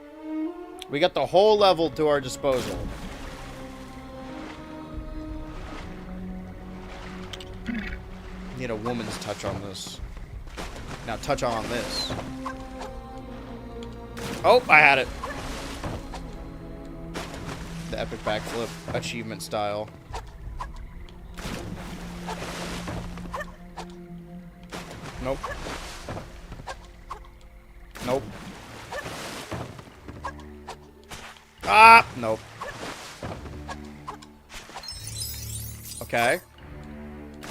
We got the whole level to our disposal. Need a woman's touch on this. Now touch on this. Oh, I had it. The epic backflip achievement style. Nope. Nope. Ah! Nope. Okay.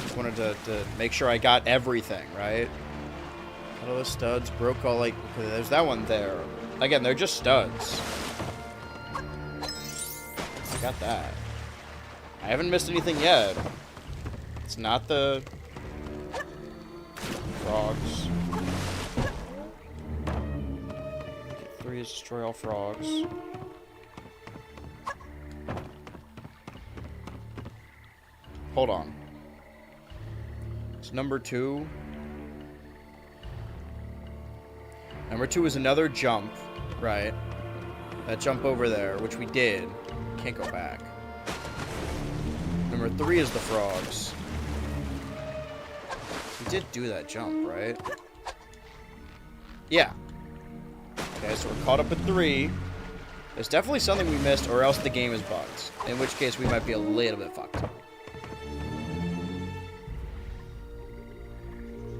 Just wanted to make sure I got everything, right? Got all the studs, broke all, like... Okay, there's that one there. Again, they're just studs. I got that. I haven't missed anything yet. It's not the... frogs. Okay, 3 is destroy all frogs. Hold on. It's number 2. Number 2 is another jump, right? That jump over there, which we did. Can't go back. Number 3 is the frogs. We did do that jump, right? Yeah. Okay, so we're caught up at 3. There's definitely something we missed, or else the game is bugged. In which case, we might be a little bit fucked.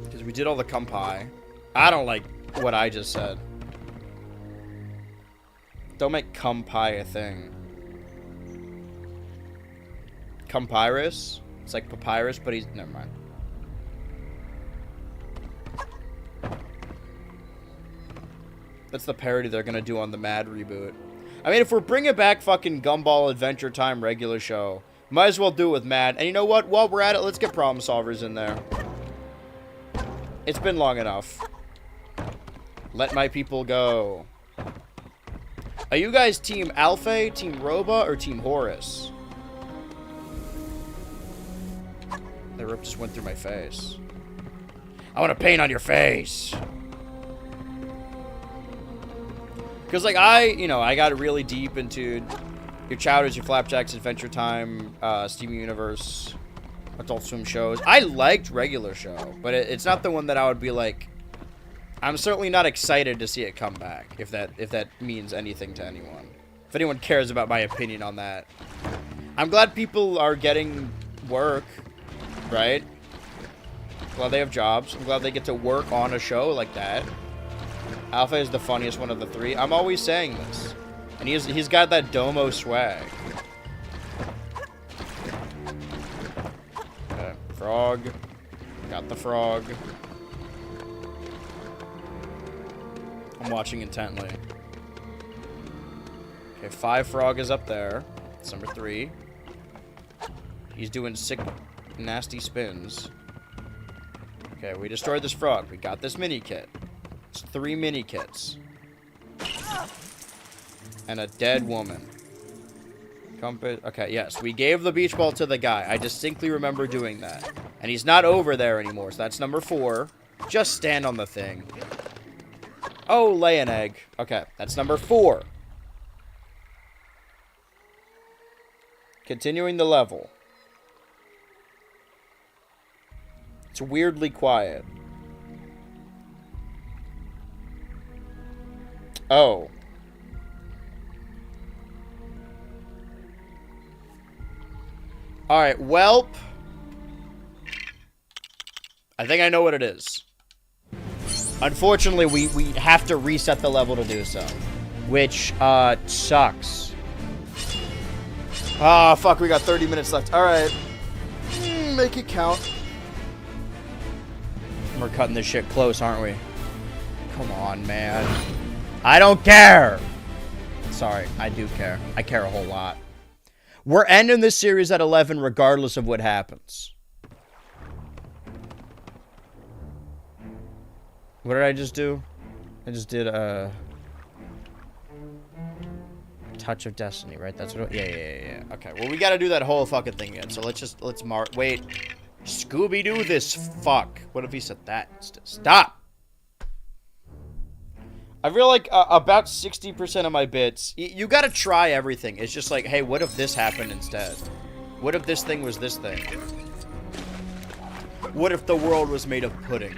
Because we did all the kumpai. I don't like what I just said. Don't make kumpai a thing. Kumpirus? It's like papyrus, but he's... Never mind. That's the parody they're gonna do on the Mad reboot. I mean, if we're bringing back fucking Gumball Adventure Time regular show, might as well do it with Mad. And you know what? While we're at it, let's get Problem Solvers in there. It's been long enough. Let my people go. Are you guys Team Alpha, Team Roba, or Team Horus? The rip just went through my face. I want to paint on your face. Because, like, I got really deep into your Chowders, your Flapjacks, Adventure Time, Steam Universe, Adult Swim shows. I liked regular show, but it's not the one that I would be like... I'm certainly not excited to see it come back, if that means anything to anyone. If anyone cares about my opinion on that. I'm glad people are getting work, right? Glad they have jobs. I'm glad they get to work on a show like that. Alpha is the funniest one of the 3. I'm always saying this. And he's got that Domo swag. Okay, frog. Got the frog. I'm watching intently. Okay, 5 frog is up there. It's number 3. He's doing sick, nasty spins. Okay, we destroyed this frog. We got this mini kit. It's 3 mini kits. And a dead woman. Compass. Okay, yes. We gave the beach ball to the guy. I distinctly remember doing that. And he's not over there anymore, so that's number 4. Just stand on the thing. Oh, lay an egg. Okay, that's number 4. Continuing the level. It's weirdly quiet. Oh. Alright, welp. I think I know what it is. Unfortunately, we have to reset the level to do so. Which, sucks. Ah, fuck, we got 30 minutes left. Alright. Make it count. We're cutting this shit close, aren't we? Come on, man. I don't care! Sorry, I do care. I care a whole lot. We're ending this series at 11 regardless of what happens. What did I just do? I just did a touch of destiny, right? That's what. Yeah. Okay. Well, we got to do that whole fucking thing again. So let's mark. Wait, Scooby-Doo this fuck. What if he said that instead? Stop. I feel like about 60% of my bits, you got to try everything. It's just like, hey, what if this happened instead? What if this thing was this thing? What if the world was made of pudding?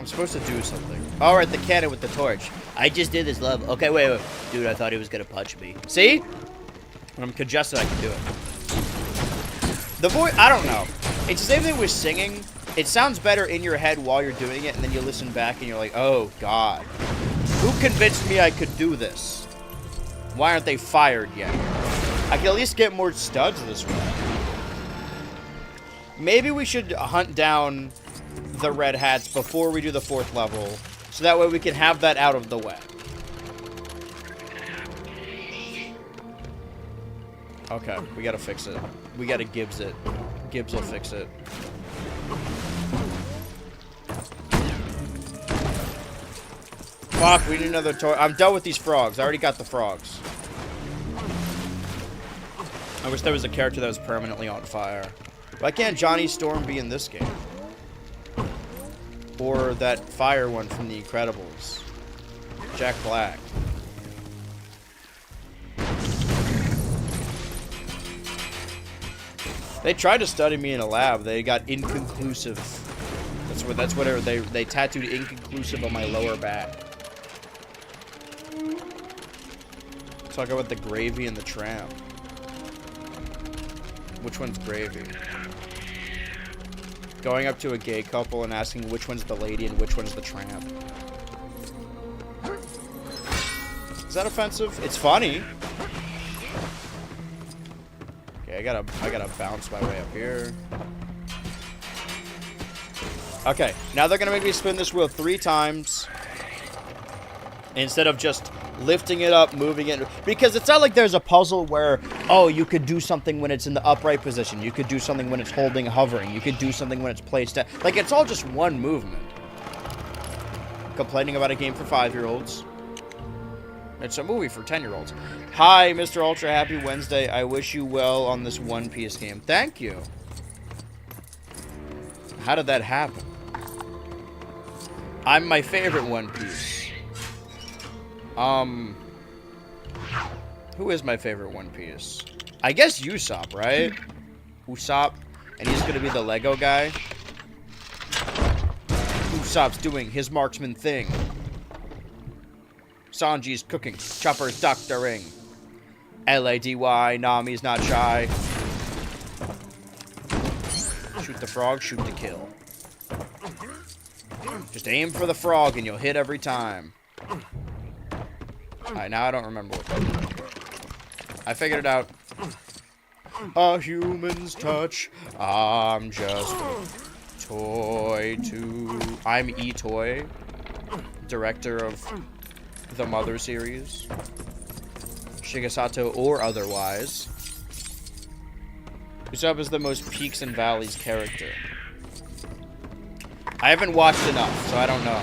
Supposed to do something. Alright, the cannon with the torch. I just did this level. Okay, wait. Dude, I thought he was gonna punch me. See? When I'm congested, I can do it. The voice, I don't know. It's the same thing with singing. It sounds better in your head while you're doing it, and then you listen back and you're like, oh, God. Who convinced me I could do this? Why aren't they fired yet? I can at least get more studs this way. Maybe we should hunt down the red hats before we do the 4th level, so that way we can have that out of the way. Okay, we gotta fix it. We gotta Gibbs it. Gibbs will fix it. Fuck, we need another toy. I'm done with these frogs. I already got the frogs. I wish there was a character that was permanently on fire. Why can't Johnny Storm be in this game? Or that fire one from The Incredibles. Jack Black. They tried to study me in a lab. They got inconclusive. That's whatever they tattooed inconclusive on my lower back. Talk about the gravy and the tramp. Which one's gravy? Going up to a gay couple and asking which one's the lady and which one's the tramp. Is that offensive? It's funny. Okay, I gotta bounce my way up here. Okay, now they're gonna make me spin this wheel 3 times instead of just lifting it up, moving it, because it's not like there's a puzzle where, oh, you could do something when it's in the upright position, you could do something when it's hovering, you could do something when it's placed at, like, it's all just one movement. Complaining about a game for 5-year-olds. It's a movie for 10-year-olds. Hi, Mr. Ultra. Happy Wednesday. I wish you well on this One Piece game. Thank you. How did that happen? I'm my favorite One Piece. Who is my favorite One Piece? I guess Usopp, right? Usopp. And he's gonna be the Lego guy. Usopp's doing his marksman thing. Sanji's cooking. Chopper's doctoring. L-A-D-Y. Nami's not shy. Shoot the frog, shoot to kill. Just aim for the frog and you'll hit every time. Alright, now I don't remember what that is. I figured it out. A human's touch. I'm just a toy to... I'm E-Toy. Director of the Mother series. Shigesato or otherwise. Usopp is the most peaks and valleys character. I haven't watched enough, so I don't know.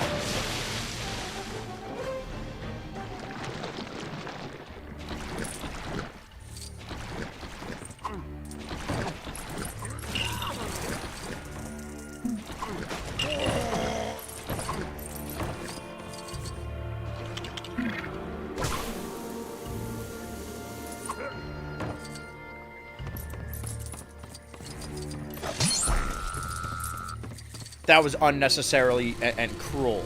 That was unnecessarily and cruel.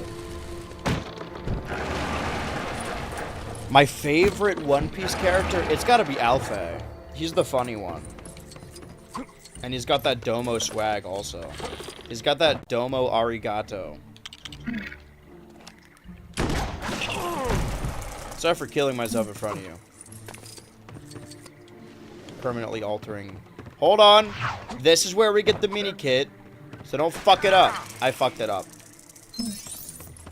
My favorite One Piece character, it's gotta be Alphei. He's the funny one. And he's got that Domo swag also. He's got that Domo arigato. Sorry for killing myself in front of you. Permanently altering. Hold on. This is where we get the mini kit. So don't fuck it up. I fucked it up.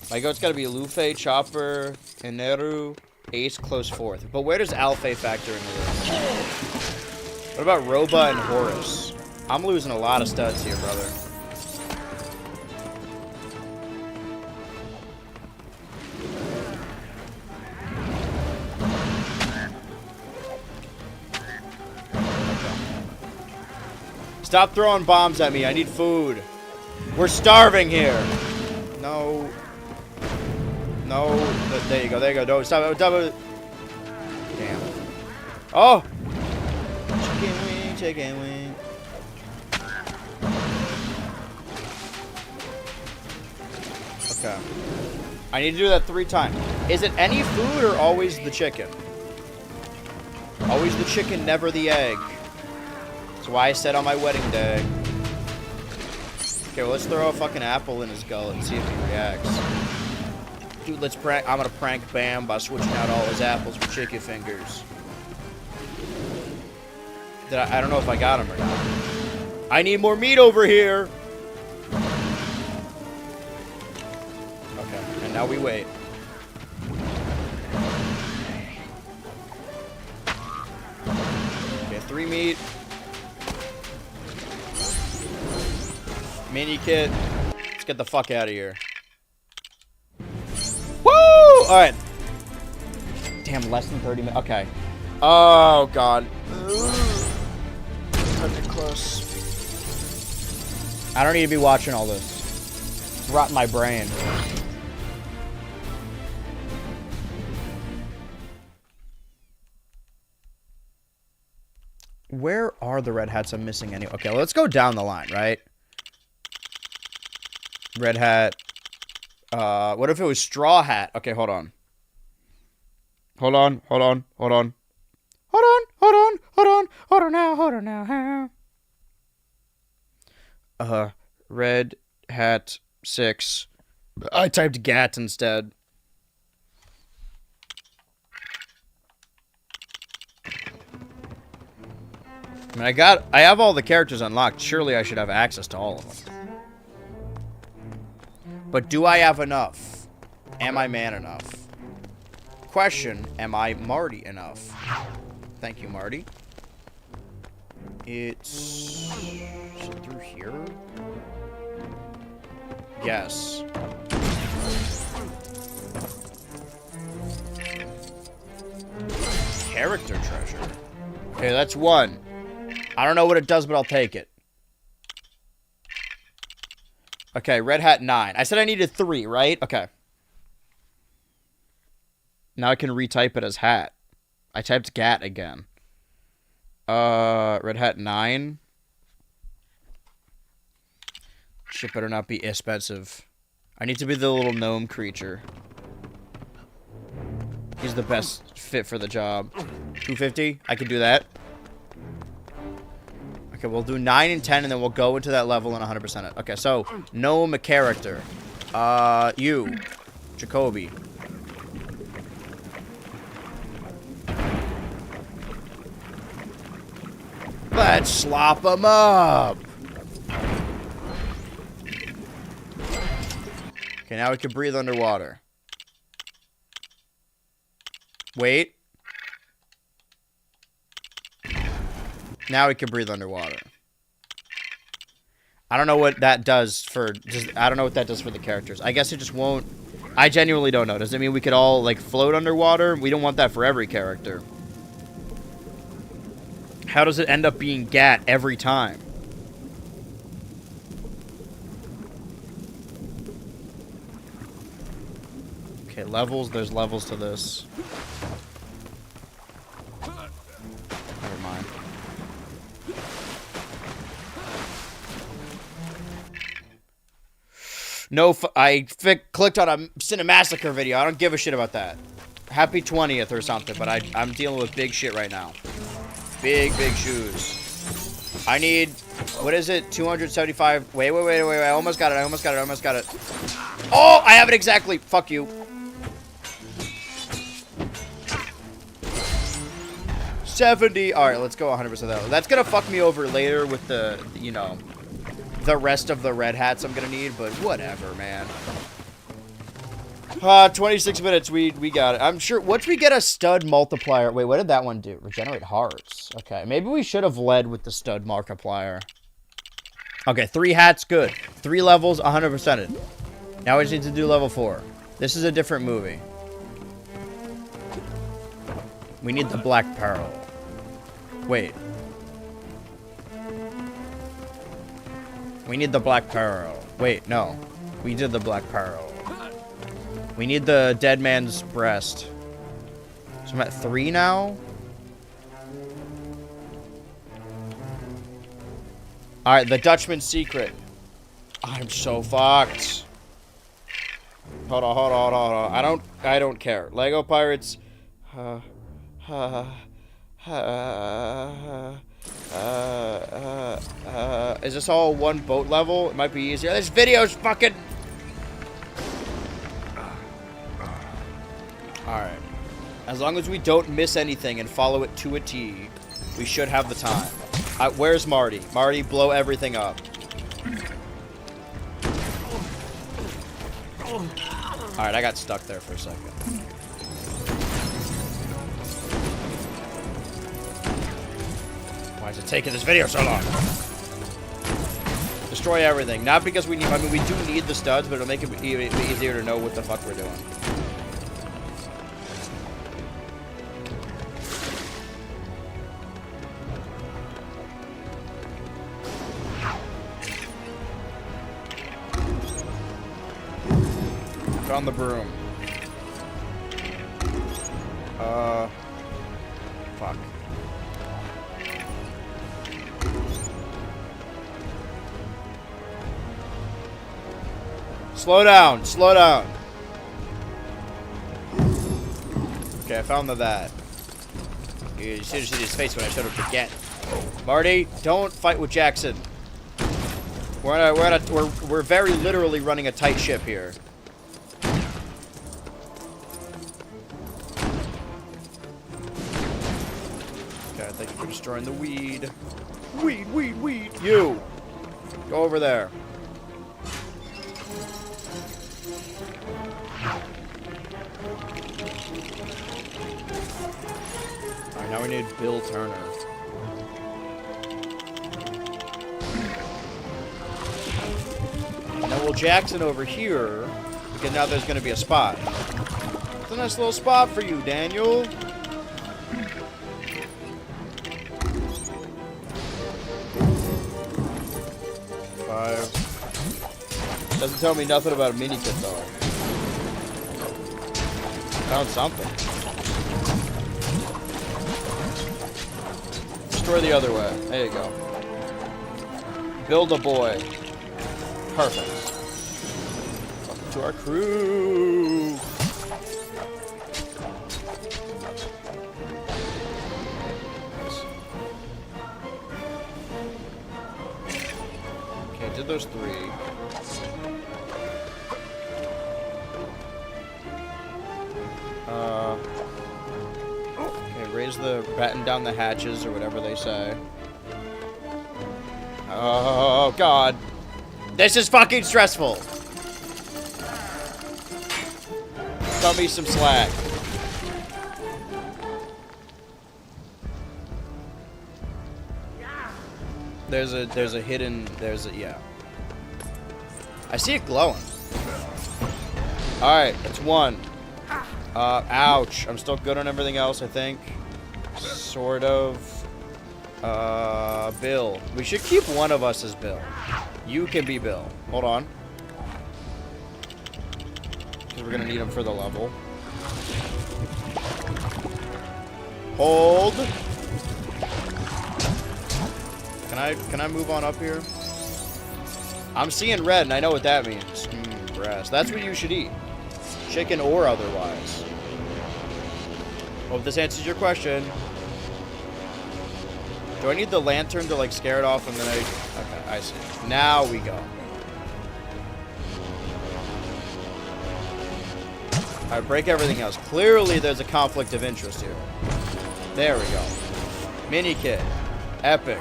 My goat's gotta be Luffy, Chopper, Eneru, Ace, close fourth. But where does Alphei factor into this? What about Roba and Horus? I'm losing a lot of studs here, brother. Stop throwing bombs at me. I need food. We're starving here. No. No. There you go. There you go. Don't stop. Damn. Oh. Chicken wing. Chicken wing. Okay. I need to do that 3 times. Is it any food or always the chicken? Always the chicken, never the egg. That's why I said on my wedding day. Okay, well, let's throw a fucking apple in his gullet and see if he reacts. Dude, let's prank. I'm gonna prank Bam by switching out all his apples for chicken fingers. I don't know if I got him or not. I need more meat over here. Okay, and now we wait. Okay, 3 meat. Mini kit. Let's get the fuck out of here. Woo! Alright. Damn, less than 30 minutes. Okay. Oh, God. Pretty close. I don't need to be watching all this. It's rotting my brain. Where are the red hats I'm missing anyway? Okay, well, let's go down the line, right? Red hat. What if it was straw hat? Okay, hold on. Hold on. Hold on now. Red hat 6. I typed GAT instead. I mean, I have all the characters unlocked. Surely I should have access to all of them. But do I have enough? Am I man enough? Question, am I Marty enough? Thank you, Marty. Is it through here? Yes. character treasure. Okay, that's 1. I don't know what it does, but I'll take it. Okay, red hat 9. I said I needed 3, right? Okay. Now I can retype it as hat. I typed gat again. Red hat 9. Shit better not be expensive. I need to be the little gnome creature. He's the best fit for the job. 250? I can do that. Okay, we'll do 9 and 10, and then we'll go into that level and 100% it. Okay, so, gnome a character. You. Jacoby. Let's slop him up. Okay, now we can breathe underwater. Wait. Now we can breathe underwater. I don't know what that does for I don't know what that does for the characters. I guess it just won't. I genuinely don't know. Does it mean we could all like float underwater? We don't want that for every character. How does it end up being gat every time? Okay, levels. There's levels to this. Never mind. No, I clicked on a Cinemassacre video. I don't give a shit about that. Happy 20th or something, but I'm dealing with big shit right now. Big shoes. I need, what is it? 275. Wait. I almost got it. Oh, I have it exactly. Fuck you. 70. All right, let's go 100% that. That's going to fuck me over later with the, you know, the rest of the red hats I'm going to need, but whatever, man. 26 minutes, we got it. I'm sure, once we get a stud multiplier, wait, what did that one do? Regenerate hearts. Okay, maybe we should have led with the stud multiplier. Okay, 3 hats, good. 3 levels, 100% it. Now we just need to do level 4. This is a different movie. We need the black pearl. Wait. We need the black pearl. Wait, no. We did the black pearl. We need the dead man's breast. So I'm at 3 now? Alright, the Dutchman's secret. I'm so fucked. Hold on. I don't care. Lego Pirates. Is this all one boat level? It might be easier. This video's fucking... Alright. As long as we don't miss anything and follow it to a T, we should have the time. Where's Marty? Marty, blow everything up. Alright, I got stuck there for a second. Why is it taking this video so long? Destroy everything. Not because we need... I mean, we do need the studs, but it'll make it easier to know what the fuck we're doing. Found the broom. Fuck. Slow down. Okay, I found that. You should have seen his face when I showed him to get. Marty, don't fight with Jackson. We're very literally running a tight ship here. Okay, thank you for destroying the weed. Weed. You! Go over there. Alright, now we need Bill Turner. And then we'll Jackson over here, because now there's going to be a spot. It's a nice little spot for you, Daniel. 5. Doesn't tell me nothing about a mini kit though. Found something. Destroy the other way. There you go. Build a boy. Perfect. Welcome to our crew. Okay, did those 3. Okay, raise the, batten down the hatches or whatever they say. Oh, God. This is fucking stressful. Cut me some slack. There's a hidden, yeah. I see it glowing. Alright, that's 1. Ouch. I'm still good on everything else, I think. Sort of. Bill. We should keep one of us as Bill. You can be Bill. Hold on. Because we're gonna need him for the level. Hold. Can I move on up here? I'm seeing red, and I know what that means. Breast. That's what you should eat. Chicken or otherwise. Hope this answers your question. Do I need the lantern to, like, scare it off and then okay, I see. Now we go. Alright, break everything else. Clearly there's a conflict of interest here. There we go. Mini kit. Epic.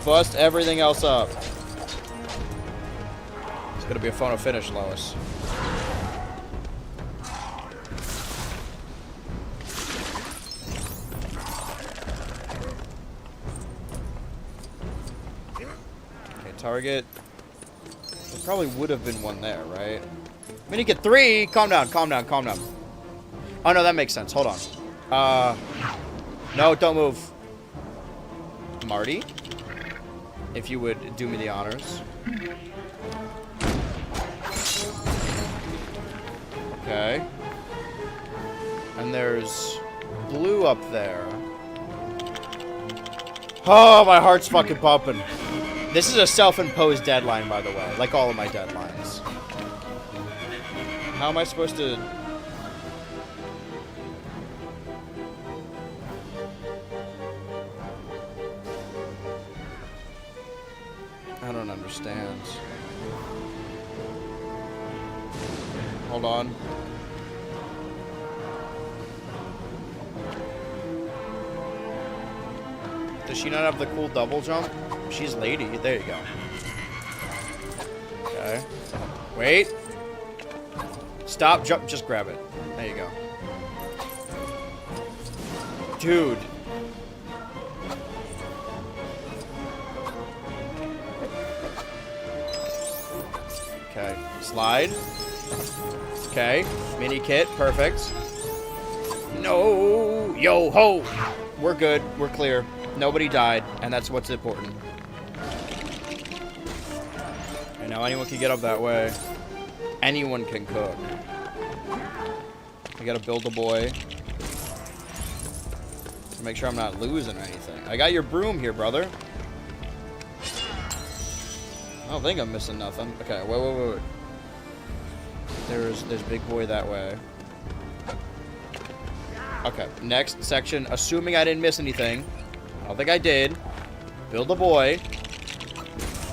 Bust everything else up. It's gonna be a photo finish, Lois. Target. There probably would have been one there, right? Mini kit 3! Calm down, calm down, calm down. Oh, no, that makes sense. Hold on. No, don't move. Marty? If you would do me the honors. Okay. And there's blue up there. Oh, my heart's fucking pumping. This is a self-imposed deadline, by the way, like all of my deadlines. How am I supposed to... I don't understand. Hold on. Does she not have the cool double jump? She's lady. There you go. Okay. Wait. Stop. Jump. Just grab it. There you go. Dude. Okay. Slide. Okay. Mini kit. Perfect. No. Yo ho. We're good. We're clear. Nobody died, and that's what's important. And now anyone can get up that way. Anyone can cook. I gotta build a boy. Make sure I'm not losing anything. I got your broom here, brother. I don't think I'm missing nothing. Okay, wait. There's big boy that way. Okay, next section. Assuming I didn't miss anything. I don't think I did. Build a boy.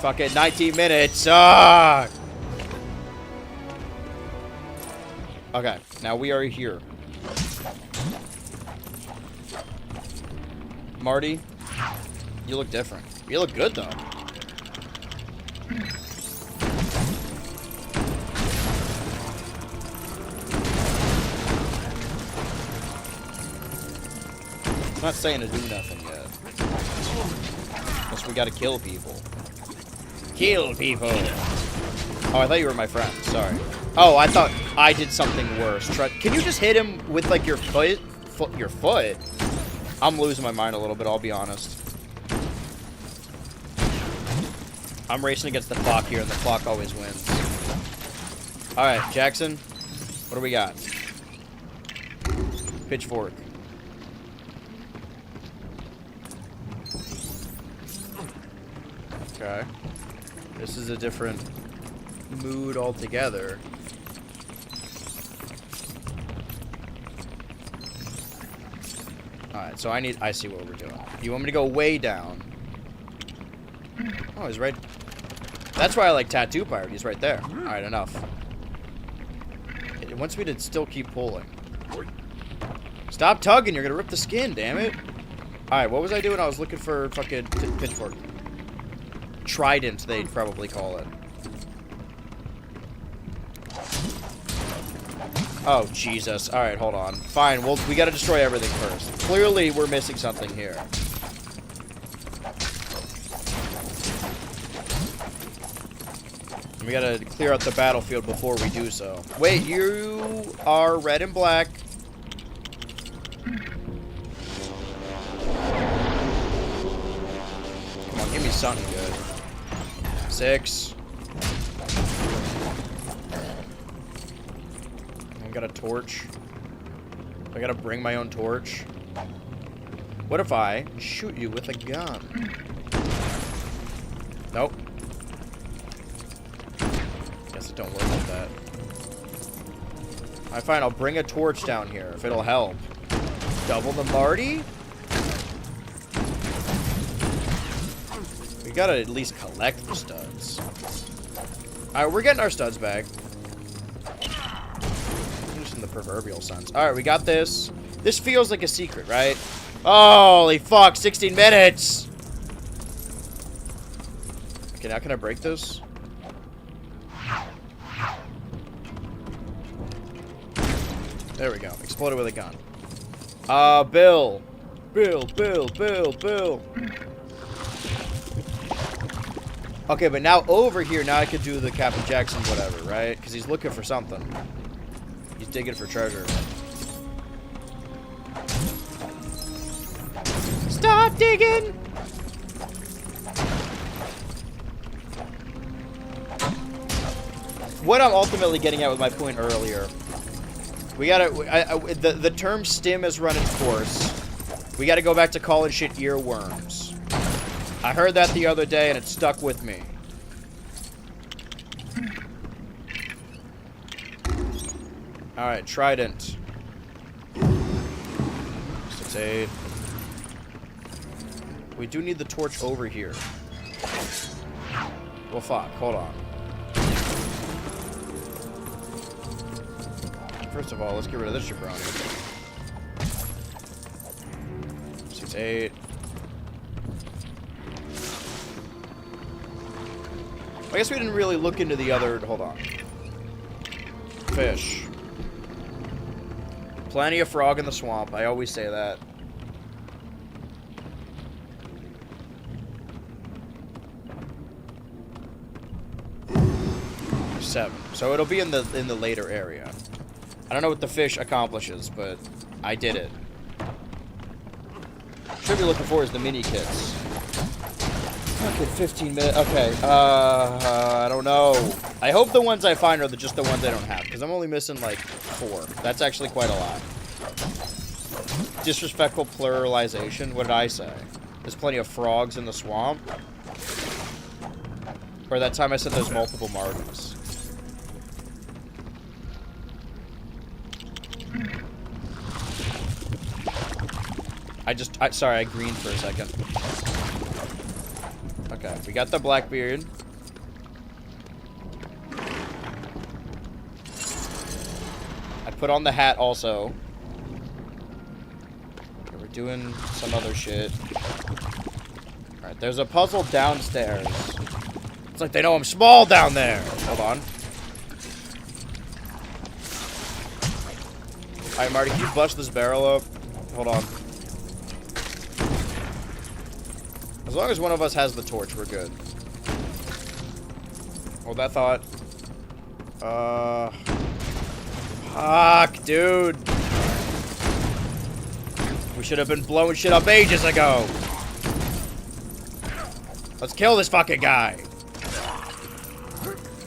Fuck it, 19 minutes. Okay, now we are here. Marty, you look different. You look good, though. I'm not saying to do nothing yet. Unless we gotta kill people. Kill people! Oh, I thought you were my friend. Sorry. Oh, I thought I did something worse. Can you just hit him with, like, your foot? Your foot? I'm losing my mind a little bit, I'll be honest. I'm racing against the clock here, and the clock always wins. Alright, Jackson. What do we got? Pitchfork. Okay. This is a different mood altogether. Alright, so I see what we're doing. You want me to go way down? Oh, he's right. That's why I like Tattoo Pirate. He's right there. Alright, enough. It wants me to still keep pulling. Stop tugging, you're gonna rip the skin, damn it. Alright, what was I doing? I was looking for fucking pitchfork. Trident, they'd probably call it. Oh, Jesus. Alright, hold on. Fine, we gotta destroy everything first. Clearly, we're missing something here. We gotta clear out the battlefield before we do so. Wait, you are red and black. Come on, give me something good. 6. I got a torch. I gotta bring my own torch. What if I shoot you with a gun? Nope. Guess it don't work like that. Alright, fine. I'll bring a torch down here if it'll help. Double the Marty? We gotta at least collect the studs. Alright, we're getting our studs back. Just in the proverbial sense. Alright, we got this. This feels like a secret, right? Holy fuck, 16 minutes! Okay, now can I break this? There we go. Exploded with a gun. Bill. Bill. Okay, but now over here, now I could do the Captain Jackson whatever, right? Because he's looking for something. He's digging for treasure. Stop digging! What I'm ultimately getting at with my point earlier, we gotta, the term stim has run its course. We gotta go back to calling shit earworms. I heard that the other day and it stuck with me. Alright, Trident. 6-8. We do need the torch over here. Well, fuck. Hold on. First of all, let's get rid of this jabroni. 6-8. I guess we didn't really look into the other... Hold on. Fish. Plenty of frog in the swamp. I always say that. Seven. So it'll be in the later area. I don't know what the fish accomplishes, but I did it. Should be looking for is the mini kits. Okay, 15 minutes. Okay, I don't know. I hope the ones I find are just the ones I don't have, because I'm only missing like 4. That's actually quite a lot. Disrespectful pluralization. What did I say? There's plenty of frogs in the swamp. Or that time I said there's multiple Martins. Sorry, I greened for a second. Okay, we got the Blackbeard. I put on the hat also. Okay, we're doing some other shit. Alright, there's a puzzle downstairs. It's like they know I'm small down there. Hold on. Alright, Marty, can you bust this barrel up? Hold on. As long as one of us has the torch, we're good. Hold that thought. Fuck, dude. We should have been blowing shit up ages ago. Let's kill this fucking guy.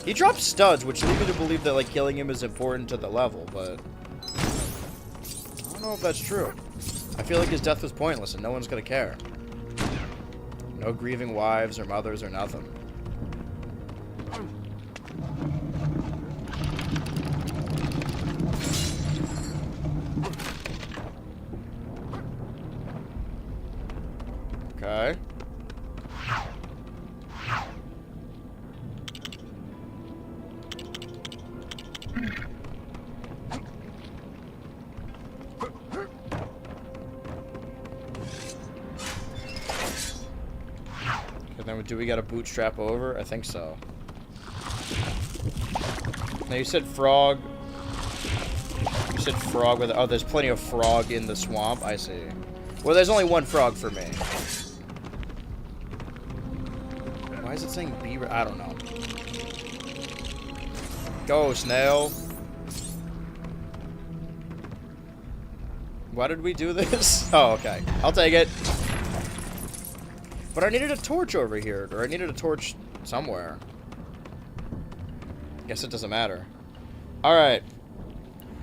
He drops studs, which lead me to believe that, like, killing him is important to the level, but... I don't know if that's true. I feel like his death was pointless and no one's gonna care. No grieving wives or mothers or nothing. Okay. Then do we got a bootstrap over? I think so. Now you said frog. You said frog with... Oh, there's plenty of frog in the swamp. I see. Well, there's only one frog for me. Why is it saying beaver? I don't know. Go, snail. Why did we do this? Oh, okay. I'll take it. But I needed a torch over here, or I needed a torch somewhere. Guess it doesn't matter. Alright.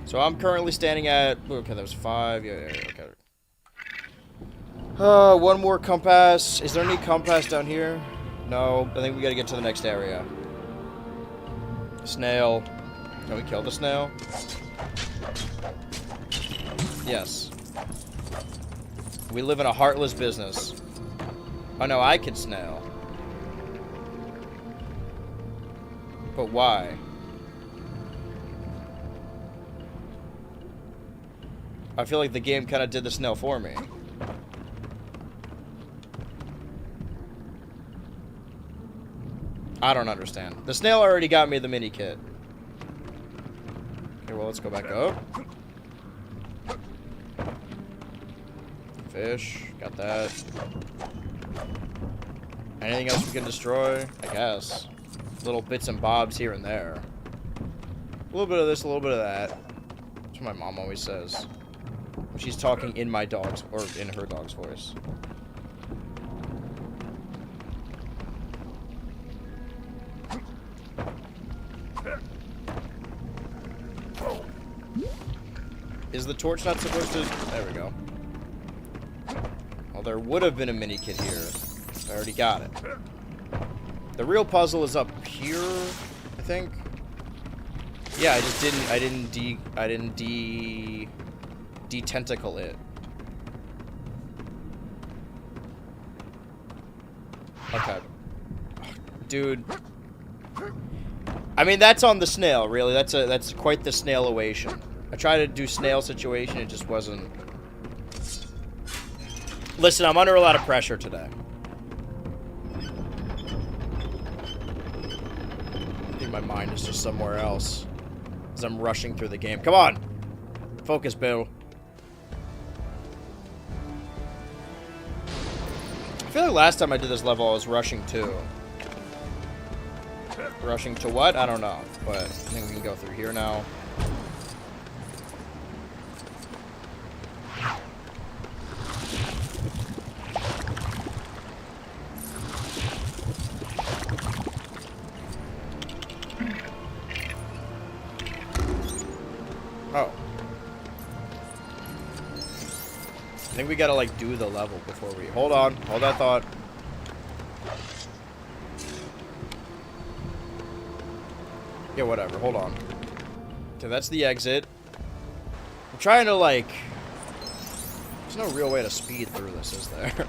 So I'm currently standing at... Okay, that was 5. Yeah, okay. One more compass. Is there any compass down here? No. I think we gotta get to the next area. Snail. Can we kill the snail? Yes. We live in a heartless business. Oh no, I can snail. But why? I feel like the game kind of did the snail for me. I don't understand. The snail already got me the mini kit. Okay, well, let's go back up. Fish, got that. Anything else we can destroy? I guess. Little bits and bobs here and there. A little bit of this, a little bit of that. That's what my mom always says. When she's talking in my dog's, or in her dog's voice. Is the torch not supposed to... There we go. Well, there would have been a mini kit here. I already got it. The real puzzle is up here, I think. Yeah, I didn't de-tentacle it. Okay. Dude. I mean, that's on the snail, really. That's quite the snail-ation. I tried to do snail situation, it just wasn't. Listen, I'm under a lot of pressure today. I think my mind is just somewhere else as I'm rushing through the game. Come on! Focus, Bill. I feel like last time I did this level, I was rushing too. Rushing to what? I don't know. But I think we can go through here now. Oh. I think we gotta, like, do the level before we... Hold on. Hold that thought. Yeah, whatever. Hold on. Okay, that's the exit. I'm trying to, like... There's no real way to speed through this, is there?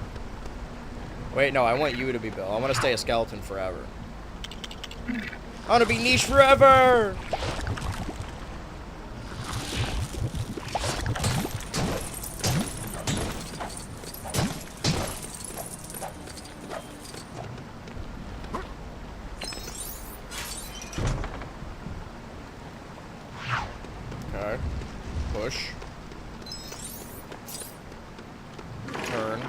Wait, no, I want you to be Bill. I want to stay a skeleton forever. I want to be niche forever! Okay. Push. Turn.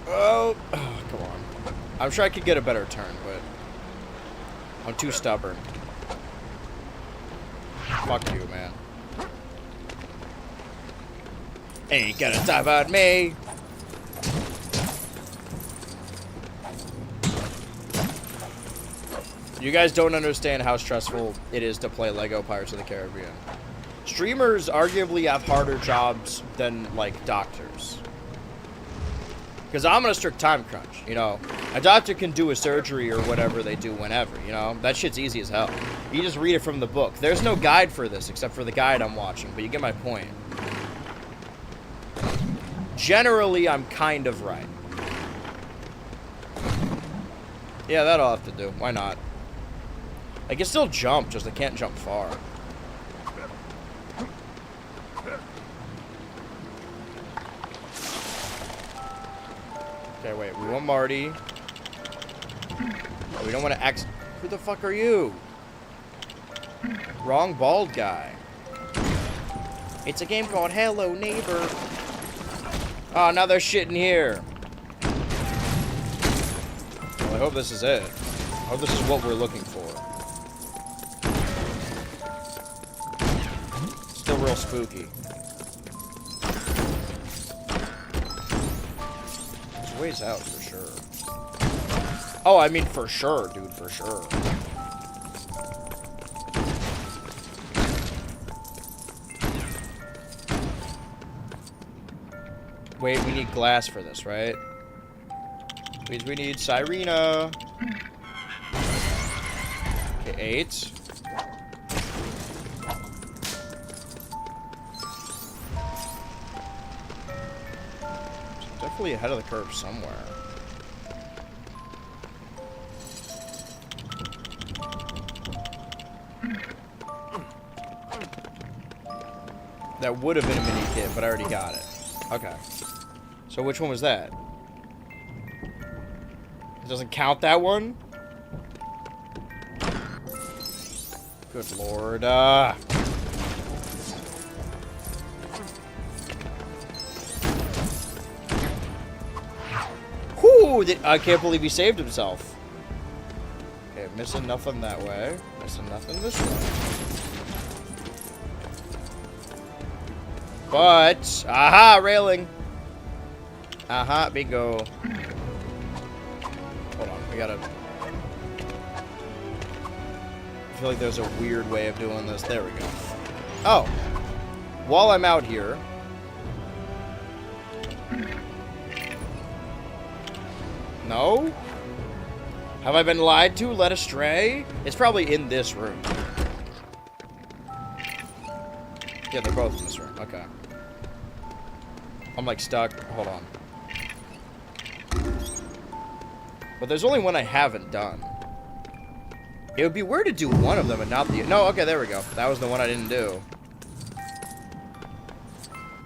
Oh, come on. I'm sure I could get a better turn, but I'm too stubborn. Fuck you, man. Ain't gonna talk about me. You guys don't understand how stressful it is to play Lego Pirates of the Caribbean. Streamers arguably have harder jobs than, like, doctors. Because I'm on a strict time crunch, you know. A doctor can do a surgery or whatever they do whenever, you know. That shit's easy as hell. You just read it from the book. There's no guide for this except for the guide I'm watching, but you get my point. Generally, I'm kind of right. Yeah, that'll have to do. Why not? I can still jump, just I can't jump far. Okay, wait. We want Marty. We don't want to X. Who the fuck are you? Wrong bald guy. It's a game called Hello Neighbor. Oh, now there's shit in here. Well, I hope this is it. I hope this is what we're looking for. Still real spooky. There's ways out for sure. Oh, I mean for sure, dude, for sure. Wait, we need glass for this, right? Means we need Sirena. Okay, 8. Definitely ahead of the curve somewhere. That would have been a mini kit, but I already got it. Okay. So which one was that? It doesn't count that one? Good lord. Whoo! I can't believe he saved himself. Okay, missing nothing that way. Missing nothing this way. But, aha, railing. Aha, bingo. Hold on, we gotta... I feel like there's a weird way of doing this. There we go. Oh. While I'm out here... No? Have I been lied to? Led astray? It's probably in this room. Yeah, they're both in this room. Okay. I'm like stuck. Hold on. But there's only one I haven't done. It would be weird to do one of them and not the... No, okay, there we go. That was the one I didn't do.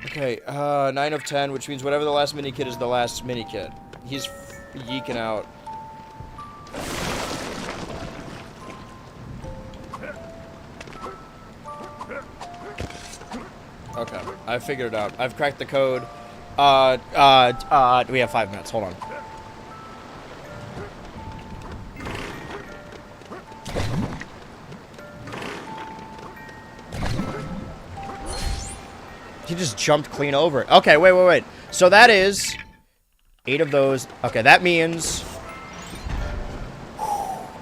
Okay, 9 of 10, which means whatever the last mini kit is the last mini kit. He's yeeking out. Okay, I figured it out. I've cracked the code. We have 5 minutes. Hold on. He just jumped clean over it. Okay, wait. So that is 8 of those. Okay, that means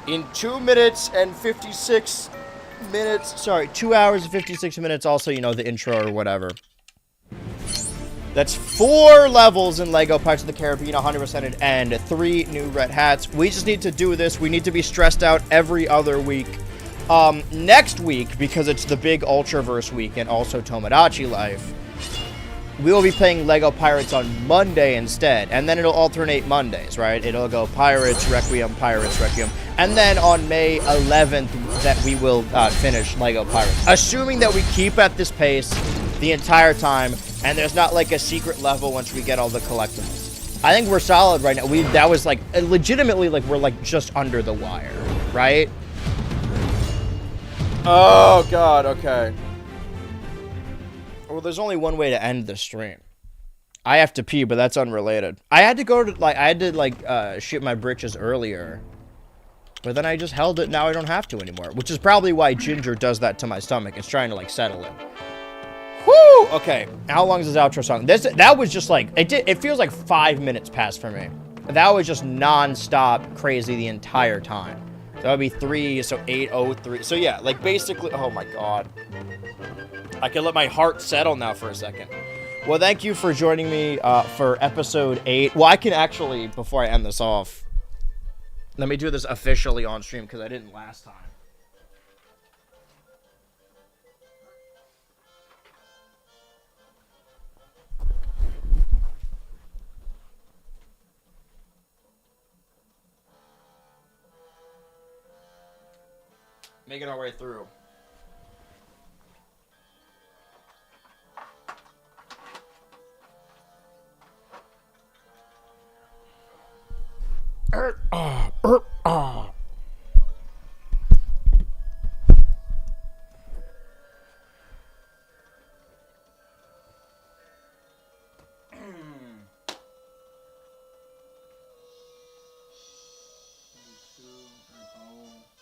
in 2 minutes and 56 minutes. Sorry, 2 hours and 56 minutes. Also, you know, the intro or whatever. That's 4 levels in Lego Pirates of the Caribbean 100%ed and 3 new red hats. We just need to do this. We need to be stressed out every other week. Next week, because it's the big Ultraverse week and also Tomodachi Life, we will be playing Lego Pirates on Monday instead. And then it'll alternate Mondays, right? It'll go Pirates, Requiem. And then on May 11th, that we will finish Lego Pirates. Assuming that we keep at this pace the entire time, and there's not like a secret level once we get all the collectibles. I think we're solid right now. That was like, legitimately, like, we're like just under the wire, right? Oh, God, okay. Well, there's only one way to end the stream. I have to pee, but that's unrelated. I had to go to, like, shit my britches earlier. But then I just held it, now I don't have to anymore. Which is probably why Ginger does that to my stomach. It's trying to, like, settle it. Woo! Okay, how long is this outro song? That was just, like, it feels like 5 minutes passed for me. That was just non-stop crazy the entire time. That would be 3, so 803. So yeah, like basically, oh my god. I can let my heart settle now for a second. Well, thank you for joining me for episode 8. Well, I can actually, before I end this off, let me do this officially on stream because I didn't last time. Making our way through.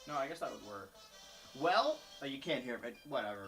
No, I guess that would work. Well, you can't hear me. Whatever.